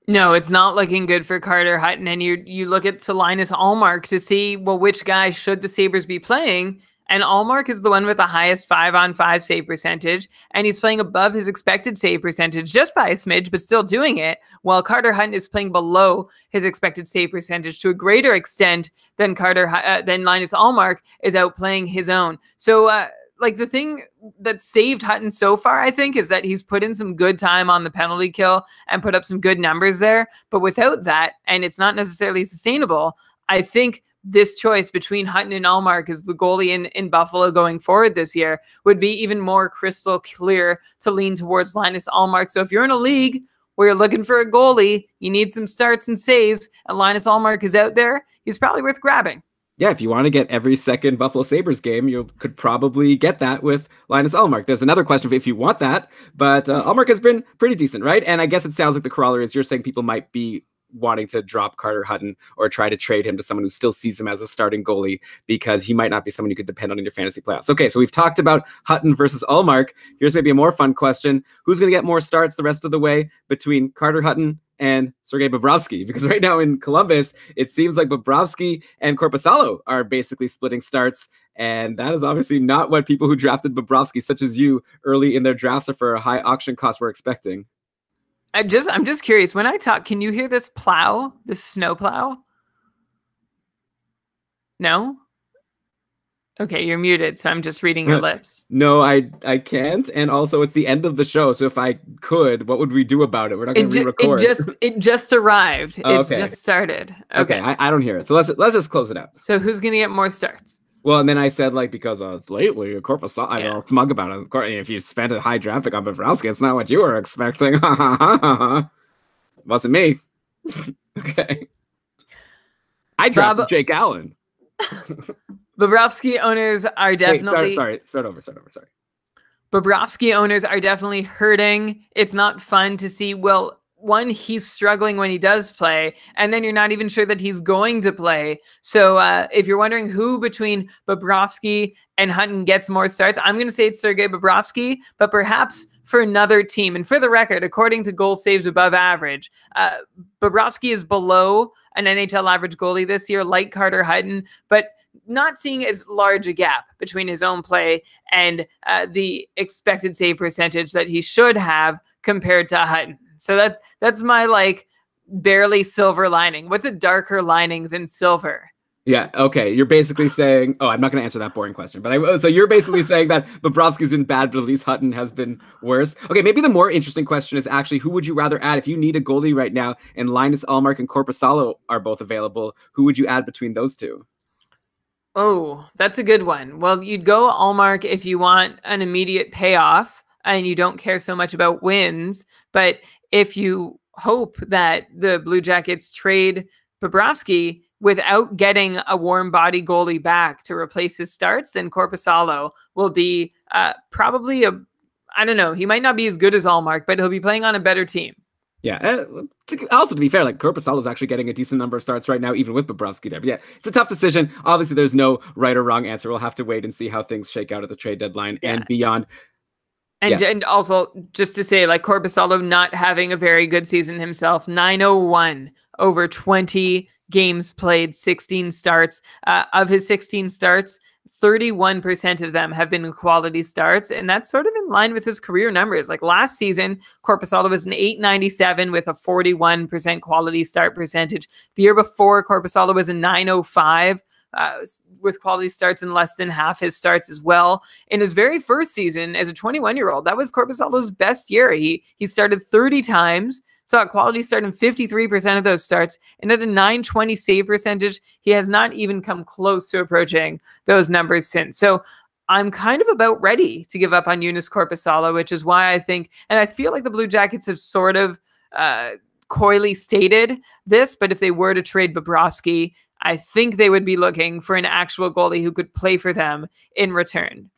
No, it's not looking good for Carter Hutton. And you look at Linus Ullmark to see, well, which guy should the Sabres be playing? And Ullmark is the one with the highest 5-on-5 save percentage, and he's playing above his expected save percentage just by a smidge, but still doing it, while Carter Hutton is playing below his expected save percentage to a greater extent than Linus Ullmark is outplaying his own. So, like, the thing that saved Hutton so far, I think, is that he's put in some good time on the penalty kill and put up some good numbers there. But without that, and it's not necessarily sustainable, I think this choice between Hutton and Ullmark as the goalie in Buffalo going forward this year would be even more crystal clear to lean towards Linus Ullmark. So if you're in a league where you're looking for a goalie, you need some starts and saves, and Linus Ullmark is out there, he's probably worth grabbing. Yeah, if you want to get every second Buffalo Sabres game, you could probably get that with Linus Ullmark. There's another question if you want that, but Ullmark has been pretty decent, right? And I guess it sounds like the corollary is you're saying people might be wanting to drop Carter Hutton or try to trade him to someone who still sees him as a starting goalie because he might not be someone you could depend on in your fantasy playoffs. Okay, so we've talked about Hutton versus Ullmark. Here's maybe a more fun question. Who's going to get more starts the rest of the way between Carter Hutton and Sergei Bobrovsky? Because right now in Columbus, it seems like Bobrovsky and Korpisalo are basically splitting starts, and that is obviously not what people who drafted Bobrovsky, such as you, early in their drafts or for a high auction cost were expecting. I'm just curious. When I talk, can you hear this plow, this snow plow? No? Okay, you're muted, so I'm just reading your lips. No, I can't. And also, it's the end of the show, so if I could, what would we do about it? We're not going to re-record. It just arrived. Oh, it's just started. Okay, I don't hear it. So let's just close it out. So who's going to get more starts? Well, and then I said, like, because lately, Korpisalo, I know, smug about it. Of course, if you spent a high draft pick on Bobrovsky, it's not what you were expecting. Wasn't me. Okay. I drafted Jake Allen. Bobrovsky owners are definitely... Wait, sorry. Start over. Bobrovsky owners are definitely hurting. It's not fun to see, well, one, he's struggling when he does play, and then you're not even sure that he's going to play. So if you're wondering who between Bobrovsky and Hutton gets more starts, I'm going to say it's Sergei Bobrovsky, but perhaps for another team. And for the record, according to goals saved above average, Bobrovsky is below an NHL average goalie this year, like Carter Hutton, but not seeing as large a gap between his own play and the expected save percentage that he should have compared to Hutton. So that's my, like, barely silver lining. What's a darker lining than silver? Yeah, okay. You're basically saying, I'm not going to answer that boring question, but so you're basically saying that Bobrovsky's in bad, but at least Hutton has been worse. Okay, maybe the more interesting question is actually, who would you rather add? If you need a goalie right now and Linus Ullmark and Korpisalo are both available, who would you add between those two? Oh, that's a good one. Well, you'd go Ullmark if you want an immediate payoff and you don't care so much about wins. But if you hope that the Blue Jackets trade Bobrovsky without getting a warm body goalie back to replace his starts, then Korpisalo will be probably I don't know, he might not be as good as Ullmark, but he'll be playing on a better team. Yeah. Also, to be fair, like, Korpisalo is actually getting a decent number of starts right now, even with Bobrovsky there. But yeah, it's a tough decision. Obviously, there's no right or wrong answer. We'll have to wait and see how things shake out at the trade deadline and beyond. And also, just to say, like, Korpisalo not having a very good season himself, 901 over 20 games played, 16 starts. Of his 16 starts, 31% of them have been quality starts, and that's sort of in line with his career numbers. Like last season, Korpisalo was an 897 with a 41% quality start percentage. The year before, Korpisalo was a 905 with quality starts in less than half his starts as well. In his very first season as a 21-year-old, that was Korpisalo's best year. He started 30 times, saw a quality start in 53% of those starts, and at a 920 save percentage, he has not even come close to approaching those numbers since. So I'm kind of about ready to give up on Joonas Korpisalo, which is why I think, and I feel like the Blue Jackets have sort of coyly stated this, but if they were to trade Bobrovsky, I think they would be looking for an actual goalie who could play for them in return.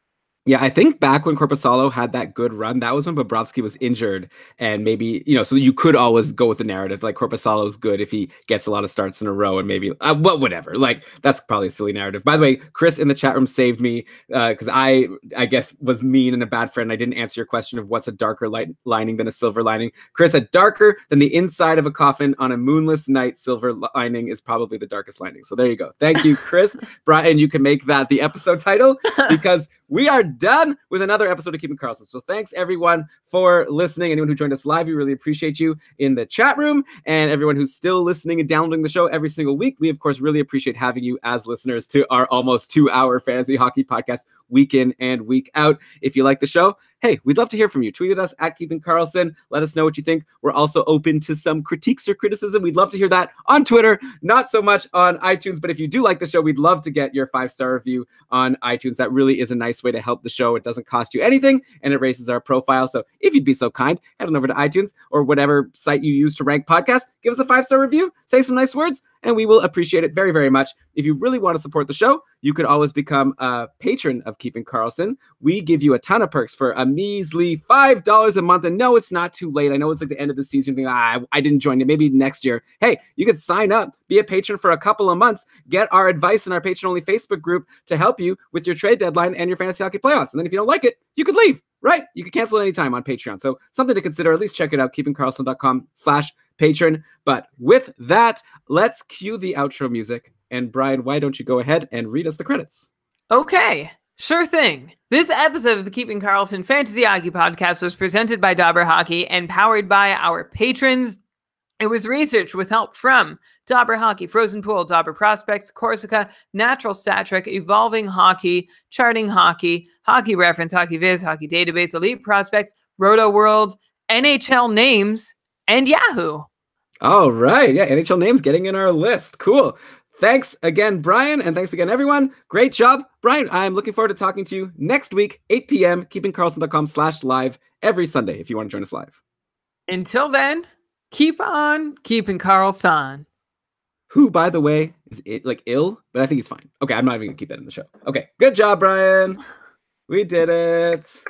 Yeah, I think back when Korpisalo had that good run, that was when Bobrovsky was injured, and maybe, so you could always go with the narrative like Korpisalo is good if he gets a lot of starts in a row, and maybe whatever. Like, that's probably a silly narrative. By the way, Chris in the chat room saved me because I guess was mean and a bad friend. I didn't answer your question of what's a darker lining than a silver lining. Chris said darker than the inside of a coffin on a moonless night. Silver lining is probably the darkest lining. So there you go. Thank you, Chris. Brian, you can make that the episode title because we are done with another episode of Keeping Karlsson. So thanks everyone for listening. Anyone who joined us live, we really appreciate you in the chat room, and everyone who's still listening and downloading the show every single week. We of course really appreciate having you as listeners to our almost 2-hour fantasy hockey podcast week in and week out. If you like the show, hey, we'd love to hear from you. Tweet at us at Keeping Karlsson. Let us know what you think. We're also open to some critiques or criticism. We'd love to hear that on Twitter, not so much on iTunes. But if you do like the show, we'd love to get your 5-star review on iTunes. That really is a nice way to help the show. It doesn't cost you anything, and it raises our profile. So if you'd be so kind, head on over to iTunes or whatever site you use to rank podcasts, give us a 5-star review, say some nice words, and we will appreciate it very, very much. If you really want to support the show, you could always become a patron of Keeping Karlsson. We give you a ton of perks for a measly $5 a month. And no, it's not too late. I know it's like the end of the season. You think, I didn't join it. Maybe next year. Hey, you could sign up, be a patron for a couple of months, get our advice in our patron-only Facebook group to help you with your trade deadline and your fantasy hockey playoffs. And then if you don't like it, you could leave, right? You can cancel anytime on Patreon. So something to consider. At least check it out, keepingkarlsson.com/patron. But with that, let's cue the outro music. And Brian, why don't you go ahead and read us the credits? Okay, sure thing. This episode of the Keeping Karlsson Fantasy Hockey Podcast was presented by Dauber Hockey and powered by our patrons. It was researched with help from Dauber Hockey, Frozen Pool, Dauber Prospects, Corsica, Natural Stat Trick, Evolving Hockey, Charting Hockey, Hockey Reference, Hockey Viz, Hockey Database, Elite Prospects, Roto World, NHL Names, and Yahoo. All right. Yeah, NHL Names getting in our list. Cool. Thanks again, Brian, and thanks again, everyone. Great job. Brian, I'm looking forward to talking to you next week, 8 p.m., keepingkarlsson.com/live every Sunday if you want to join us live. Until then, keep on keeping Karlsson. Who, by the way, is ill, but I think he's fine. Okay, I'm not even going to keep that in the show. Okay, good job, Brian. We did it.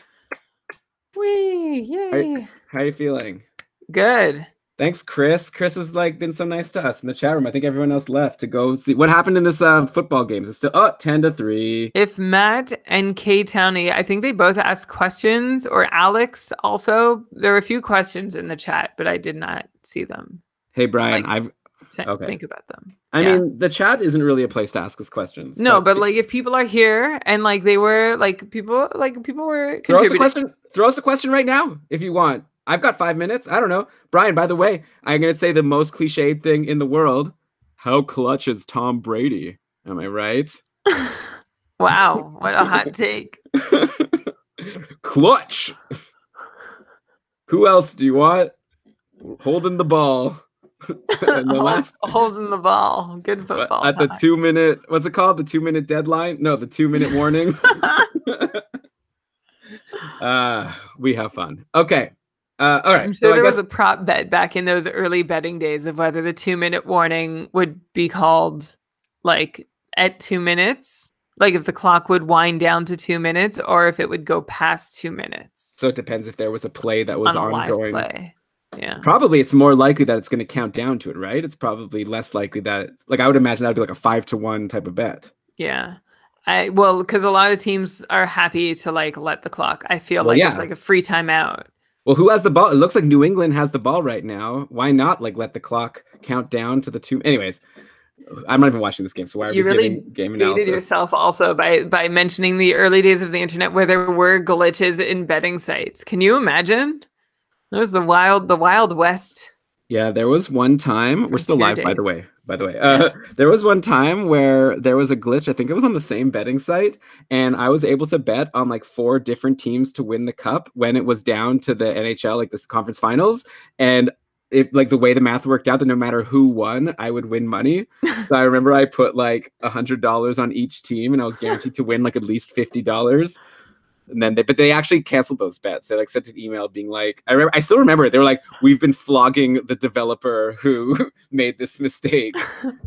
Whee, yay. How are you feeling? Good. Thanks, Chris. Chris has been so nice to us in the chat room. I think everyone else left to go see what happened in this football game. It's still 10-3. If Matt and Kay Towney, I think they both asked questions, or Alex also. There were a few questions in the chat, but I did not see them. Hey, Brian, think about them. I mean, the chat isn't really a place to ask us questions. No, but if people are here and they were people were contributing. Throw us a question right now if you want. I've got 5 minutes. I don't know. Brian, by the way, I'm going to say the most cliched thing in the world. How clutch is Tom Brady? Am I right? Wow. What a hot take. Clutch. Who else do you want? Holding the ball. Holding the ball. Good football. At the 2-minute, what's it called? The 2-minute deadline? No, the 2-minute warning. We have fun. Okay. All right. I'm sure there was a prop bet back in those early betting days of whether the 2-minute warning would be called at 2 minutes, if the clock would wind down to 2 minutes, or if it would go past 2 minutes. So it depends if there was a play that was ongoing. Live play. Yeah. Probably it's more likely that it's going to count down to it, right? It's probably less likely that I would imagine that would be like a 5-1 type of bet. Yeah. Because a lot of teams are happy to let the clock. I feel it's like a free timeout. Well, who has the ball? It looks like New England has the ball right now. Why not let the clock count down to the 2? Anyways, I'm not even watching this game, so why are we giving game analysis? You really yourself also by mentioning the early days of the internet where there were glitches in betting sites. Can you imagine? It was the Wild West. Yeah, there was one time. We're still live, by the way. There was one time where there was a glitch. I think it was on the same betting site, and I was able to bet on 4 different teams to win the cup when it was down to the NHL, this conference finals. And it the way the math worked out that no matter who won, I would win money. So I remember I put $100 on each team, and I was guaranteed to win at least $50. And then but they actually canceled those bets. They like sent an email being like, I still remember it. They were like, we've been flogging the developer who made this mistake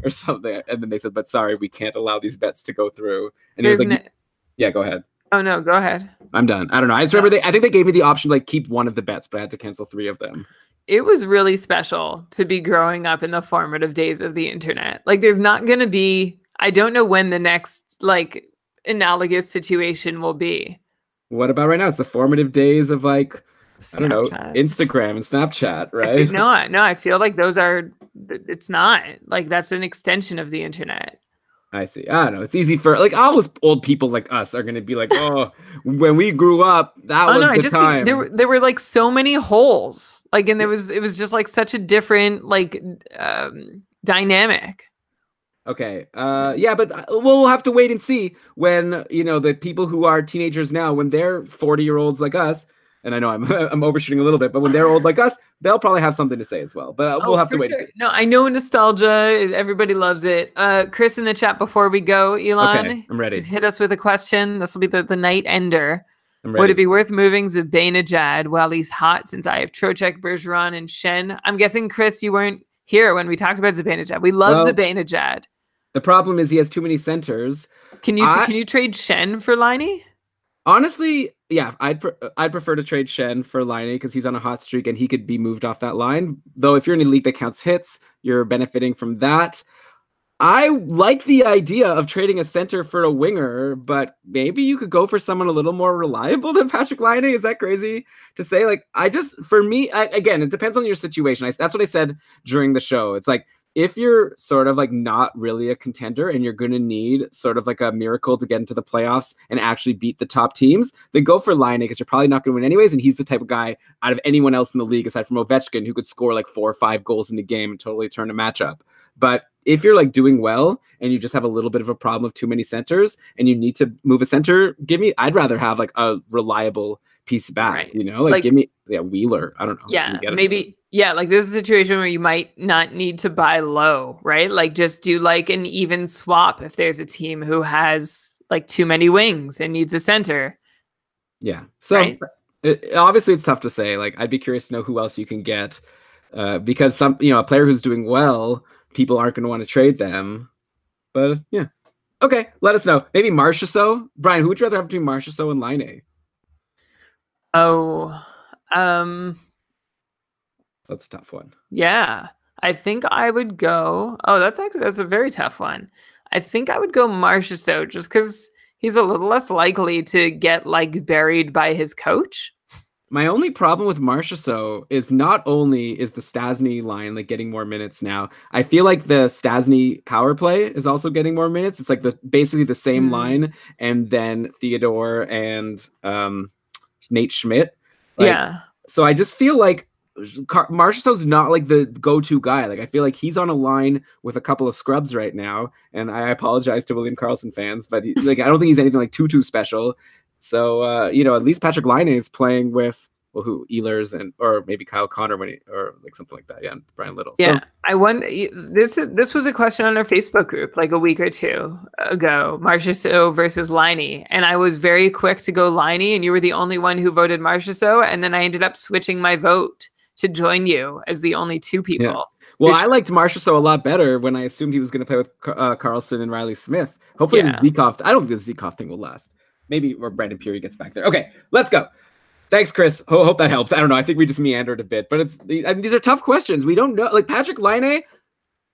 or something. And then they said, but sorry, we can't allow these bets to go through. And it was like, yeah, go ahead. Oh no, go ahead. I'm done. I don't know. I just remember I think they gave me the option to like keep one of the bets, but I had to cancel 3 of them. It was really special to be growing up in the formative days of the internet. Like there's not going to be, I don't know when the next like analogous situation will be. What about right now? It's the formative days of like, Snapchat. I don't know, Instagram and Snapchat, right? No, I feel like those are, it's not. Like that's an extension of the internet. I see. I don't know. It's easy for like all those old people like us are going to be like, oh, when we grew up, that was the time. There were like so many holes. Like, and it was just like such a different like dynamic. Okay. Yeah, but we'll have to wait and see when, you know, the people who are teenagers now, when they're 40-year-olds like us, and I know I'm overshooting a little bit, but when they're old like us, they'll probably have something to say as well. But we'll have to wait and see. No, I know nostalgia. Everybody loves it. Chris in the chat before we go, Elon. Okay, I'm ready. Hit us with a question. This will be the night ender. I'm ready. Would it be worth moving Zibanejad while he's hot since I have Trocheck, Bergeron, and Shen? I'm guessing, Chris, you weren't here when we talked about Zibanejad. We love Zibanejad. The problem is he has too many centers. Can you trade Shen for Laine? Honestly, yeah, I'd prefer to trade Shen for Laine because he's on a hot streak and he could be moved off that line. Though if you're in a league that counts hits, you're benefiting from that. I like the idea of trading a center for a winger, but maybe you could go for someone a little more reliable than Patrik Laine. Is that crazy to say? Like, for me, again, it depends on your situation. That's what I said during the show. It's like, if you're sort of like not really a contender and you're going to need sort of like a miracle to get into the playoffs and actually beat the top teams, then go for Laine because you're probably not going to win anyways. And he's the type of guy out of anyone else in the league, aside from Ovechkin, who could score like 4 or 5 goals in a game and totally turn a matchup. But if you're like doing well and you just have a little bit of a problem of too many centers and you need to move a center, I'd rather have like a reliable piece back, right. You know, like give me Wheeler. I don't know. Yeah, maybe. Yeah, like this is a situation where you might not need to buy low, right? Like just do like an even swap if there's a team who has like too many wings and needs a center. Yeah. So right? Obviously it's tough to say. Like I'd be curious to know who else you can get because a player who's doing well, people aren't going to want to trade them. But yeah. Okay, let us know. Maybe Marchessault. Brian, who would you rather have between Marchessault and Laine? Oh, that's a tough one. Yeah, I think I would go. Oh, that's a very tough one. I think I would go Marchessault just because he's a little less likely to get like buried by his coach. My only problem with Marchessault is not only is the Stastny line like getting more minutes now. I feel like the Stastny power play is also getting more minutes. It's like basically the same line, and then Theodore and Nate Schmidt. Yeah. So I just feel like Marchessault's not like the go-to guy. Like I feel like he's on a line with a couple of scrubs right now, and I apologize to William Karlsson fans, but I don't think he's anything like too special. So at least Patrik Laine is playing with Ehlers or maybe Kyle Connor or like something like that. Yeah, Brian Little. Yeah, so, I wonder. This was a question on our Facebook group like a week or two ago. Marchessault versus Laine, and I was very quick to go Laine, and you were the only one who voted Marchessault, and then I ended up switching my vote to join you as the only 2 people. Yeah. Well, I liked Marchessault a lot better when I assumed he was going to play with Karlsson and Riley Smith. Hopefully, the Zikov. I don't think the Zikov thing will last. Maybe or Brandon Peary gets back there. Okay, let's go. Thanks, Chris. Hope that helps. I don't know. I think we just meandered a bit, but these are tough questions. We don't know. Like Patrik Laine,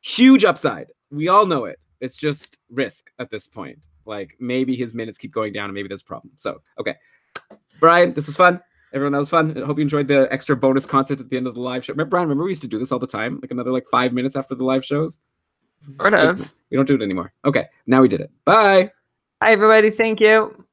huge upside. We all know it. It's just risk at this point. Like maybe his minutes keep going down and maybe there's a problem. So, okay. Brian, this was fun. Everyone, that was fun. I hope you enjoyed the extra bonus content at the end of the live show. Brian, remember we used to do this all the time? Like another 5 minutes after the live shows? Sort of. We don't do it anymore. Okay, now we did it. Bye. Hi, everybody. Thank you.